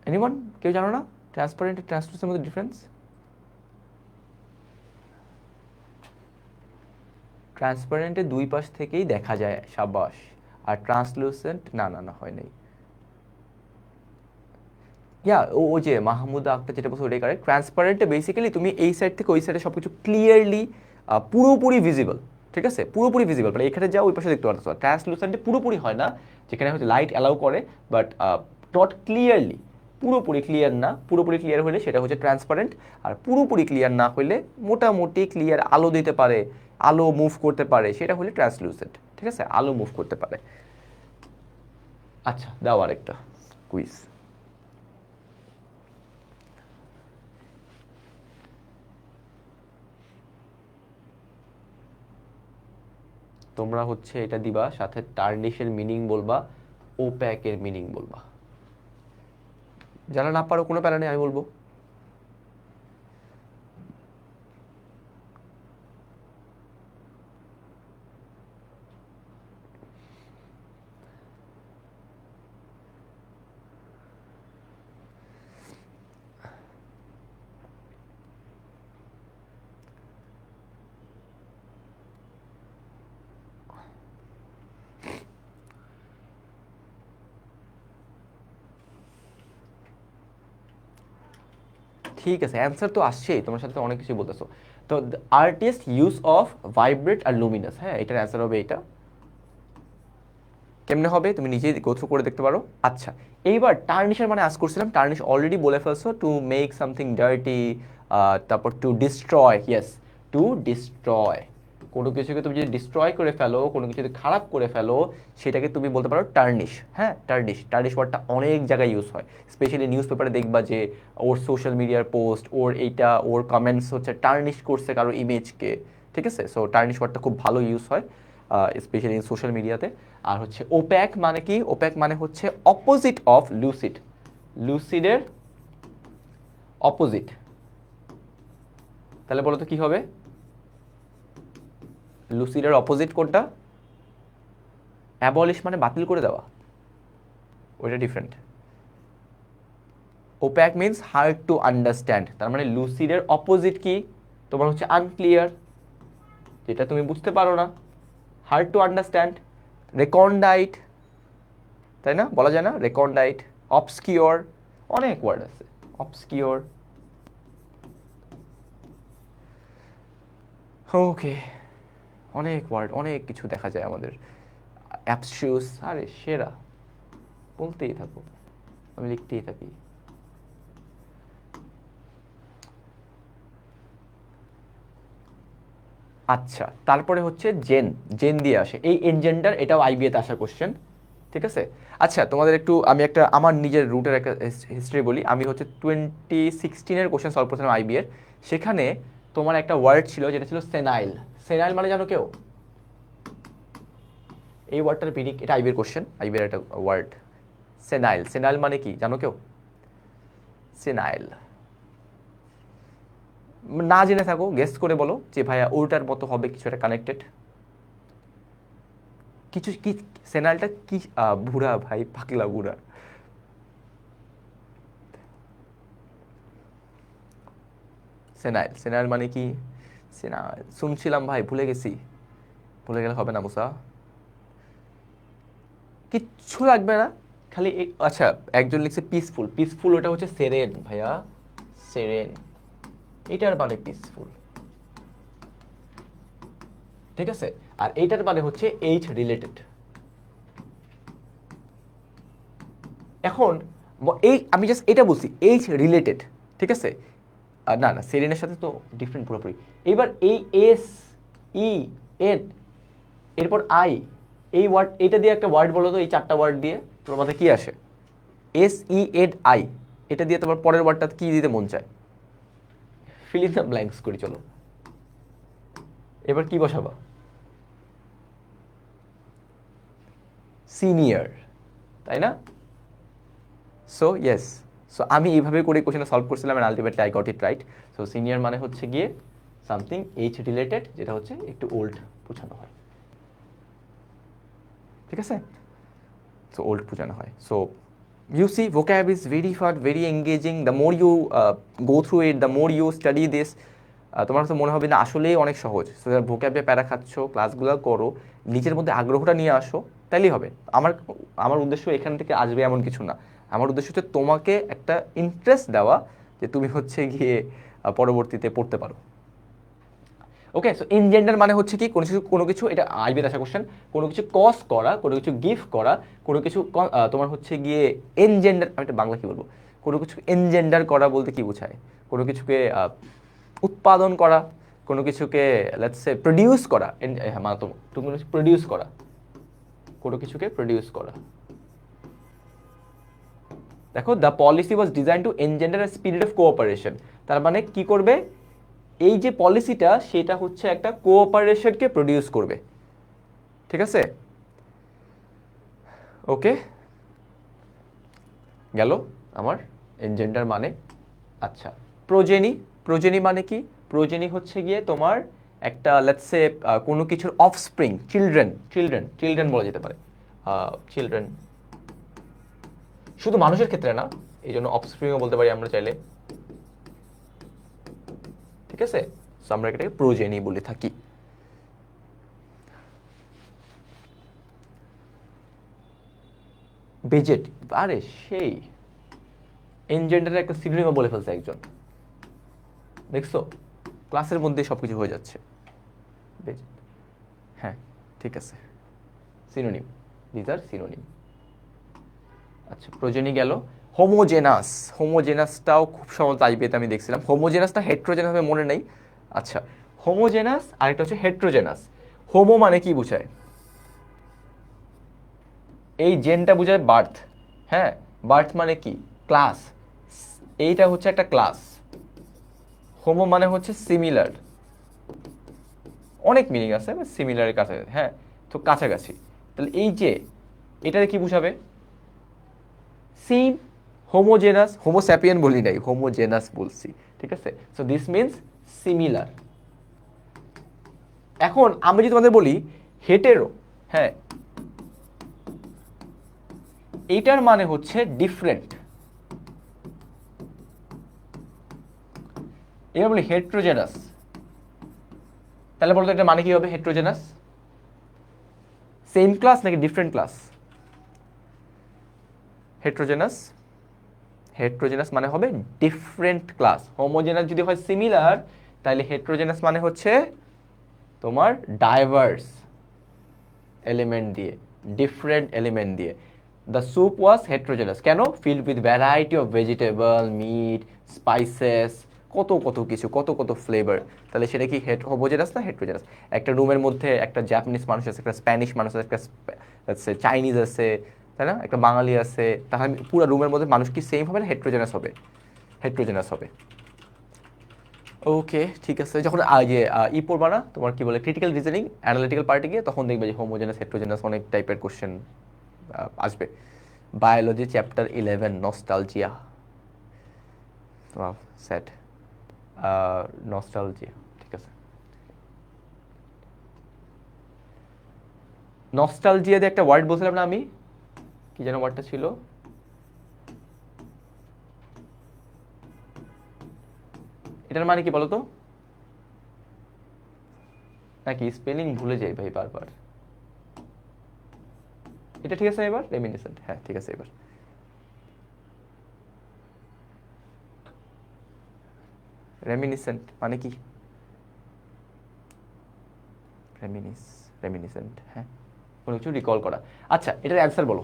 এনিওয়ান, কেউ জানো না ট্রান্সপারেন্ট আর ট্রান্সলুসেন্টের মধ্যে ডিফারেন্স? ট্রান্সপারেন্টে দুই পাশ থেকেই দেখা যায়, সাবাস। আর ট্রান্সলুসেন্ট না না না, হয় নাই। ও যে মাহমুদা আক্তার যেটা বলছো ওটাই কারেক্ট। ট্রান্সপারেন্টে বেসিক্যালি তুমি এই সাইড থেকে ওই সাইডে সব কিছু ক্লিয়ারলি পুরোপুরি ভিজিবল, ঠিক আছে? পুরোপুরি ভিজিবল, মানে এখানে যাও ওই পাশে দেখতে পারছো। ট্রান্সলুসেন্টে পুরোপুরি হয় না, যেখানে হচ্ছে লাইট অ্যালাউ করে বাট নট ক্লিয়ারলি। পুরোপুরি ক্লিয়ার না, পুরোপুরি ক্লিয়ার হলে সেটা হচ্ছে ট্রান্সপারেন্ট। আর পুরোপুরি ক্লিয়ার না হলে মোটামুটি ক্লিয়ার আলো দিতে পারে, আলো মুভ করতে পারে, সেটা হলে ট্রান্সলুসেন্ট, ঠিক আছে? আলো মুভ করতে পারে। আচ্ছা, দাও আরেকটা কুইজ। তোমরা হচ্ছে এটা দিবা, সাথে টার্নিশের মিনিং বলবা, ওপ্যাকের মিনিং বলবা। যারা না পারো কোনো প্যারা নেই, আমি বলবো। ঠিক আছে, অ্যান্সার তো আসছেই, তোমার সাথে তো অনেক কিছু বলতেছো। তো আর্টিস্ট ইউজ অফ ভাইব্রেট আর লুমিনাস, হ্যাঁ এটার অ্যান্সার হবে এটা। কেমনে হবে তুমি নিজেই গো থ্রু করে দেখতে পারো। আচ্ছা, এইবার টার্নিশের মানে আজ করছিলাম, টার্নিশ অলরেডি বলে ফেলছো, টু মেক সামথিং ডার্টি, তারপর to destroy, yes, to destroy. কোনো কিছুকে তুমি যদি ডিস্ট্রয় করে ফেলো, কোনো কিছু যদি খারাপ করে ফেলো, সেটাকে তুমি বলতে পারো টার্নিশ। হ্যাঁ, টার্নিশ, টার্নিশ ওয়ার্ডটা অনেক জায়গায় ইউজ হয়, স্পেশালি নিউজ পেপারে দেখবা যে ওর সোশ্যাল মিডিয়ার পোস্ট, ওর এইটা, ওর কমেন্টস হচ্ছে টার্নিশ করছে কারো ইমেজকে, ঠিক আছে? সো টার্নিশ ওয়ার্ডটা খুব ভালো ইউজ হয় স্পেশালি সোশ্যাল মিডিয়াতে। আর হচ্ছে ওপ্যাক মানে কি? ওপ্যাক মানে হচ্ছে অপোজিট অফ লুসিড, লুসিডের অপোজিট। তাহলে বলো তো কি হবে? লুসিডের অপোজিট কোনটা? অ্যাবলিশ মানে বাতিল করে দেওয়া, ওইটা different. Opaque means hard to understand, তার মানে লুসিডের অপোজিট কি? তোমার হচ্ছে আনক্লিয়ার, যেটা তুমি বুঝতে পারো না। হার্ড টু আন্ডারস্ট্যান্ড, রেকন্ডাইট, তাই না? বলা যায় না রেকন্ডাইট, অবস্কিওর, অনেক ওয়ার্ড আছে, অবস্কিওর। ওকে, অনেক ওয়ার্ড, অনেক কিছু দেখা যায় আমাদের। অ্যাবসিউস, আরে সেরা, বলতেই থাকো, আমি লিখতেই থাকি। আচ্ছা, তারপরে হচ্ছে জেন, জেন দিয়ে আসে, এই এনজেন্ডার, এটাও আইবিএতে আসা কোশ্চেন, ঠিক আছে? আচ্ছা, তোমাদের একটু আমি একটা আমার নিজের রুটের একটা হিস্ট্রি বলি। আমি হচ্ছে 2016-এর কোশ্চেন সলভ করছিলাম আইবিএর, সেখানে তোমার একটা ওয়ার্ড ছিল যেটা ছিল সেনাইল। সেনাইল মানে জানো কেউ? এই ওয়ার্ডটার মিনিং, এটা আইবিএর কোশ্চেন, আইবিএর একটা ওয়ার্ড সেনাইল। সেনাইল মানে কি জানো কেউ? সেনাইল না জেনে থাকো গেস করে বলো যে ভাইয়া ওটার মতো হবে কিছু একটা কানেক্টেড কিছু কি। সেনাইলটা কি? বুড়া ভাই, পাগলা বুড়া। সেনাইল, সেনাইল মানে কি? সেনাইল শুনছিলাম ভাই, ভুলে গেছি। ভুলে গেলে হবে না মুসা, কিচ্ছু লাগবে না, খালি আচ্ছা, একজন লিখছে পিসফুল, পিসফুল ওটা হচ্ছে সেরেন ভাইয়া, সেরেন, এটার মানে পিসফুল, ঠিক আছে? আর এইটার মানে হচ্ছে এইচ রিলেটেড। এখন এই আমি জাস্ট এটা বলছি, এইচ রিলেটেড, ঠিক আছে? না না, সেরেনের সাথে তো ডিফারেন্ট পুরোপুরি। এবার এই এস, ই, এন, এরপর আই, এই ওয়ার্ড, এটা দিয়ে একটা ওয়ার্ড বলো তো, এই 4টা ওয়ার্ড দিয়ে তোমার মাথায় কি আসে? SEADI, এটা দিয়ে তোমার পরের ওয়ার্ডটা কি দিতে মন চায়? ফিল ইন দ্য ব্ল্যাঙ্কস করি, চলো। এবার কি বসাবা? সিনিয়র, তাই না? সো ইয়েস, সো আমি এইভাবে করে কোশ্চেনটা সলভ করছিলাম, and ultimately I got it right. So senior মানে হচ্ছে গিয়ে সামথিং এইচ রিলেটেড, যেটা হচ্ছে একটু ওল্ড বোঝানো হয়, ঠিক আছে? সো ওল্ড বোঝানো হয়। So you see, vocab is very fun, very engaging. The more you go through it, the more you study this, তোমার তো মনে হবে না আসলেই অনেক সহজ। সো ভোক্যাবে প্যারা খাচ্ছ, ক্লাসগুলো করো, নিজের মধ্যে আগ্রহটা নিয়ে আসো, তাইলেই হবে। আমার আমার উদ্দেশ্য এখান থেকে আসবে এমন কিছু না। আমার উদ্দেশ্য হচ্ছে তোমাকে একটা ইন্টারেস্ট দেওয়া, যে তুমি হচ্ছে গিয়ে পরবর্তীতে পড়তে পারো। ওকে, সো ইনজেন্ডার মানে হচ্ছে কি, কোনো কিছু এটা আইবির আসা কোশ্চেন, কোনো কিছু কজ করা, কোনো কিছু গিফট করা, কোনো কিছু তোমার হচ্ছে গিয়ে এনজেন্ডার, আমি এটা বাংলা কি বলবো, কোনো কিছু এনজেন্ডার করা বলতে কি বোঝায়? কোনো কিছুকে উৎপাদন করা, কোনো কিছুকে লেটস সে প্রডিউস করা, হ্যাঁ মানে তুমি কোনো কিছু প্রডিউস করা, কোনো কিছুকে প্রডিউস করা। দেখো, the policy was design to engender a spirit of cooperation, তার মানে কি করবে? এই যে পলিসিটা, সেটা হচ্ছে একটা কোঅপারেশনকে প্রডিউস করবে, ঠিক আছে? ওকে, গেল আমার এনজেন্ডার মানে। আচ্ছা, প্রোজেনি, প্রোজেনি মানে কি? প্রোজেনি হচ্ছে গিয়ে তোমার একটা লেটস সে কোনো কিছুর অফস্প্রিং, চিলড্রেন, চিলড্রেন, চিলড্রেন বলা যেতে পারে, চিলড্রেন, শুধু মানুষের ক্ষেত্রে না, এই জন্য অফস্প্রিংও বলতে পারি আমরা চাইলে, ঠিক আছে? সো আমরা এটাকে প্রোজেনি বলে থাকি। বেজেট, আরে সেই এনজেন্ডারের একটা সিনোনিমও বলে ফেলছে একজন, দেখছো? ক্লাসের মধ্যে সবকিছু হয়ে যাচ্ছে। বেজেট, হ্যাঁ ঠিক আছে, সিনোনিম, দিস আর সিনোনিম। আচ্ছা, প্রোজেনি গেল। হোমোজেনাস, হোমোজেনাসটাও খুব সহজ আইবিতে আমি দেখছিলাম। হোমোজেনাসটা হেট্রোজেনাস হবে মনে নেই। আচ্ছা, হোমোজেনাস, আরেকটা হচ্ছে হেট্রোজেনাস। হোমো মানে কি বোঝায়? এই জেনটা বোঝায় বার্থ, হ্যাঁ, বার্থ মানে কি? ক্লাস, এইটা হচ্ছে একটা ক্লাস। হোমো মানে হচ্ছে সিমিলার, অনেক মিনিং আছে, সিমিলারের কাছাকাছি, হ্যাঁ, তো কাছাকাছি। তাহলে এই যে এটাতে কি বুঝাবে? সেম। হোমোজেনাস, হোমোস্যাপিয়ান বলি নাই, হোমোজেনাস বলছি, ঠিক আছে? So this means similar. এখন আমি যদি তোমাদের বলি হেটেরো, হ্যাঁ, এইটার মানে হচ্ছে ডিফারেন্ট। এবার বলি হেট্রোজেনাস, তাহলে বলতো এটা মানে কি হবে? হেট্রোজেনাস সেম ক্লাস নাকি ডিফারেন্ট ক্লাস? হেট্রোজেনাস, হেট্রোজেনাস মানে হবে ডিফারেন্ট ক্লাস। হোমোজেনাস যদি হয় সিমিলার, তাহলে হেট্রোজেনাস মানে হচ্ছে তোমার ডাইভার্স এলিমেন্ট দিয়ে, ডিফারেন্ট এলিমেন্ট দিয়ে। দ্য স্যুপ ওয়াজ হেট্রোজেনাস, কেন? Filled with variety of vegetable, meat, spices, কত কত কিছু, কত কত ফ্লেভার। তাহলে সেটা কি হোমোজেনাস না হেট্রোজেনাস? একটা রুমের মধ্যে একটা জাপানিজ মানুষ আছে, একটা স্প্যানিশ মানুষ আছে, একটা চাইনিজ আছে, তাই না? একটা বাঙালি আছে, তাহলে পুরো রুমের মধ্যে মানুষ কি সেম হবে না হেট্রোজেনাস হবে? হেট্রোজেনাস হবে। ওকে, ঠিক আছে। যখন পড়বা না, তোমার কি বলে, ক্রিটিক্যাল রিজনিং, অ্যানালিটিক্যাল পার্টে গিয়ে, তখন দেখবে যে হোমোজেনাস, হেট্রোজেনাস অনেক টাইপের কোশ্চেন আসবে। Biology chapter 11, nostalgia, sad, nostalgia, ঠিক আছে। নস্টালজিয়া দিয়ে একটা ওয়ার্ড বলছিলাম না আমি, কি যেন ওয়ার্ডটা ছিল? এটার মানে কি বলতো? নাকি স্পেলিং ভুলে যাই ভাই বারবার। এটা ঠিক আছে এবার? রেমিনিসেন্ট, হ্যাঁ ঠিক আছে এবার। রেমিনিসেন্ট মানে কি? রেমিনিস, রেমিনিসেন্ট, হ্যাঁ, কোনো কিছু রিকল করা। আচ্ছা, এটার অ্যান্সার বলো,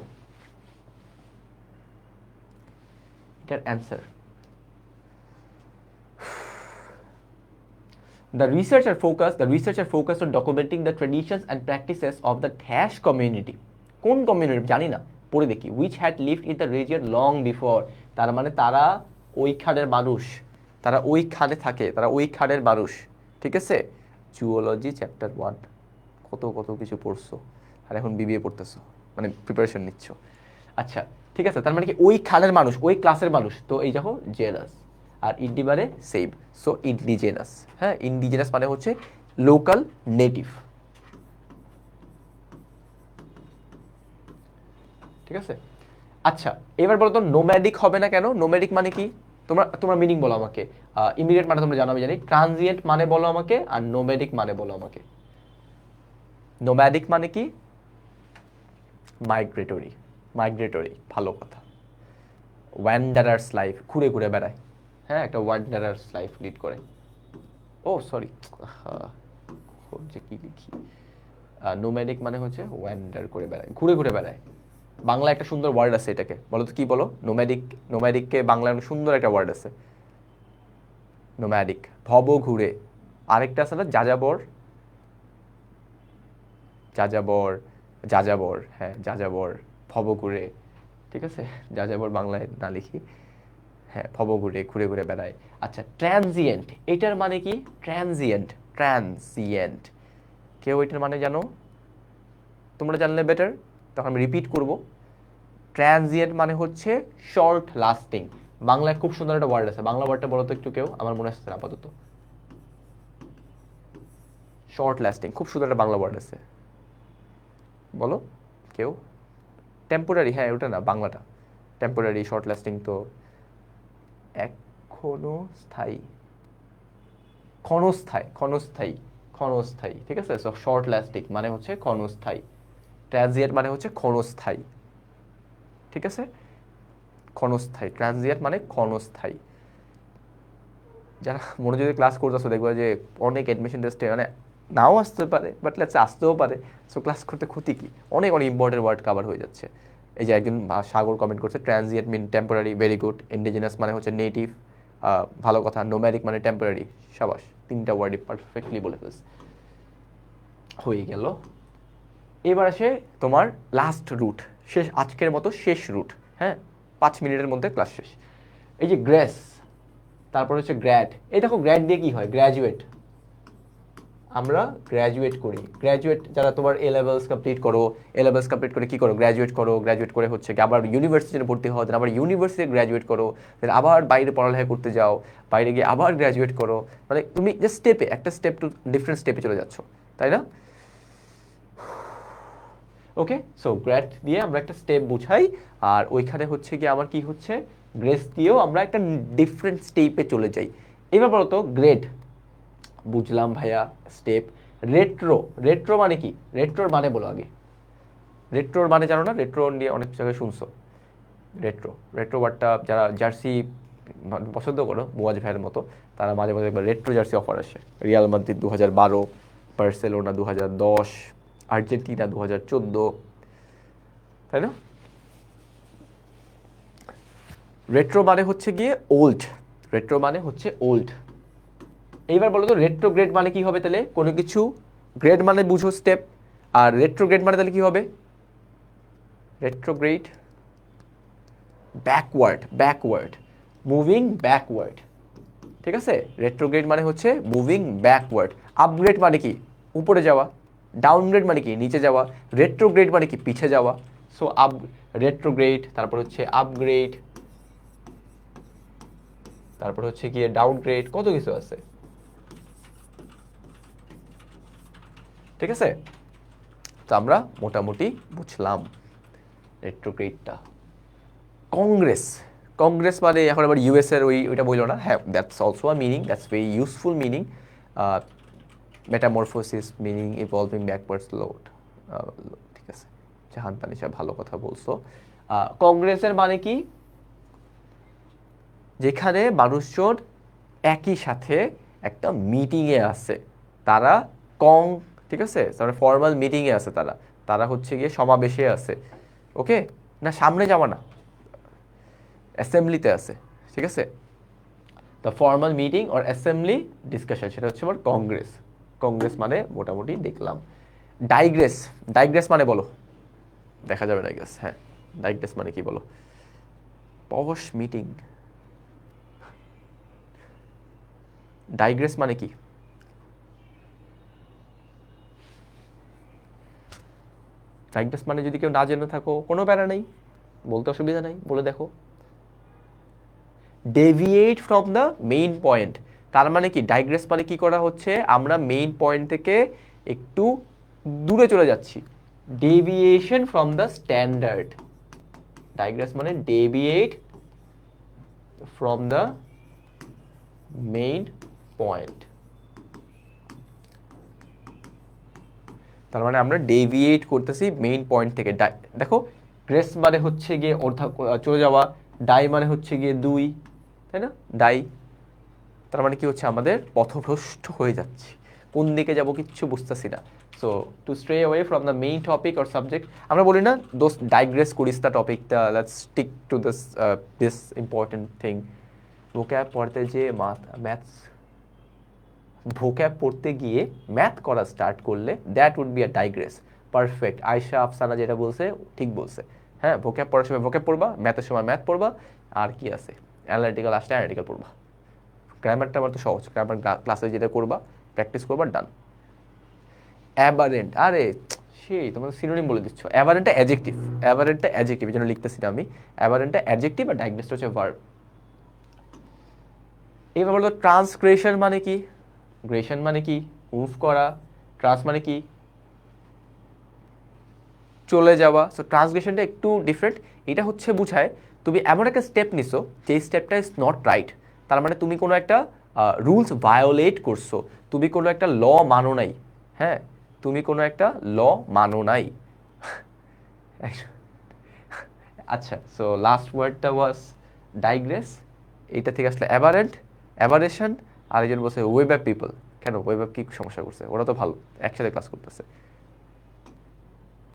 এটার answer. The researcher focused on documenting the traditions and practices of the Dash community. কোন কমিউনিটি জানি না, পড়ে দেখি। which had lived in the region long before, তার মানে তারা ওইখানের মানুষ, তারা ওইখানে থাকে, তারা ওইখানের মানুষ, ঠিক আছে। জুওলজি চ্যাপ্টার 1, কত কত কিছু পড়ছো, আর এখন বিবিএ পড়তেছো, মানে প্রিপারেশন নিচ্ছ। আচ্ছা ঠিক আছে, তার মানে কি ওইখানের মানুষ, ওই ক্লাসের মানুষ, তো এই দেখো জেনাস, আর ইন্ডি মানে সেম, সো ইন্ডিজেনাস। হ্যাঁ, ইন্ডিজেনাস মানে হচ্ছে লোকাল নেটিভ, ঠিক আছে। আচ্ছা এবার বলো তো নোম্যাডিক হবে না কেন? নোম্যাডিক মানে কি? তোমরা মিনিং বলো আমাকে। ইমিডিয়েট মানে তোমরা জানো, আমি জানি। ট্রানজিয়েন্ট মানে বলো আমাকে, আর নোম্যাডিক মানে বলো আমাকে। নোম্যাডিক মানে কি? মাইগ্রেটরি, মাইগ্রেটরি, ভালো কথা। ওয়ান্ডারার্স লাইফ, ঘুরে ঘুরে বেড়ায়। হ্যাঁ, একটা ওয়ান্ডারার্স লাইফ লিড করে। ও সরি, যে কি লিখি, নোম্যাডিক মানে হচ্ছে ওয়ান্ডার করে বেড়ায়, ঘুরে ঘুরে বেড়ায়। বাংলা একটা সুন্দর ওয়ার্ড আছে এটাকে, বলো তো কি বলো? নোম্যাডিক, নোম্যাডিককে বাংলায় সুন্দর একটা ওয়ার্ড আছে, নোম্যাডিক, ভব ঘুরে। আরেকটা আছে না, যাযাবর, যাযাবর, যাযাবর, হ্যাঁ যাযাবর, ভব ঘুরে, ঠিক আছে। যাযাবর বাংলায় না লিখি, হ্যাঁ ভব ঘুরে, ঘুরে ঘুরে বেড়ায়। আচ্ছা ট্রানজিয়েন্ট, এটার মানে কি? ট্রানজিয়েন্ট, ট্রানজিয়েন্ট, কেউ এটার মানে জানো? তোমরা জানলে বেটার, তখন আমি রিপিট করব। ট্রানজিয়েন্ট মানে হচ্ছে শর্ট লাস্টিং। বাংলায় খুব সুন্দর একটা ওয়ার্ড আছে, বাংলা ওয়ার্ডটা বলো তো একটু কেউ, আমার মনে আসছে না আপাতত। শর্ট লাস্টিং, খুব সুন্দর একটা বাংলা ওয়ার্ড আছে, বলো কেউ। টেম্পোরারি, হ্যাঁ ওটা না, বাংলাটা টেম্পোরারি, শর্ট লাস্টিং তো এখনো স্থায়ী, ক্ষণস্থায়ী, ক্ষণস্থায়ী, ক্ষণস্থায়ী, ঠিক আছে। সো শর্ট লাস্টিং মানে হচ্ছে ক্ষণস্থায়ী, ট্রানজিয়েন্ট মানে হচ্ছে ক্ষণস্থায়ী, ঠিক আছে। ক্ষণস্থায়ী, ট্রানজিয়েন্ট মানে ক্ষণস্থায়ী। যারা মনোযোগে ক্লাস করতেছো দেখবো যে অনেক অ্যাডমিশন টেস্টে মানে নাও আসতে পারে, বাট লেটস আসতেও পারে। সো ক্লাস করতে ক্ষতি কি, অনেক অনেক ইম্পর্টেন্ট ওয়ার্ড কভার হয়ে যাচ্ছে। এই যে একজন সাগর কমেন্ট করছে, ট্রানজিয়েন্ট মিন টেম্পোরারি, ভেরি গুড। ইন্ডিজিনাস মানে হচ্ছে নেটিভ, ভালো কথা। নোম্যাডিক মানে টেম্পোরারি, সাবাস, 3টা ওয়ার্ডই পারফেক্টলি বলে ফেলছে, হয়ে গেল। এবার আসে তোমার লাস্ট রুট, শেষ, আজকের মতো শেষ রুট। হ্যাঁ, 5 মিনিটের মধ্যে ক্লাস শেষ। এই যে গ্রেস, তারপর হচ্ছে গ্র্যাড। এই দেখো গ্র্যাড দিয়ে কি হয়? গ্র্যাজুয়েট, আমরা গ্র্যাজুয়েট করি। গ্র্যাজুয়েট যারা তোমার এ লেভেলস কমপ্লিট করো, এ লেভেলস কমপ্লিট করে কি করো? গ্র্যাজুয়েট করো। গ্র্যাজুয়েট করে হচ্ছে কি আবার ইউনিভার্সিটিতে ভর্তি হও, দেন আবার ইউনিভার্সিটিতে গ্র্যাজুয়েট করো, দেন আবার বাইরে পড়ালেখা করতে যাও, বাইরে গিয়ে আবার গ্র্যাজুয়েট করো। মানে তুমি যে স্টেপে, একটা স্টেপ টু ডিফারেন্ট স্টেপে চলে যাচ্ছ, তাই না? ওকে, সো গ্র্যাড দিয়ে আমরা একটা স্টেপ বুঝাই, আর ওইখানে হচ্ছে কি আমার কি হচ্ছে, গ্রেস দিয়েও আমরা একটা ডিফারেন্ট স্টেপে চলে যাই। এবার বলো তো গ্রেড, বুঝলাম ভাইয়া, স্টেপ। রেট্রো, রেট্রো মানে কি? রেট্রোর মানে বলো আগে। রেট্রোর মানে জানো না? রেট্রো নিয়ে অনেক জায়গায় শুনছো। রেট্রো, রেট্রো ওয়ার্ডটা যারা জার্সি পছন্দ করো মুয়াজ ভাইয়ের মতো, তারা মাঝে মাঝে একবার রেট্রো জার্সি অফার আসে। রিয়াল মাদ্রিদ 2012, বার্সেলোনা 2010, আর্জেন্টিনা 2014, তাই না? রেট্রো মানে হচ্ছে গিয়ে ওল্ড, রেট্রো মানে হচ্ছে ওল্ড। এইবার বলো তো রেট্রোগ্রেড মানে কি হবে তাহলে? কোনো কিছু গ্রেড মানে বুঝো স্টেপ, আর রেট্রোগ্রেড মানে তাহলে কি হবে? Retrograde, backward, backward, moving backward, ঠিক আছে। রেট্রোগ্রেড মানে হচ্ছে মুভিং ব্যাকওয়ার্ড। আপগ্রেড মানে কি? উপরে যাওয়া। ডাউনগ্রেড মানে কি? নিচে যাওয়া। রেট্রোগ্রেড মানে কি? পিছে যাওয়া। সো আপ, রেট্রোগ্রেড, তারপর হচ্ছে আপগ্রেড, তারপর হচ্ছে গিয়ে ডাউনগ্রেড, কত কিছু আছে, ঠিক আছে। তো আমরা মোটামুটি বুঝলাম রেট্রোগ্রেডটা। কংগ্রেস, কংগ্রেস মানে এখন আবার ইউএস এর ওইটা বললো না? হ্যাঁ, that's also a meaning, that's very useful meaning. Metamorphosis meaning evolving backwards load, ঠিক আছে। জাহান তানিশা ভালো কথা বলছো। কংগ্রেসের মানে কি? যেখানে মানুষজন একই সাথে একটা মিটিংয়ে আছে, তারা কং, ঠিক আছে, তারা ফর্মাল মিটিংয়ে আছে, তারা তারা হচ্ছে গিয়ে সমাবেশে আছে। ওকে, না সামনে যাওয়া না, অ্যাসেম্বলিতে আছে, ঠিক আছে। তো the formal meeting or assembly discussion, সেটা হচ্ছে আমার কংগ্রেস। কংগ্রেস মানে মোটামুটি দেখলাম। ডাইগ্রেস, ডাইগ্রেস মানে বলো, দেখা যাবে ডাইগ্রেস, হ্যাঁ ডাইগ্রেস মানে কি বলো? পশ মিটিং, ডাইগ্রেস মানে কি? ডাইগ্রেস মানে যদি কেউ না জেনে থাকো কোনো প্যারা নেই, বলতে অসুবিধা নাই, বলে দেখো। Deviate from the main point, তার মানে কি ডাইগ্রেস মানে কি করা হচ্ছে, আমরা মেইন পয়েন্ট থেকে একটু দূরে চলে যাচ্ছি। Deviation from the standard, digress মানে deviate from the main point, তার মানে আমরা ডেভিয়েট করতেছি মেইন পয়েন্ট থেকে। দেখো গ্রেস মানে হচ্ছে গিয়ে চলে যাওয়া, ডাই মানে হচ্ছে গিয়ে দুই, তাই না? ডাই, তার মানে কি হচ্ছে আমাদের পথভ্রষ্ট হয়ে যাচ্ছে, কোন দিকে যাব কিচ্ছু বুঝতেছি না। So to stray away from the main topic or subject, আমরা বলি না দোস্ত ডাইগ্রেস করিস দ্য টপিকটা, let's stick to this important thing. Vocab পড়তে যে ম্যাথস, ভোক্যাব পড়তে গিয়ে ম্যাথ করা স্টার্ট করলে that would be a digress. Perfect, Ayesha Afsana যেটা বলছে ঠিক বলছে। হ্যাঁ, ভোক্যাব পড়ার সময় ভোক্যাব পড়বা, ম্যাথের সময় ম্যাথ পড়বা, আর কি আছে অ্যানালিটিক্যাল আসলে অ্যানালিটিক্যাল পড়বা। গ্রামারটা আমার তো সহজ, গ্রামার ক্লাসে যেটা করবা প্র্যাকটিস করবা, ডান। অ্যাবারেন্ট, আরে সেই তোমাদের সিনোনিম বলে দিচ্ছ। অ্যাবারেন্টটা অ্যাডজেক্টিভ, অ্যাবারেন্টটা অ্যাডজেক্টিভ, এই জন্য লিখতেছি না আমি। অ্যাবারেন্টটা অ্যাডজেক্টিভ আর ডাইগ্রেসটা হচ্ছে ভার্ব। এইবার বলতো ট্রান্সগ্রেশন মানে কি? গ্রেশন মানে কি? মুভ করা। ট্রান্স মানে কি? চলে যাওয়া। সো ট্রান্সগ্রেশনটা একটু ডিফারেন্ট। এটা হচ্ছে বুঝায় তুমি এমন একটা স্টেপ নিছো যে স্টেপটা ইজ নট রাইট, তার মানে তুমি কোনো একটা রুলস ভায়োলেট করছো, তুমি কোনো একটা ল মানো নাই। হ্যাঁ, তুমি কোনো একটা ল মানো নাই। আচ্ছা, সো লাস্ট ওয়ার্ডটা ওয়াজ ডাইগ্রেস, এইটা থেকে আসলে অ্যাবারেন্ট, অ্যাবারেশন। আর একজন বলছে ওয়েব অ্যাপ পিপল, কেন ওয়েব অ্যাপ কি সমস্যা করছে? ওরা তো ভালো, একসাথে ক্লাস করতেছে।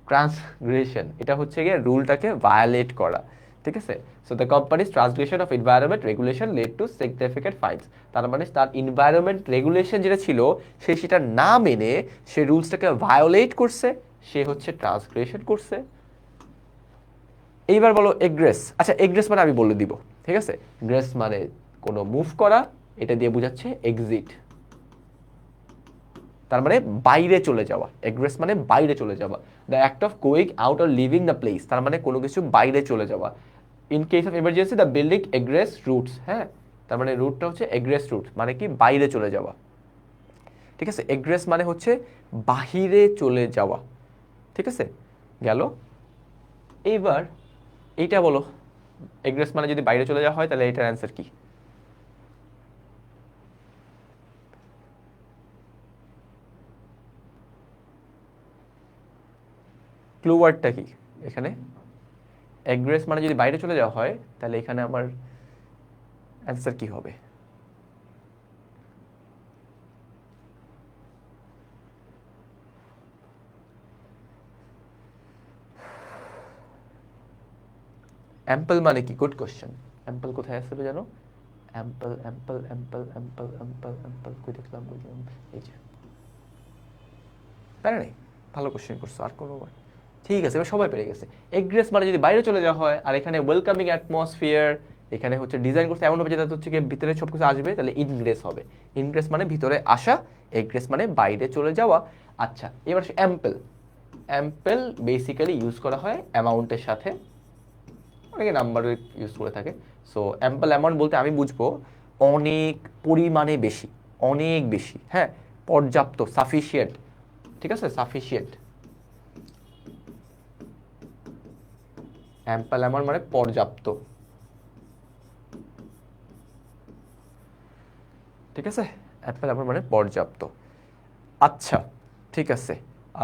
ট্রান্সগ্রেশন, এটা হচ্ছে গিয়ে রুলটাকে ভায়োলেট করা, ঠিক আছে? So the companies transgression of environment regulation led to significant fines, তার মানে তার এনভায়রনমেন্ট রেগুলেশন যেটা ছিল সে সেটা না মেনে সে রুলসটাকে ভায়োলেট করছে, সে হচ্ছে ট্রান্সগ্রেশন করছে। এইবার বলো এগ্রেস। আচ্ছা, এগ্রেস মানে আমি বলে দিব, ঠিক আছে? গ্রেস মানে কোনো মুভ করা, এটা দিয়ে বোঝাচ্ছে এক্সিট, তার মানে বাইরে চলে যাওয়া। এগ্রেস মানে বাইরে চলে যাওয়া। The act of going out or leaving the place, তার মানে কোনো কিছু বাইরে চলে যাওয়া। In case of emergency the building egress routes, হ্যাঁ, তার মানে রুটটা হচ্ছে এগ্রেস রুট, মানে কি বাইরে চলে যাওয়া, ঠিক আছে? এগ্রেস মানে হচ্ছে বাহিরে চলে যাওয়া, ঠিক আছে? গেল। এইবার এইটা বলো, এগ্রেস মানে যদি বাইরে চলে যাওয়া হয় তাহলে এটার অ্যান্সার কি? ক্লু ওয়ার্ডটা কি এখানে? এগ্রেস মানে যদি বাইরে চলে যাওয়া হয় তাহলে এখানে আমার অ্যান্সার কি হবে? অ্যাম্পল মানে কি? Good question. অ্যাম্পল কোথায় আসলে জানো? Ample ample ample ample ample ample কই দেখলাম, এই যে, তাই নেই, ভালো কোশ্চেন করছো। আর কোনো, ঠিক আছে, এবার সবাই পেরে গেছে। এগ্রেস মানে যদি বাইরে চলে যাওয়া হয়, আর এখানে ওয়েলকামিং অ্যাটমসফিয়ার, এখানে হচ্ছে ডিজাইন করতে এমন হবে যেটা হচ্ছে কি ভিতরে সব কিছু আসবে, তাহলে ইনগ্রেস হবে। ইনগ্রেস মানে ভিতরে আসা, এগ্রেস মানে বাইরে চলে যাওয়া। আচ্ছা, এবার অ্যাম্পল। অ্যাম্পল বেসিক্যালি ইউজ করা হয় অ্যামাউন্টের সাথে, অনেকে নাম্বার ইউজ করে থাকে। সো অ্যাম্পল অ্যামাউন্ট বলতে আমি বুঝবো অনেক পরিমাণে বেশি, অনেক বেশি, হ্যাঁ, পর্যাপ্ত, সাফিসিয়েন্ট, ঠিক আছে? সাফিসিয়েন্ট। অ্যাম্পল অ্যামাউন্ট মানে পর্যাপ্ত, ঠিক আছে? অ্যাম্পল অ্যামাউন্ট মানে পর্যাপ্ত। আচ্ছা, ঠিক আছে,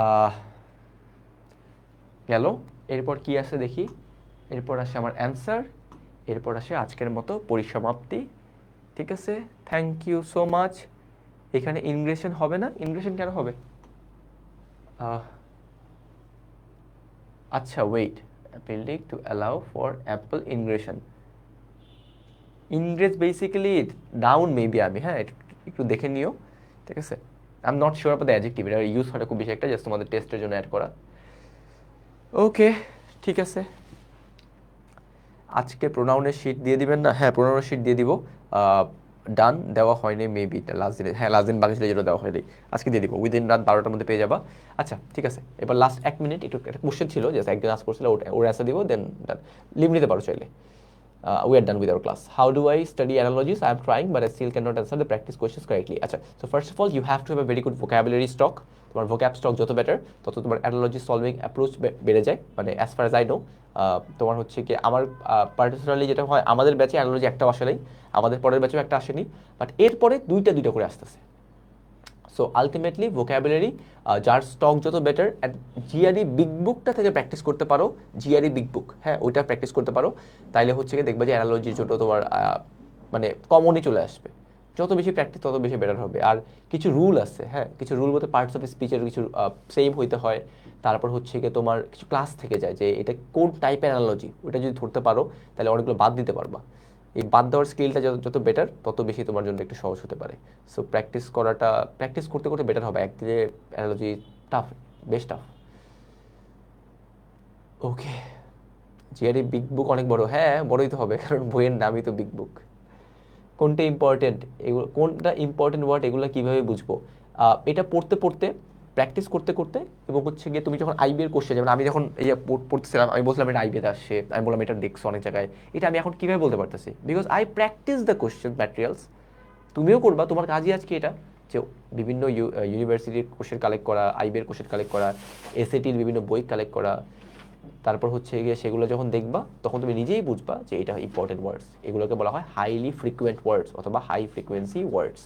আহ, গেল। এরপর কি আসে দেখি? এরপর আসে আমার অ্যান্সার, এরপর আসে আজকের মতো পরিসমাপ্তি, ঠিক আছে? Thank you so much. এখানে ইনগ্রেশন হবে না, ইনগ্রেশন কেন হবে? আচ্ছা wait, building to allow for ample ingression, ইংরেজ বেসিক্যালি নাউন মেবি আমি, হ্যাঁ একটু দেখে নিও, ঠিক আছে। I am not sure of the adjective, এটা ইউজ হয় না খুব বেশি একটা, জাস্ট তোমাদের টেস্টের জন্য অ্যাড করা। ওকে, ঠিক আছে। আজকে প্রোনাউনের শিট দিয়ে দিবেন না? হ্যাঁ, প্রোনাউনের শিট দিয়ে দিব। ডান দেওয়া হয়নি মেবি, লাস্ট দিনে, হ্যাঁ লাস্ট দিন বাকি ছিল যেটা দেওয়া হয়নি, আজকে দিয়ে দিব, উইদিন রাত 12টার মধ্যে পেয়ে যাবা। আচ্ছা ঠিক আছে, এবার লাস্ট 1 মিনিট একটু একটা কোশ্চেন ছিল, জাস্ট একজন আস করছিল, ওর অ্যান্সার দিব, দেন লিভ নিতে পারো চাইলে। We are done with our class. How do I study analogies? I am trying, but I still cannot answer the practice questions correctly. আচ্ছা, so first of all, you have to have a very good vocabulary stock. তোমার vocab stock যত better, তত তোমার analogy solving approach বেড়ে যায়। মানে as far as I know, তোমার হচ্ছে কি, আমার পার্টিকুলারলি যেটা হয়, আমাদের ব্যাচে অ্যানালজি একটাও আসে নাই, আমাদের পরের ব্যাচেও একটা আসেনি, বাট এরপরে দুইটা করে আসতেছে। সো আলটিমেটলি ভোক্যাবুলারি, যার স্টক যত বেটার, অ্যান্ড জিআরই বিগ বুকটা থেকে প্র্যাকটিস করতে পারো, জিআরই বিগ বুক, হ্যাঁ ওইটা প্র্যাকটিস করতে পারো, তাইলে হচ্ছে কি দেখবে যে অ্যানালজির জন্য তোমার মানে কমনই চলে আসবে। যত বেশি প্র্যাকটিস তত বেশি বেটার হবে। আর কিছু রুল আছে, হ্যাঁ কিছু রুল বলতে পার্টস অফ স্পিচের কিছু সেম হইতে হয়। তারপর হচ্ছে কি তোমার কিছু ক্লাস থেকে যায় যে এটা কোন টাইপের অ্যানালজি, ওটা যদি ধরতে পারো তাহলে অনেকগুলো বাদ দিতে পারবা। এই বাদ দেওয়ার স্কিলটা যত বেটার, তত বেশি তোমার জন্য একটু সহজ হতে পারে। সো প্র্যাকটিস করতে করতে বেটার হবে। একদিনে অ্যানালজি টাফ, বেশ টাফ। ওকে, জিআরই বিগ বুক অনেক বড়, হ্যাঁ বড়ই তো হবে, কারণ বইয়ের নামই তো বিগ বুক। কোনটা ইম্পর্টেন্ট, এগুলো কোনটা ইম্পর্টেন্ট ওয়ার্ড, এগুলো কীভাবে বুঝবো? এটা পড়তে পড়তে, প্র্যাকটিস করতে করতে, এবং হচ্ছে গিয়ে তুমি যখন আইবিএর কোশ্চেন, যেমন আমি যখন এই পড়তেছিলাম, আমি বলছিলাম এটা আইবিএতে আসছে, আমি বললাম এটা দেখছো অনেক জায়গায়, এটা আমি এখন কীভাবে বলতে পারতেছি? Because I practice the question materials. তুমিও করবা, তোমার কাজই আজকে এটা, যে বিভিন্ন ইউনিভার্সিটির কোশ্চেন কালেক্ট করা, আইবিএর কোশ্চেন কালেক্ট করা, এসএটির বিভিন্ন বই কালেক্ট করা, তারপর হচ্ছে গিয়ে সেগুলো যখন দেখবা তখন তুমি নিজেই বুঝবা যে এটা ইম্পর্টেন্ট ওয়ার্ডস। এগুলোকে বলা হয় হাইলি ফ্রিকুয়েন্ট ওয়ার্ডস অথবা হাই ফ্রিকোয়েন্সি ওয়ার্ডস।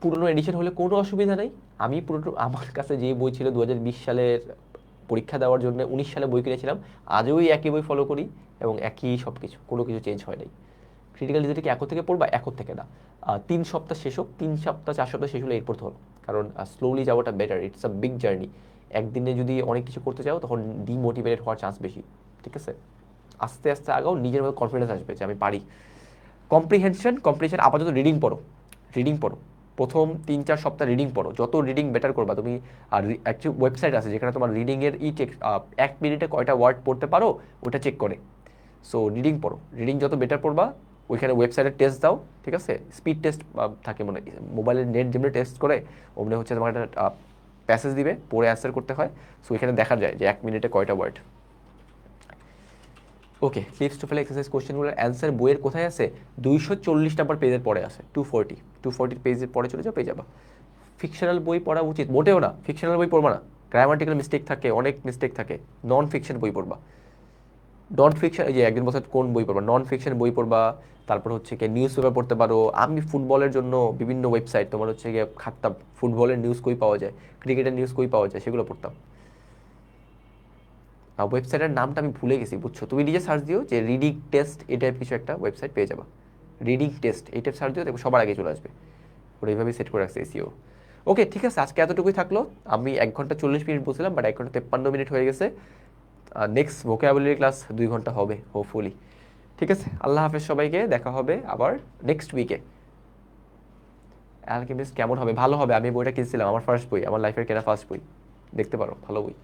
পুরনো এডিশন হলে কোনো অসুবিধা নেই। আমি পুরনো, আমার কাছে যে বই ছিল 2020 সালের পরীক্ষা দেওয়ার জন্য 19 সালে বই কিনেছিলাম, আজও ওই একই বই ফলো করি, এবং একই সব কিছু, কোনো কিছু চেঞ্জ হয় নাই। ক্রিটিক্যাল রিজনিং এখন থেকে পড়বা, এখন থেকে না, 3 সপ্তাহ শেষ হোক, 3 সপ্তাহ 4 সপ্তাহ শেষ হলে এরপর ধরো, কারণ স্লোলি যাওয়াটা better, it's a big journey. একদিনে যদি অনেক কিছু করতে চাও তখন ডিমোটিভেটেড হওয়ার চান্স বেশি, ঠিক আছে। আস্তে আস্তে আগাও, নিজের মধ্যে কনফিডেন্স আসবে যে আমি পারি। কম্প্রিহেনশন আপাতত রিডিং পড়ো, প্রথম 3-4 সপ্তাহ রিডিং পড়ো, যত রিডিং বেটার করবা তুমি। আর অ্যাকচুয়ালি ওয়েবসাইট আছে যেখানে তোমার রিডিংয়ের চেক, 1 মিনিটে কয়টা ওয়ার্ড পড়তে পারো ওটা চেক করে। সো রিডিং পড়ো, রিডিং যত বেটার পড়বা, ওইখানে ওয়েবসাইটে টেস্ট দাও, ঠিক আছে। স্পিড টেস্ট থাকে, মানে মোবাইলের নেট যেমনি টেস্ট করে, ওমনি হচ্ছে তোমার একটা প্যাসেজ দিবে, পড়ে অ্যান্সার করতে হয়। সো এখানে দেখা যায় যে 1 মিনিটে কয়টা word. Okay, clips to fail exercise কোশ্চেনগুলোর অ্যান্সার বইয়ের কোথায় আছে? 240 নাম্বার পেজের পরে আছে, 240 পেজের পরে চলে যাও, পেয়ে যাবা। ফিকশনাল বই পড়া উচিত মোটেও না, ফিকশনাল বই পড়বা না, গ্রামাটিক্যাল মিস্টেক থাকে, অনেক মিস্টেক থাকে। নন ফিকশন বই পড়বা, নন ফিকশন, এই যে একজন বছর কোন বই পড়বা, নন ফিকশন বই পড়বা। তারপর হচ্ছে কি নিউজ পেপার পড়তে পারো। আমি ফুটবলের জন্য বিভিন্ন ওয়েবসাইট, তোমার হচ্ছে গিয়ে খাটতাম, ফুটবলের নিউজ কই পাওয়া যায়, ক্রিকেটের নিউজ কই পাওয়া যায়, সেগুলো পড়তাম। ওয়েবসাইটের নামটা আমি ভুলে গেছি, বুঝছো, তুমি নিজে সার্চ দিও যে রিডিং টেস্ট, এই টাইপ কিছু একটা ওয়েবসাইট পেয়ে যাবা। রিডিং টেস্ট এই টাইপ সার্চ দিও, দেখো সবার আগে চলে আসবে। ওরা এইভাবেই সেট করে রাখছে এসিও। ওকে ঠিক আছে, আজকে এতটুকুই থাকলো। আমি 1 ঘন্টা 40 মিনিট বলছিলাম, বাট 1 ঘন্টা 53 মিনিট হয়ে গেছে। নেক্সট ভোকাবুলারি ক্লাস 2 ঘন্টা হবে হোপফুলি। ঠিক আছে, আল্লাহ হাফেজ সবাইকে, দেখা হবে আবার নেক্সট উইকে। অ্যালকেমিস্ট কেমন হবে? ভালো হবে, আমি বইটা কিনছিলাম, আমার ফার্স্ট বই, আমার লাইফের কেনা ফার্স্ট বই, দেখতে পারো, ভালো বই।